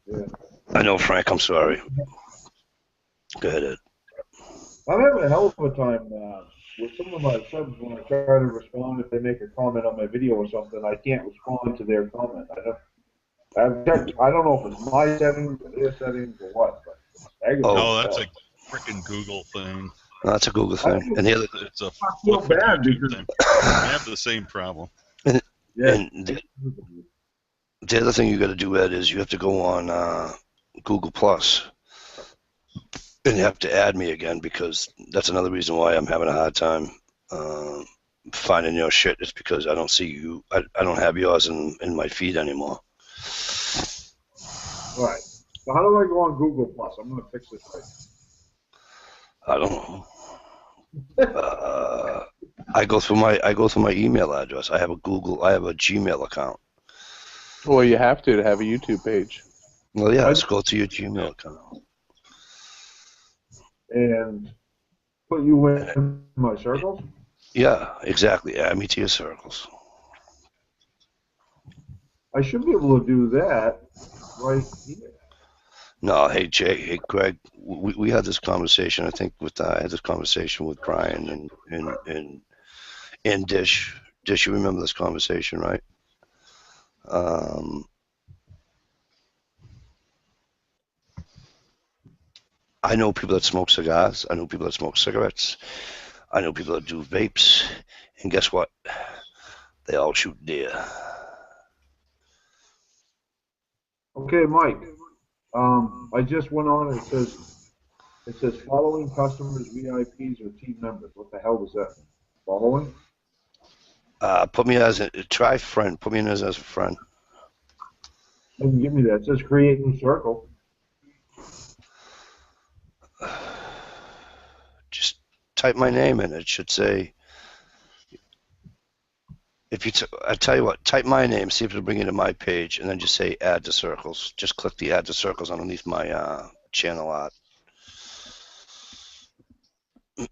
Yeah. I know Frank. I'm sorry. Go ahead, Ed. I'm having a hell of a time with some of my subs when I try to respond if they make a comment on my video or something. I can't respond to their comment. I don't know if it's my settings or their settings or what, but No, that's a freaking Google thing. No, that's a Google thing. And the other, It's a I feel bad YouTube because thing. I have the same problem. yeah, and the other thing you got to do, Ed, is you have to go on Google Plus, and you have to add me again because that's another reason why I'm having a hard time finding your shit. It's because I don't see you. I don't have yours in my feed anymore. all right. So how do I go on Google Plus? I'm gonna fix this right. I don't know. I go through my email address. I have a Gmail account. Well, you have to have a YouTube page. Well, yeah, let's go to your Gmail account. And put you in my circles. Yeah, exactly. Add me to your circles. I should be able to do that right here. No, hey Jay, hey Greg, we had this conversation. I think I had this conversation with Brian and Dish. Dish, you remember this conversation, right? I know people that smoke cigars. I know people that smoke cigarettes. I know people that do vapes. And guess what? They all shoot deer. Okay, Mike. I just went on and it says following customers, VIPs, or team members. What the hell does that mean? Following? Put me try friend. Put me in as a friend. Doesn't give me that. It says create new circle. Just type my name in. It should say. I tell you what, type my name, see if it'll bring you to my page, and then just say add to circles. Just click the add to circles underneath my channel art. Add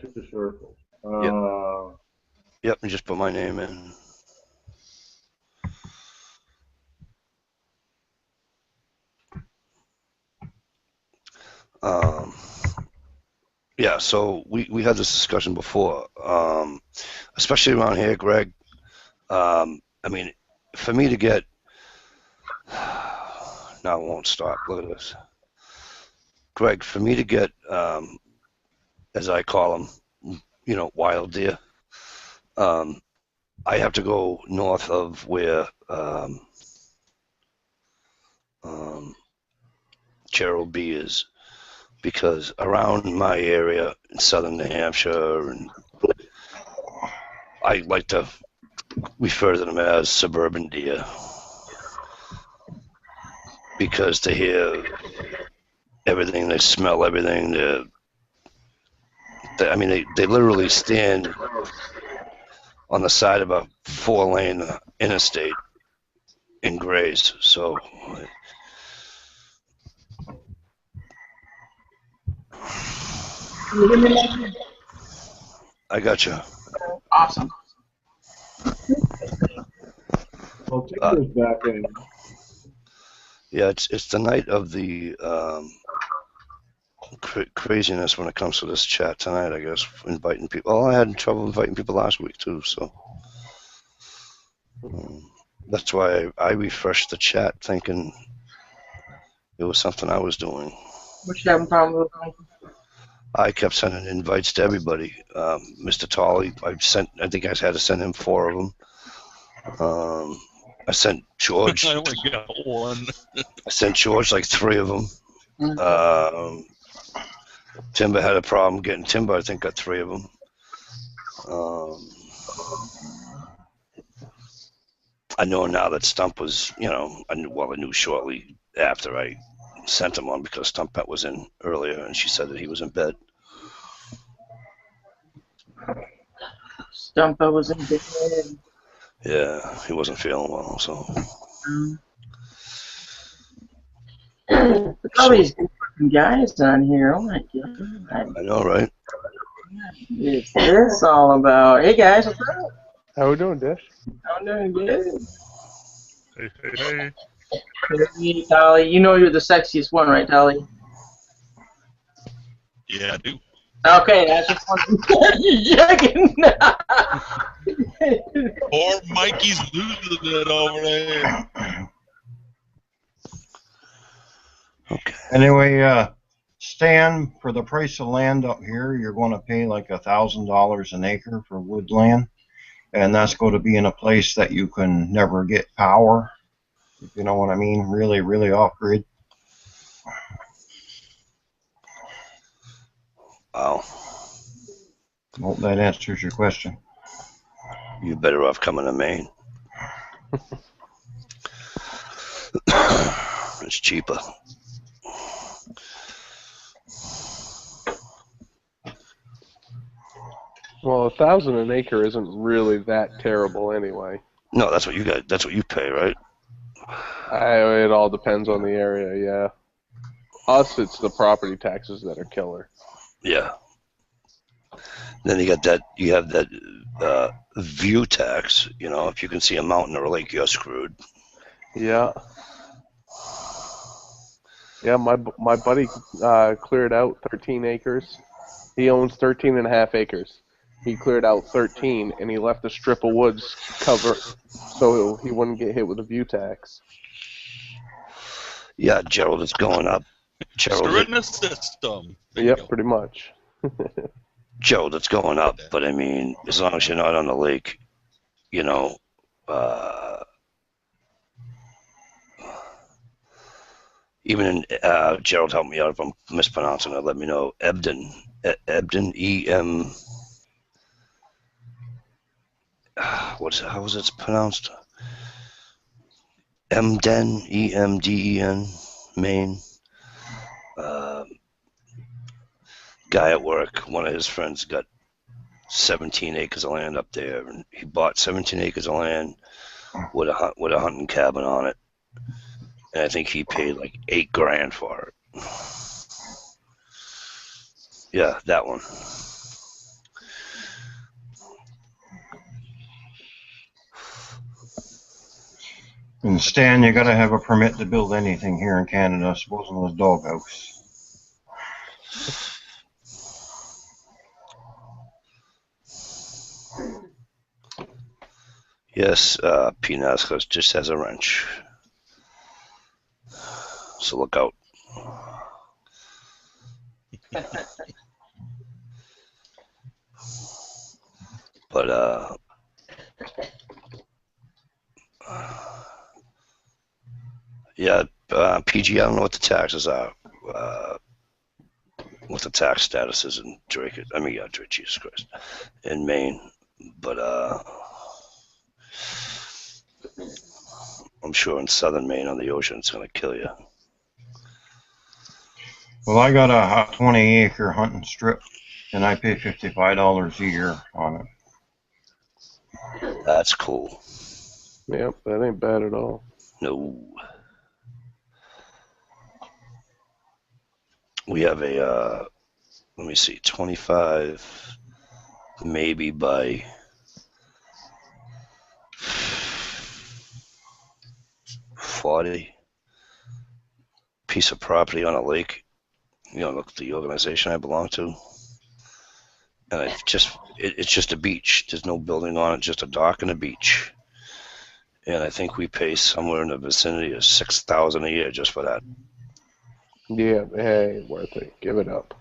to the circle. Yep, and just put my name in. Yeah, so we had this discussion before, especially around here, Greg. I mean, for me to get, no, it won't stop. Look at this. Greg, for me to get, as I call them, wild deer, I have to go north of where Gerald B is, because around my area in southern New Hampshire, and I like to refer to them as suburban deer, because they hear everything, they smell everything. They literally stand on the side of a 4-lane interstate and graze. So Can you hear me, Mikey? I got you. Awesome. Well, Tinker's back in. Yeah, it's the night of the craziness when it comes to this chat tonight, I guess, inviting people. Oh, I had trouble inviting people last week too, so that's why I refreshed the chat thinking it was something I was doing. What you having problem with? I kept sending invites to everybody. Mr. Tolley, I think I had to send him 4 of them. I sent George. I only got one. I sent George like 3 of them. Timber had a problem getting Timber. I think got 3 of them. I know now that Stump was, I knew shortly after I sent him on, because Stumpette was in earlier and she said that he was in bed. Stumpa was in bed. Yeah, he wasn't feeling well, so. Look at all these good fucking guys on here. Oh my god. I know, right? What is this all about? Hey guys, what's up? How we doing, Dish? I'm doing good. Hey. Hey, Dolly, you know you're the sexiest one, right, Dolly? Yeah, I do. Okay, that's just one. Checking. Poor Mikey's losing it over there. Okay. Anyway, Stan, for the price of land up here, you're going to pay like $1,000 an acre for woodland, and that's going to be in a place that you can never get power, if you know what I mean, really, really off-grid. Wow. Hope that answers your question. You're better off coming to Maine. It's cheaper. Well, $1,000 an acre isn't really that terrible anyway. No, that's what you got. That's what you pay, right? It all depends on the area, yeah. Us, it's the property taxes that are killer. Yeah. Then you have that view tax. If you can see a mountain or a lake, you're screwed. Yeah. Yeah, my buddy cleared out 13 acres. He owns 13 and a half acres. He cleared out 13, and he left a strip of woods covered so he wouldn't get hit with a view tax. Yeah, Gerald, it's going up. Screw in the system. Yep, pretty much. Gerald, it's going up, but I mean, as long as you're not on the lake, even in, Gerald, help me out if I'm mispronouncing it. Let me know. Ebden, E-M. How is it pronounced? Emden, E-M-D-E-N, Maine. Guy at work, one of his friends got 17 acres of land up there, and he bought 17 acres of land with a hunting cabin on it, and I think he paid like $8,000 for it. Yeah, that one. And Stan, you got to have a permit to build anything here in Canada, supposing those doghouse. Yes, Pinascos just has a wrench. So look out. But yeah, PG. I don't know what the taxes are. What the tax status is in Drake. I mean, yeah, Drake. Jesus Christ, in Maine. But I'm sure in southern Maine on the ocean, it's gonna kill you. Well, I got a 20-acre hunting strip, and I pay $55 a year on it. That's cool. Yep, that ain't bad at all. No. We have a, let me see, 25, maybe by 40 piece of property on a lake. You know, look, the organization I belong to. And it's just a beach. There's no building on it, just a dock and a beach. And I think we pay somewhere in the vicinity of $6,000 a year just for that. Yeah, hey, worth it. Give it up.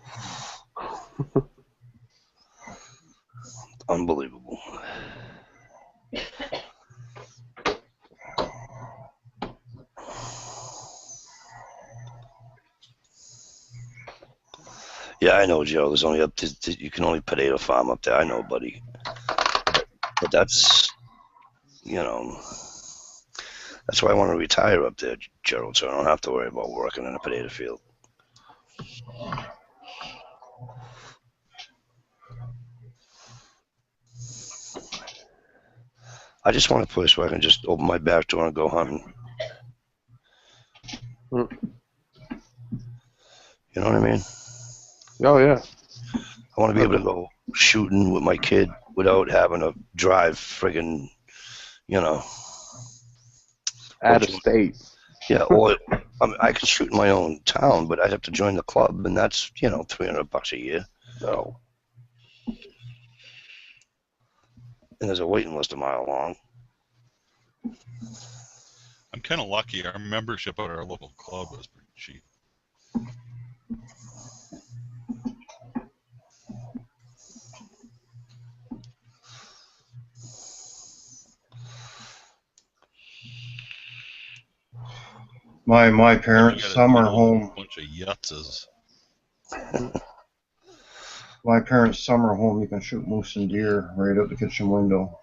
Unbelievable. Yeah, I know, Joe. There's only you can only potato farm up there. I know, buddy. But that's, you know, that's why I want to retire up there, Gerald, so I don't have to worry about working in a potato field. I just want a place where I can just open my back door and go hunting. You know what I mean? Oh, yeah. I want to be able to go shooting with my kid without having to drive friggin', you know. Out of state. Yeah, or I can shoot in my own town, but I'd have to join the club, and that's, you know, $300 a year. No. And there's a waiting list a mile long. I'm kind of lucky. Our membership at our local club was pretty cheap. My parents' summer home. A bunch of yutzes. My parents' summer home, you can shoot moose and deer right out the kitchen window.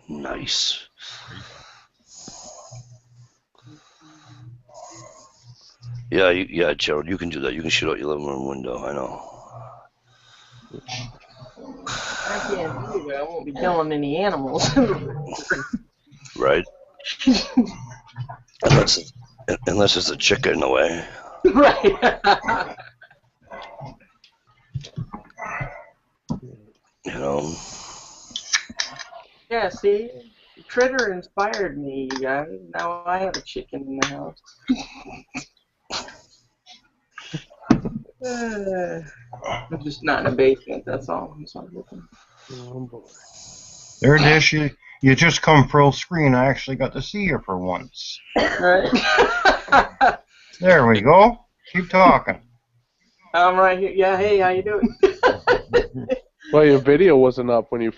Nice. Yeah, yeah, Gerald, you can do that. You can shoot out your living room window. I know. I can't do that. I won't be killing any animals. Right. Unless there's a chicken in the way. Right. You know. Yeah, see? Critter inspired me, you guys. Now I have a chicken in the house. I'm just not in a basement, that's all. I'm sorry. Oh, boy. There it is. You just come full screen. I actually got to see you for once. Right. There we go. Keep talking. I'm right here. Yeah, hey, how you doing? Well, your video wasn't up when you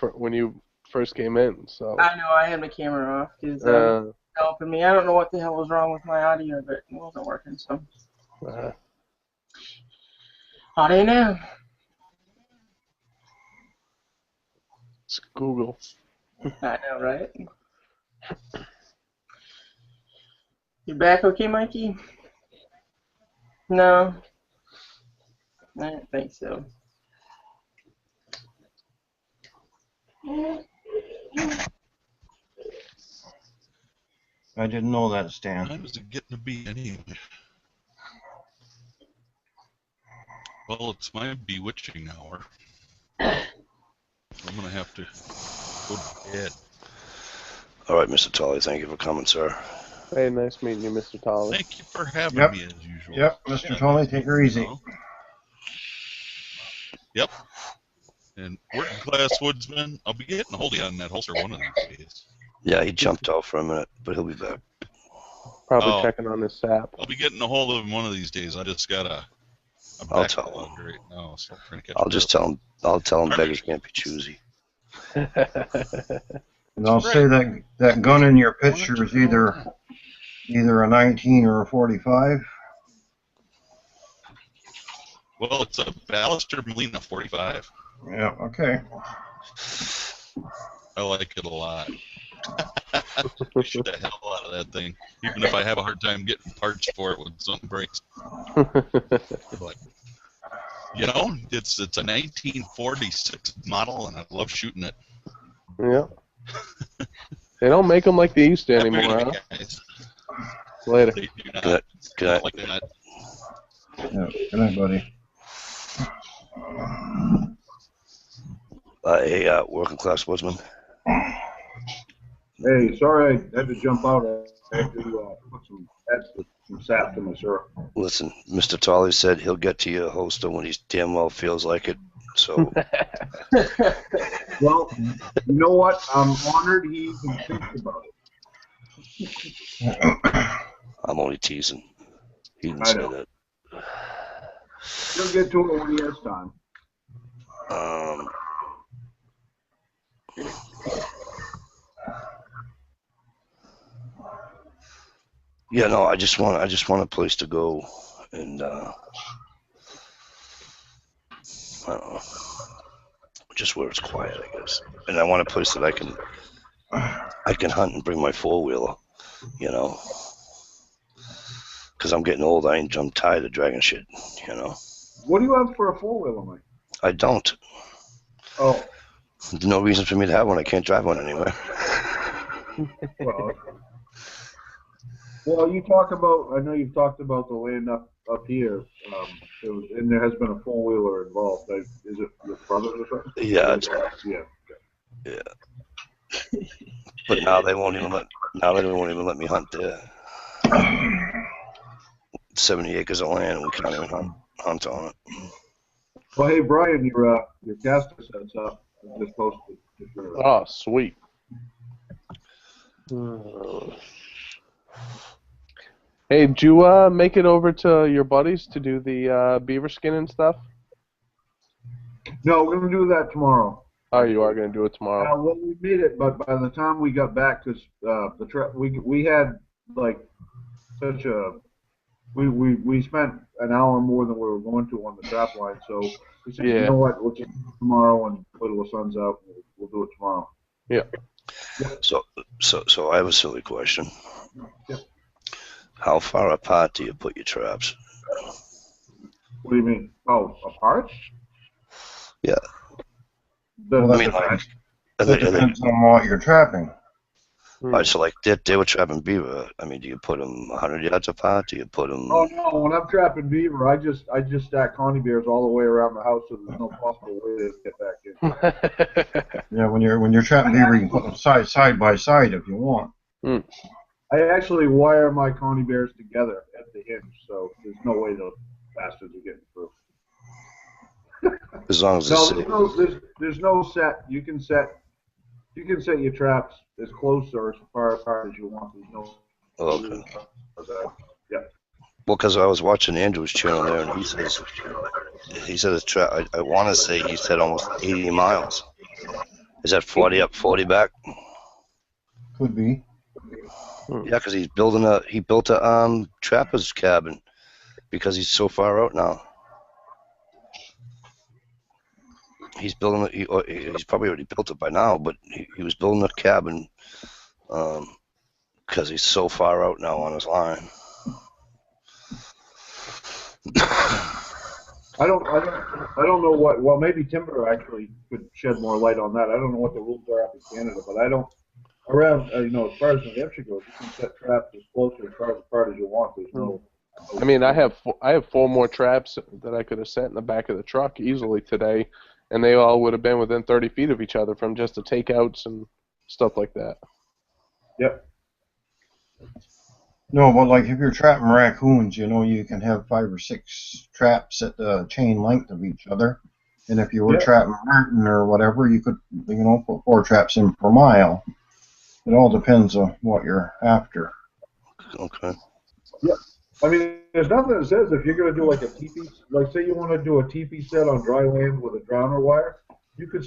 first came in, so. I know, I had my camera off. It's helping me. I don't know what the hell was wrong with my audio, but it wasn't working, so. How do you know? It's Google. I know, right? You back okay, Mikey? No? I don't think so. I didn't know that, Stan. When is it getting to be anyway? Well, it's my bewitching hour. I'm going to have to go to bed. All right, Mr. Tully, thank you for coming, sir. Hey, nice meeting you, Mr. Tully. Thank you for having me as usual. Yep, Mr. Tully, take her easy. Yep. And working class woodsman, I'll be getting a hold of you on that holster one of these days. Yeah, he jumped off for a minute, but he'll be back. Probably checking on his sap. I'll be getting a hold of him one of these days. I just gotta I'm I'll back tell to him. Lund right now, so I'm trying to catch I'll just tell him. I'll tell him beggars can't be choosy. And I'll say that gun in your picture is either a 19 or a 45. Well, it's a Ballister Molina 45. Yeah. Okay. I like it a lot. I shoot the hell out of that thing, even if I have a hard time getting parts for it when something breaks. But, you know, it's a 1946 model, and I love shooting it. Yeah. They don't make them like they used to Have a anymore, good huh? night, guys. Later. They do not. Good night. Like that. Yeah. Good night, buddy. Hey, working class woodsman. Hey, sorry I had to jump out. I had to add some sap to my syrup. Listen, Mr. Tolley said he'll get to your holster when he damn well feels like it. So Well, you know what? I'm honored he even thinks about it. I'm only teasing. He didn't I say know. that. He'll get to it when he has time. Yeah, no, I just want a place to go, and I don't know, just where it's quiet, I guess. And I want a place that I can hunt and bring my 4-wheeler, you know, because I'm getting old. I'm tired of dragging shit, you know. What do you have for a 4-wheeler, Mike? I don't. Oh, There's no reason for me to have one. I can't drive one anywhere. well, you talk about. I know you've talked about the land up here. And there has been a 4-wheeler involved. Is it your brother's or something? Yeah, it's, Yeah. yeah. But now they won't even let me hunt there. 70 acres of land, and we can't even hunt on it. Well, hey Brian, your caster set's up. I just posted. Oh, sweet. Hey, did you make it over to your buddies to do the beaver skin and stuff? No, we're gonna do that tomorrow. Oh, you are going to do it tomorrow? Well, we made it, but by the time we got back, because we had like such a we spent an hour more than we were going to on the trap line, so we said, Yeah. You know what, we'll just do it tomorrow and while the sun's out, we'll do it tomorrow. Yeah. So I have a silly question. Yeah. How far apart do you put your traps? What do you mean? Oh, apart? Yeah. Well, I mean, like, It depends on what you're trapping. all right, so like they were trapping beaver. I mean, do you put them 100 yards apart? Do you put them? Oh no! When I'm trapping beaver, I just stack coney bears all the way around the house, so there's no possible way to get back in. Yeah, when you're trapping beaver, you can put them side by side if you want. I actually wire my coney bears together at the hinge, so there's no way those bastards are getting through. As long as No, it's safe. there's no set. You can set your traps as close or as far apart as you want. There's no. Okay. Yeah. Well, because I was watching Andrew's channel there, and he said his trap. I want to say he said almost 80 miles. Is that 40 up, 40 back? Could be. Yeah, because he built a trapper's cabin because he's so far out now. He's building it. He's probably already built it by now, but he was building a cabin because he's so far out now on his line. I don't know what. Well, maybe Timber actually could shed more light on that. I don't know what the rules are up in Canada, but I don't. Around, as far as New Hampshire goes, you can set traps as close or as far apart as you want. There's no. I mean, I have 4 more traps that I could have set in the back of the truck easily today, and they all would have been within 30 feet of each other from just the takeouts and stuff like that. Yep. No, but like if you're trapping raccoons, you can have 5 or 6 traps at the chain length of each other. And if you were trapping marten or whatever, you could, put 4 traps in per mile. It all depends on what you're after. Okay. Yep. I mean, there's nothing that says if you're going to do like a teepee, like say you want to do a teepee set on dry land with a drowner wire, you could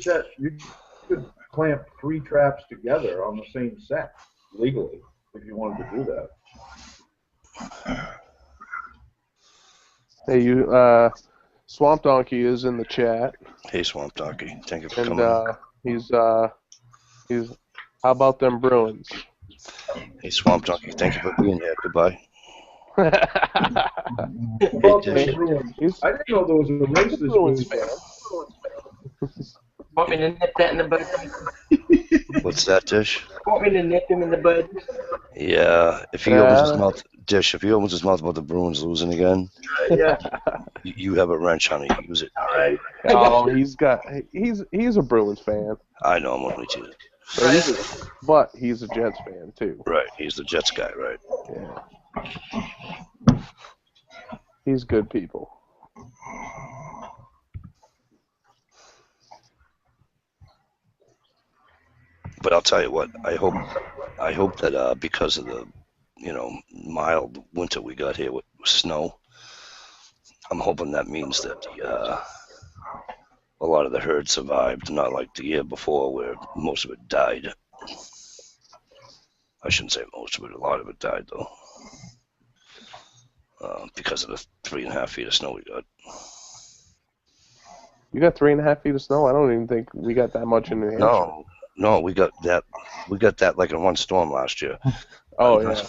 clamp 3 traps together on the same set legally if you wanted to do that. Hey, Swamp Donkey is in the chat, Hey, Swamp Donkey, thank you for and coming. he's how about them Bruins? Hey, Swamp Donkey, thank you for being here. Goodbye. About Dish. the Bruins. He's I didn't know there was a race a this Bruins week. fan. Want me to nip that in the bud? What's that, Dish? Want me to nip him in the bud? Yeah, if he opens his mouth, Dish, if he opens his mouth about the Bruins losing again, Yeah. you have a wrench, honey. Use it. All right. Oh, he's a Bruins fan, I know I'm only teasing. but he's a Jets fan too. Right, he's the Jets guy, right? Yeah. He's good people. But I'll tell you what, I hope that because of the mild winter we got here with snow, I'm hoping that means that a lot of the herd survived, not like the year before where most of it died. I shouldn't say most of it, a lot of it died though, because of the 3.5 feet of snow we got. You got 3.5 feet of snow? I don't even think we got that much in New Hampshire. No, we got that. We got that like in one storm last year. Oh yeah.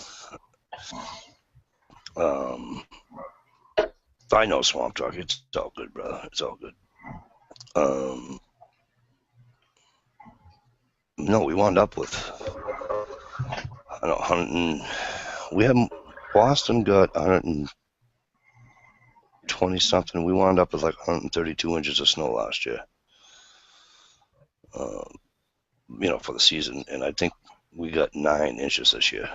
I know, Swamp Dog. It's all good, brother. It's all good. No, we wound up with, I don't know, 100 and, we had, Boston got 120 something. We wound up with like 132 inches of snow last year. For the season, and I think we got 9 inches this year.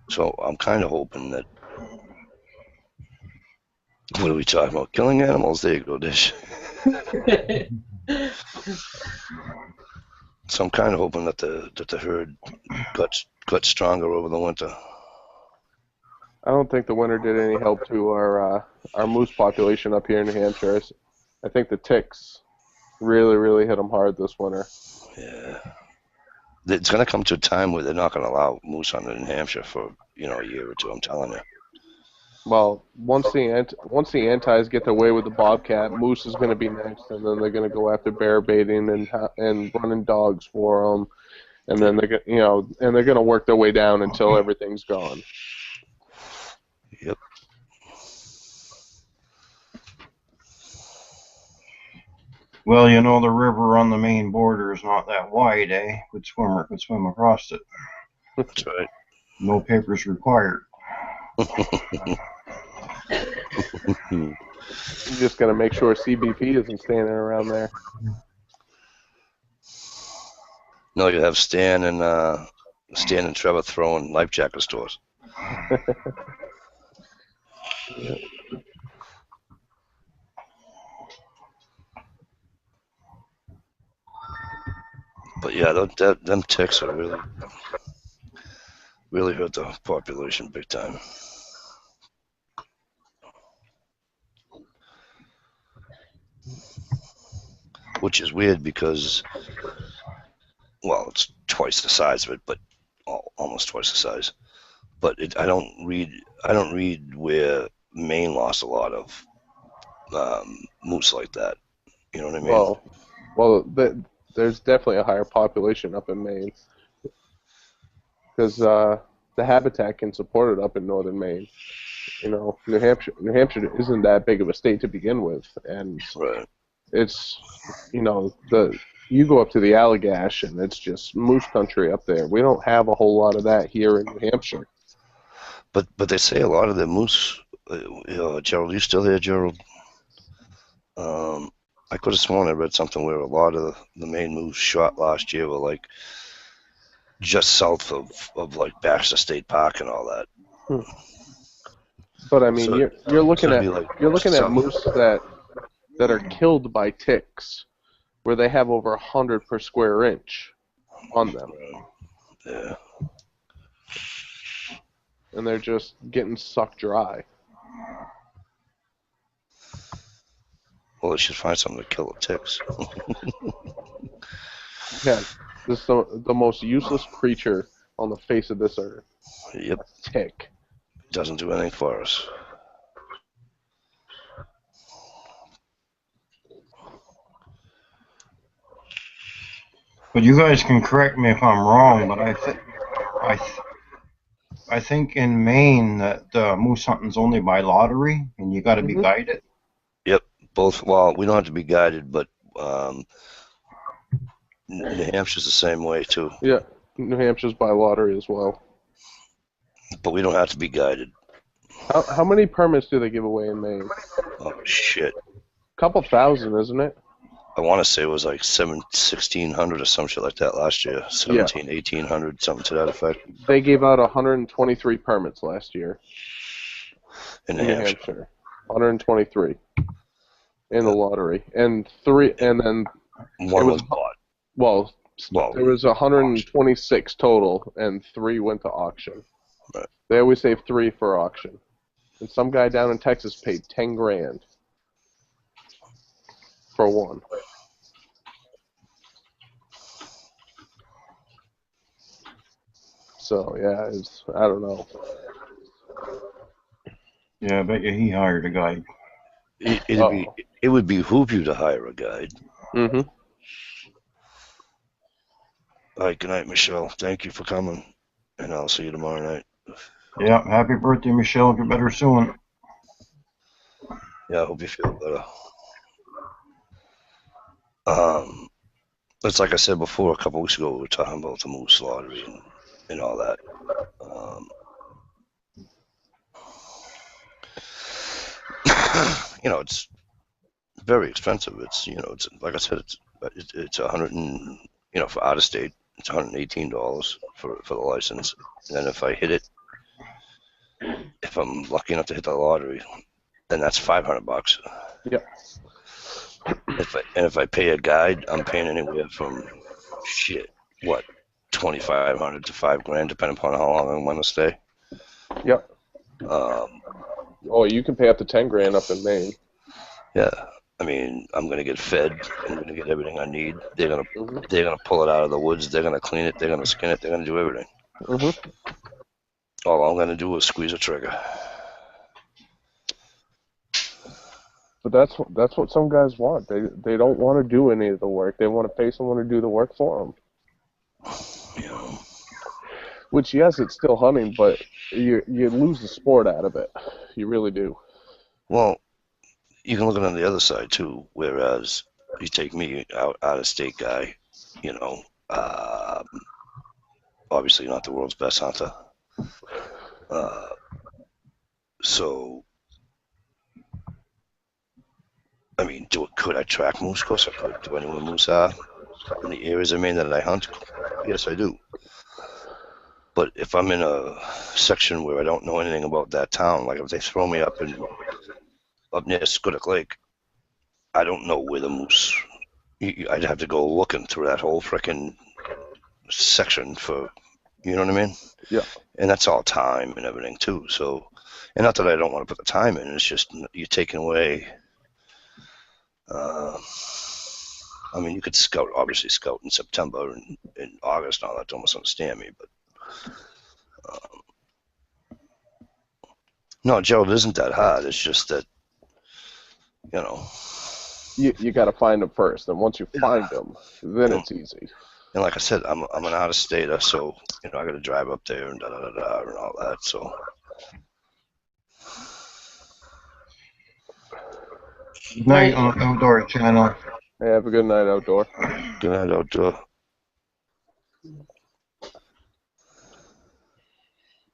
So I'm kind of hoping that. What are we talking about? Killing animals? There you go, Dish. So I'm kind of hoping that the herd got stronger over the winter. I don't think the winter did any help to our moose population up here in New Hampshire. I think the ticks really, really hit them hard this winter. Yeah. It's going to come to a time where they're not going to allow moose hunting in New Hampshire for a year or two. I'm telling you. Well, once the antis get their way with the bobcat, moose is going to be next, and then they're going to go after bear baiting and running dogs for them, and then they're going to work their way down until everything's gone. Yep. Well, the river on the main border is not that wide, eh? Good swimmer could swim across it. That's right. No papers required. You just got to make sure CBP isn't standing around there. No, you have Stan and Trevor throwing life jacket stores. Yeah. But yeah, them ticks are really hurt the population big time. Which is weird because, well, it's twice the size of it, but almost twice the size. But I don't read where Maine lost a lot of moose like that. You know what I mean? Well, there's definitely a higher population up in Maine because the habitat can support it up in northern Maine. New Hampshire isn't that big of a state to begin with, and right. It's you go up to the Allagash and it's just moose country up there. We don't have a whole lot of that here in New Hampshire. But they say a lot of the moose. Gerald, you still here, Gerald? I could have sworn I read something where a lot of the main moose shot last year were like just south of like Baxter State Park and all that. But I mean, So- you're looking at like moose that are killed by ticks, where they have over 100 per square inch on them. Yeah. And they're just getting sucked dry. Well, they should find something to kill the ticks. Yeah, this is the most useless creature on the face of this earth. Yep. A tick. Doesn't do anything for us. But you guys can correct me if I'm wrong, but I think in Maine that moose hunting's only by lottery, and you got to be guided. Yep. Both. Well, we don't have to be guided, but New Hampshire's the same way too. Yeah, New Hampshire's by lottery as well. But we don't have to be guided. How many permits do they give away in Maine? Oh shit! Couple thousand, isn't it? I want to say it was like 1,600 or some shit like that last year. 1,800, something to that effect. They gave out 123 permits last year In in New New Hampshire. Hampshire. 123 in the lottery, and then One it was bought. well, Well, there was 126 total, and 3 went to auction. Right. They always save 3 for auction. And some guy down in Texas paid 10 grand for one. So yeah, I don't know. Yeah, I bet you he hired a guy. It would behoove you to hire a guide. Mm-hmm. All right, good night, Michelle. Thank you for coming, and I'll see you tomorrow night. Yeah, happy birthday, Michelle. Get better soon. Yeah, I hope you feel better. It's like I said before, a couple weeks ago, we were talking about the moose lottery and all that. It's very expensive. It's like I said, it's 100 and for out of state, it's $118 for the license. And then if I hit it, if I'm lucky enough to hit the lottery, then that's $500. Yep. If I pay a guide, I'm paying anywhere from $2,500 to $5,000, depending upon how long I'm going to stay. Yep. You can pay up to 10 grand up in Maine. Yeah, I mean, I'm gonna get fed. I'm gonna get everything I need. They're gonna pull it out of the woods. They're gonna clean it. They're gonna skin it. They're gonna do everything. Mm-hmm. All I'm gonna do is squeeze a trigger. But that's what some guys want. They don't want to do any of the work. They want to pay someone to do the work for them. Which, yes, it's still hunting, but you lose the sport out of it. You really do. Well, you can look at it on the other side too. Whereas you take me out of state guy, obviously not the world's best hunter. So, I mean, could I track moose? Of course I could. Do I know where moose are in the areas of Maine that I hunt? Yes, I do. But if I'm in a section where I don't know anything about that town, like if they throw me up near Schoodic Lake, I don't know where the moose. I'd have to go looking through that whole frickin' section for, you know what I mean? Yeah. And that's all time and everything too. So, and not that I don't want to put the time in. It's just you're taking away. I mean, you could obviously scout in September and in August and all that. Don't misunderstand me, but. No, Gerald, it isn't that hard. It's just that, You got to find them first, and once you find them, then it's easy. And like I said, I'm an out-of-stater, so I got to drive up there and and all that. So. Good night on the Outdoor Channel. Hey, have a good night, Outdoor. Good night, Outdoor.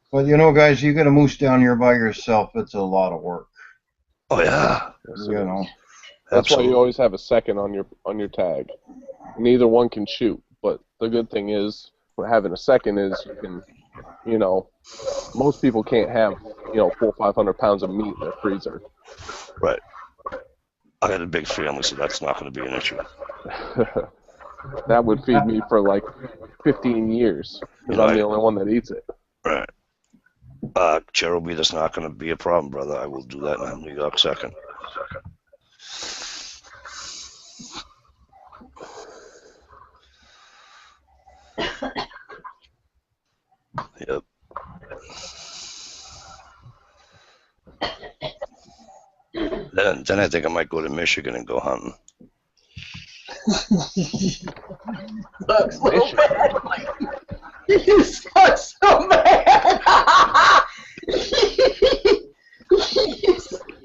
But guys, you get a moose down here by yourself, it's a lot of work. Oh yeah. That's why you always have a second on your tag. Neither one can shoot, but the good thing is having a second is you can, most people can't have 400 or 500 pounds of meat in their freezer. Right. I had a big family, so that's not going to be an issue. That would feed me for like 15 years because I'm the only one that eats it. Right. Cherubi, that's not going to be a problem, brother. I will do that in New York second. Yep. Then I think I might go to Michigan and go hunting. Suck so bad. You suck so bad.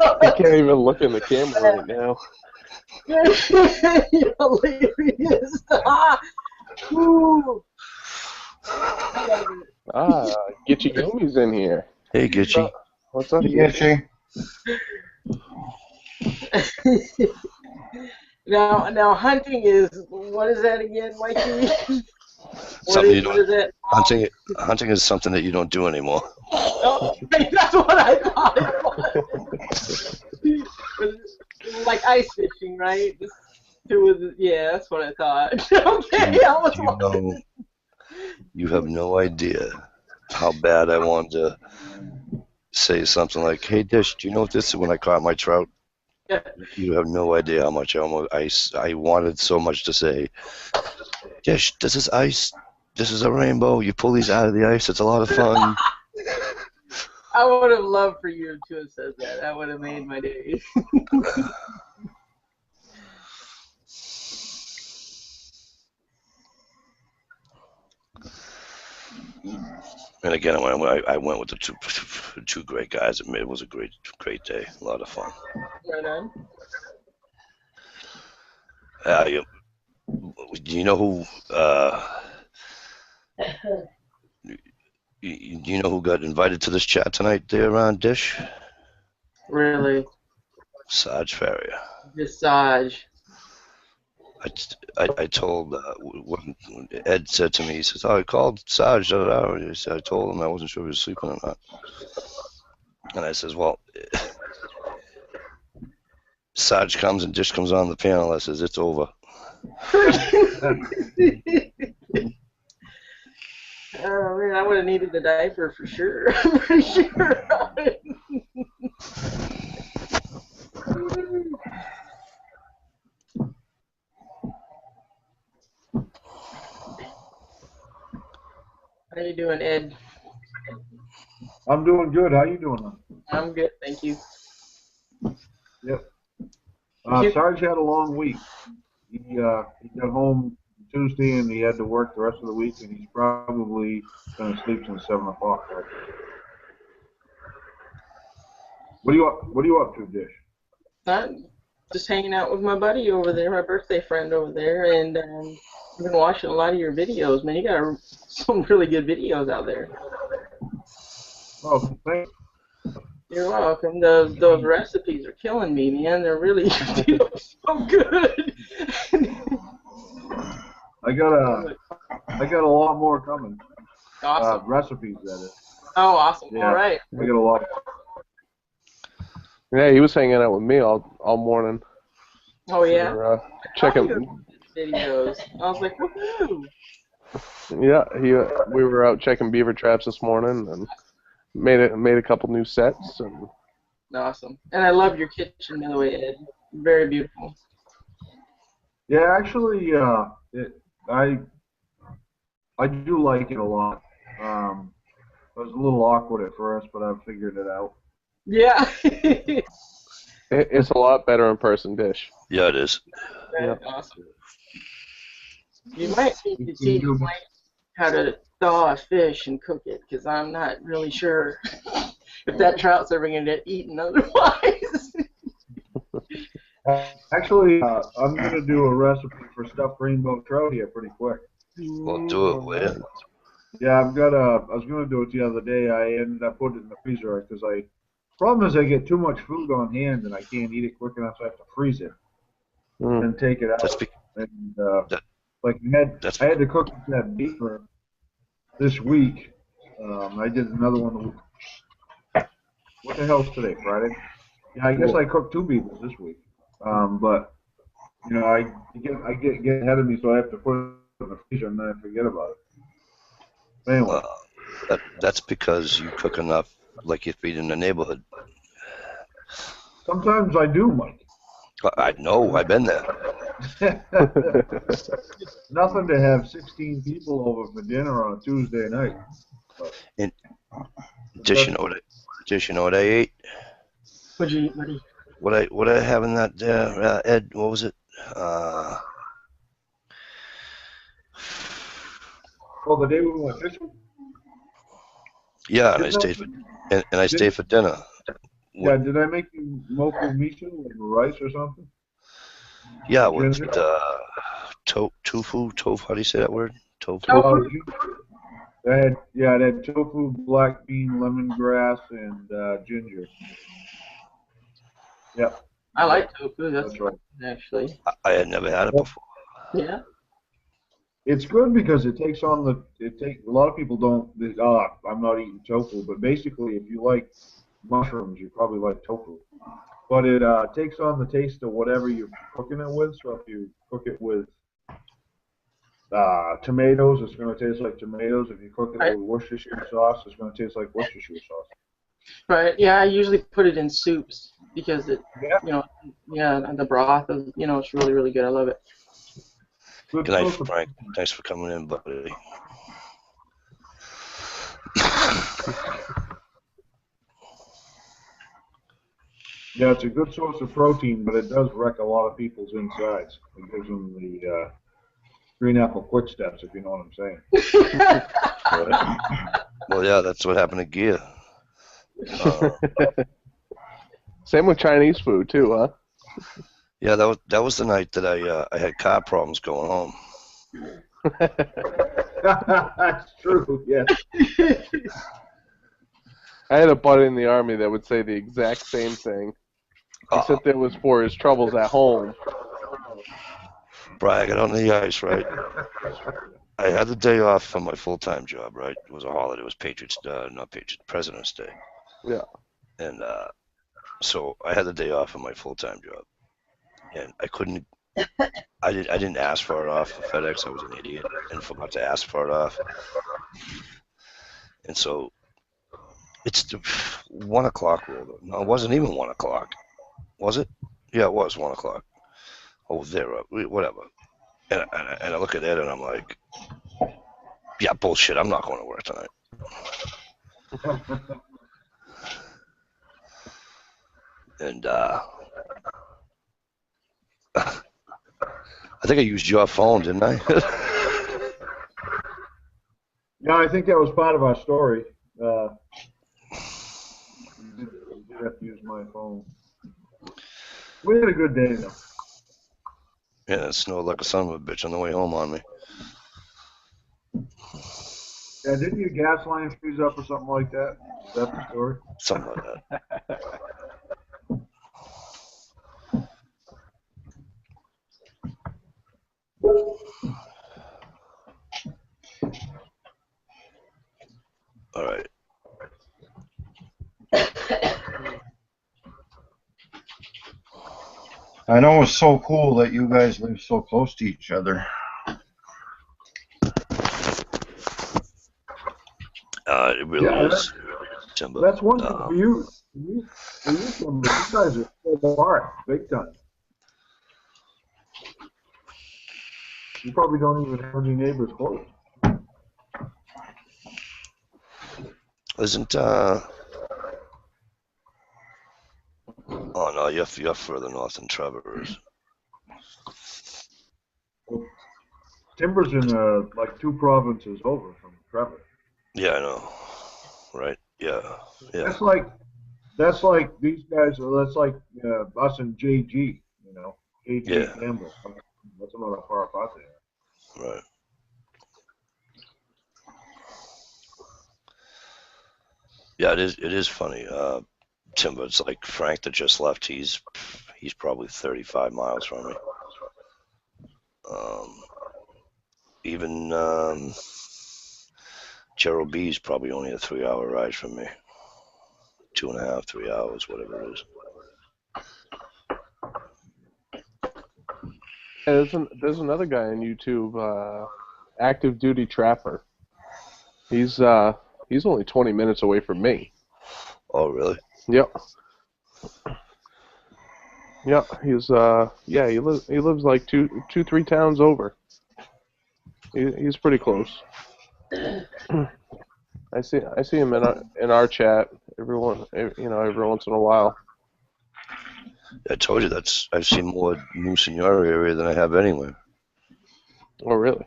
I can't even look in the camera right now. You're hilarious. Woo. Get your Yumi's in here. Hey, Gitchy. What's up, Gitchy? Now hunting is, what is that again, Mikey? What is it? Hunting is something that you don't do anymore. Oh, that's what I thought it was. Like ice fishing, right? Yeah, that's what I thought. Okay, You have no idea how bad I wanted to say something like, "Hey, Dish, do you know what this is?" When I caught my trout. Yeah. You have no idea how much I wanted so much to say, Dish, this is ice. This is a rainbow. You pull these out of the ice. It's a lot of fun. I would have loved for you to have said that. That would have made my day. And again, I went with the two great guys. It was a great day. A lot of fun. Right on. Do you know who? Do you know who got invited to this chat tonight there on Dish? Really? Saj Farrier. Just Saj. I told when Ed said to me, he says, "Oh, I called Saj." I told him I wasn't sure if he was sleeping or not. And I says, "Well, Saj comes and Dish comes on the panel. I says, it's over." Oh man, I would have needed a diaper for sure. I'm pretty sure. How you doing, Ed? I'm doing good. How you doing? I'm good, thank you. Yep. Sarge had a long week. He got home Tuesday and he had to work the rest of the week, and he's probably going to sleep since 7 o'clock. What are you up to, Dish? I'm just hanging out with my buddy over there, my birthday friend over there, and I've been watching a lot of your videos. Man, you got some really good videos out there. Oh, thanks. You're welcome. Those recipes are killing me, man. They're really so good. I got a lot more coming. Awesome. Recipes, that is. Oh, awesome. Yeah, all right. I got a lot. Yeah, he was hanging out with me all morning. Oh yeah. Checking videos. I was like, woohoo! Yeah, we were out checking beaver traps this morning and made a couple new sets. And awesome. And I love your kitchen, by the way, Ed. Very beautiful. Yeah, actually, I do like it a lot. It was a little awkward at first, but I've figured it out. Yeah. It's a lot better in person, Dish. Yeah, it is. That's awesome. You might need to teach Mike how to thaw a fish and cook it, because I'm not really sure if that trout's ever going to get eaten otherwise. Actually, I'm going to do a recipe for stuffed rainbow trout here pretty quick. Well, do it, will you? Yeah, I was going to do it the other day. I ended up putting it in the freezer because problem is I get too much food on hand and I can't eat it quick enough, so I have to freeze it and take it out. I had to cook that beaver this week. I did another one. What the hell's today? Friday? Yeah, I guess I cooked 2 beavers this week. But You know, I get ahead of me, so I have to put it in the freezer and then I forget about it. Anyway, That's because you cook enough like you feed in the neighborhood. sometimes I do, Mike. I know, I've been there. Nothing to have 16 people over for dinner on a Tuesday night. Just you know what I ate? What'd you eat, buddy? What I have in that Ed? What was it? Well, the day we went fishing? Yeah, and I stayed for dinner. Yeah, did I make you mofu miso with rice or something? Yeah, with Ginger? tofu. How do you say that word? Tofu. Tofu? It had tofu, black bean, lemongrass, and ginger. Yep, I like tofu. that's right. Actually. I had never had it before. Yeah. It's good because it takes on a lot of people don't, I'm not eating tofu, but basically if you like mushrooms, you probably like tofu. But it takes on the taste of whatever you're cooking it with. So if you cook it with tomatoes, it's going to taste like tomatoes. If you cook it with Worcestershire sauce, it's going to taste like Worcestershire sauce. Right. Yeah, I usually put it in soups because it, Yeah. and the broth is, it's really, really good. I love it. Good Good night, source of- Frank. Thanks for coming in, buddy. Yeah, it's a good source of protein, but it does wreck a lot of people's insides. It gives them the green apple quick steps, if you know what I'm saying. Well, yeah, that's what happened to Gia. Same with Chinese food too, huh? Yeah, that was the night that I had car problems going home. That's true, yeah. I had a buddy in the army that would say the exact same thing, except it was for his troubles at home. Bragging on the ice, right? I had the day off from my full-time job, right? It was a holiday. It was President's Day. Yeah. And so I had the day off from my full-time job, and I couldn't. I didn't ask for it off for FedEx. I was an idiot and forgot to ask for it off. And so it's 1 o'clock rolled up. No, it wasn't even 1 o'clock. Was it? Yeah, it was 1 o'clock. Oh, they're up. Whatever. And I look at Ed and I'm like, yeah, bullshit. I'm not going to work tonight. And I think I used your phone, didn't I? Yeah, I think that was part of our story. You did have to use my phone. We had a good day, though. Yeah, it snowed like a son of a bitch on the way home on me. Yeah, didn't your gas line freeze up or something like that? Is that the story? Something like that. All right. I know it's so cool that you guys live so close to each other. It really is. Timber. That's one thing for you. You guys are so apart, big time. You probably don't even have any neighbors close. Isn't oh no, you're further north than Trevor is. Well, Timber's in like 2 provinces over from Trevor. Yeah, I know. Right? Yeah. That's like these guys. That's like us and JG. You know, JG Yeah. Campbell. That's about how far apart they are. Right. Yeah, it is funny. Timber, it's like Frank that just left. He's probably 35 miles from me. Even Gerald B's probably only a 3-hour ride from me. 2.5, 3 hours, whatever it is. There's another guy on YouTube, Active Duty Trapper. He's only 20 minutes away from me. Oh, really? Yep. Yep. He lives like two, 3 towns over. He's pretty close. I see him in our chat every once in a while. I told you I've seen more moose in your area than I have anywhere. Oh really?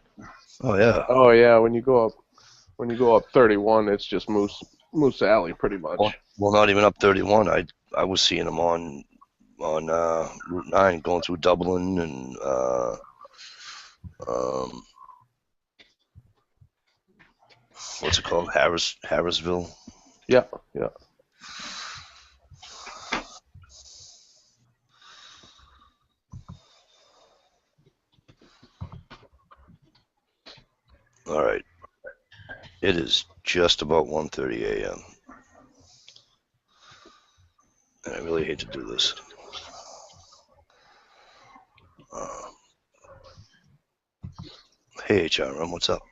Oh yeah. Oh yeah. When you go up 31, it's just Moose Alley pretty much. Well, not even up 31. I was seeing them on Route 9 going through Dublin and what's it called? Harrisville. Yeah. All right. It is just about 1:30 a.m. And I really hate to do this. Hey, HRM, what's up?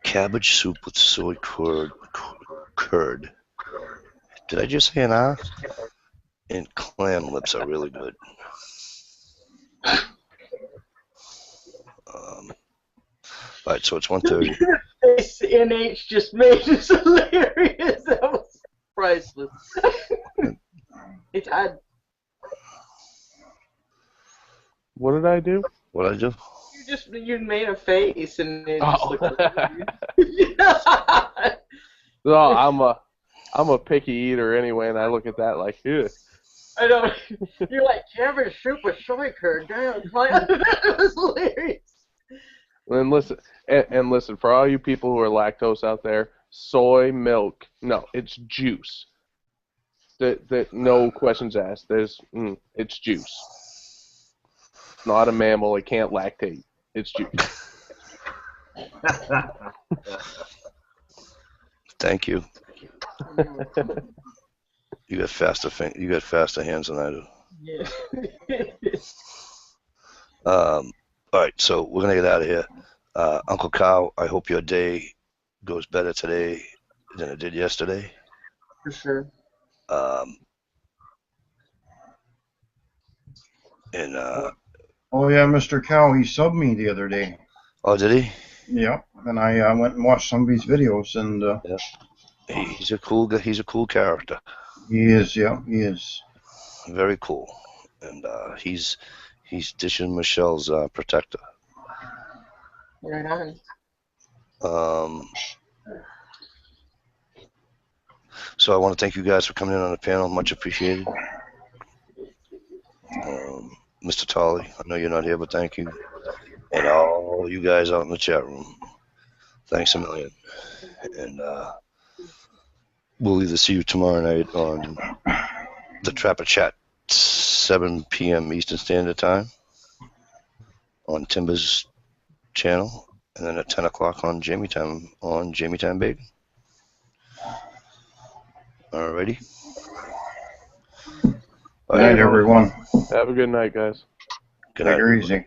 Cabbage soup with soy curd. Did I just say an R? And clam lips are really good. All right, so it's 1:30. NH just made this hilarious. That was priceless. What did I do? What I do? You made a face and it just looked No, I'm a picky eater anyway, and I look at that like, ew. I know. You're like, cabbage soup with soy curd. Damn, it was hilarious. And listen, for all you people who are lactose out there, soy milk, no, it's juice. That no questions asked. It's juice. It's not a mammal. It can't lactate. It's juice. Thank you. You got faster hands than I do. Yeah. All right, so we're gonna get out of here. Uncle Cow, I hope your day goes better today than it did yesterday. For sure. And Oh yeah, Mr. Cow, he subbed me the other day. oh, did he? Yep, and I went and watched some of his videos, and He's a cool guy. He's a cool character. he is, yeah, he is. Very cool, and he's Dishing Michelle's protector. Right on. So I want to thank you guys for coming in on the panel. Much appreciated. Mr. Tolley, I know you're not here, but thank you. And all you guys out in the chat room, thanks a million. And we'll either see you tomorrow night on the Trapper Chat, 7 p.m. Eastern Standard Time on Timber's channel, and then at 10 o'clock on Jamie Time Bacon. Alrighty. Good night, everyone. Have a good night, guys. Good Take night. her easy.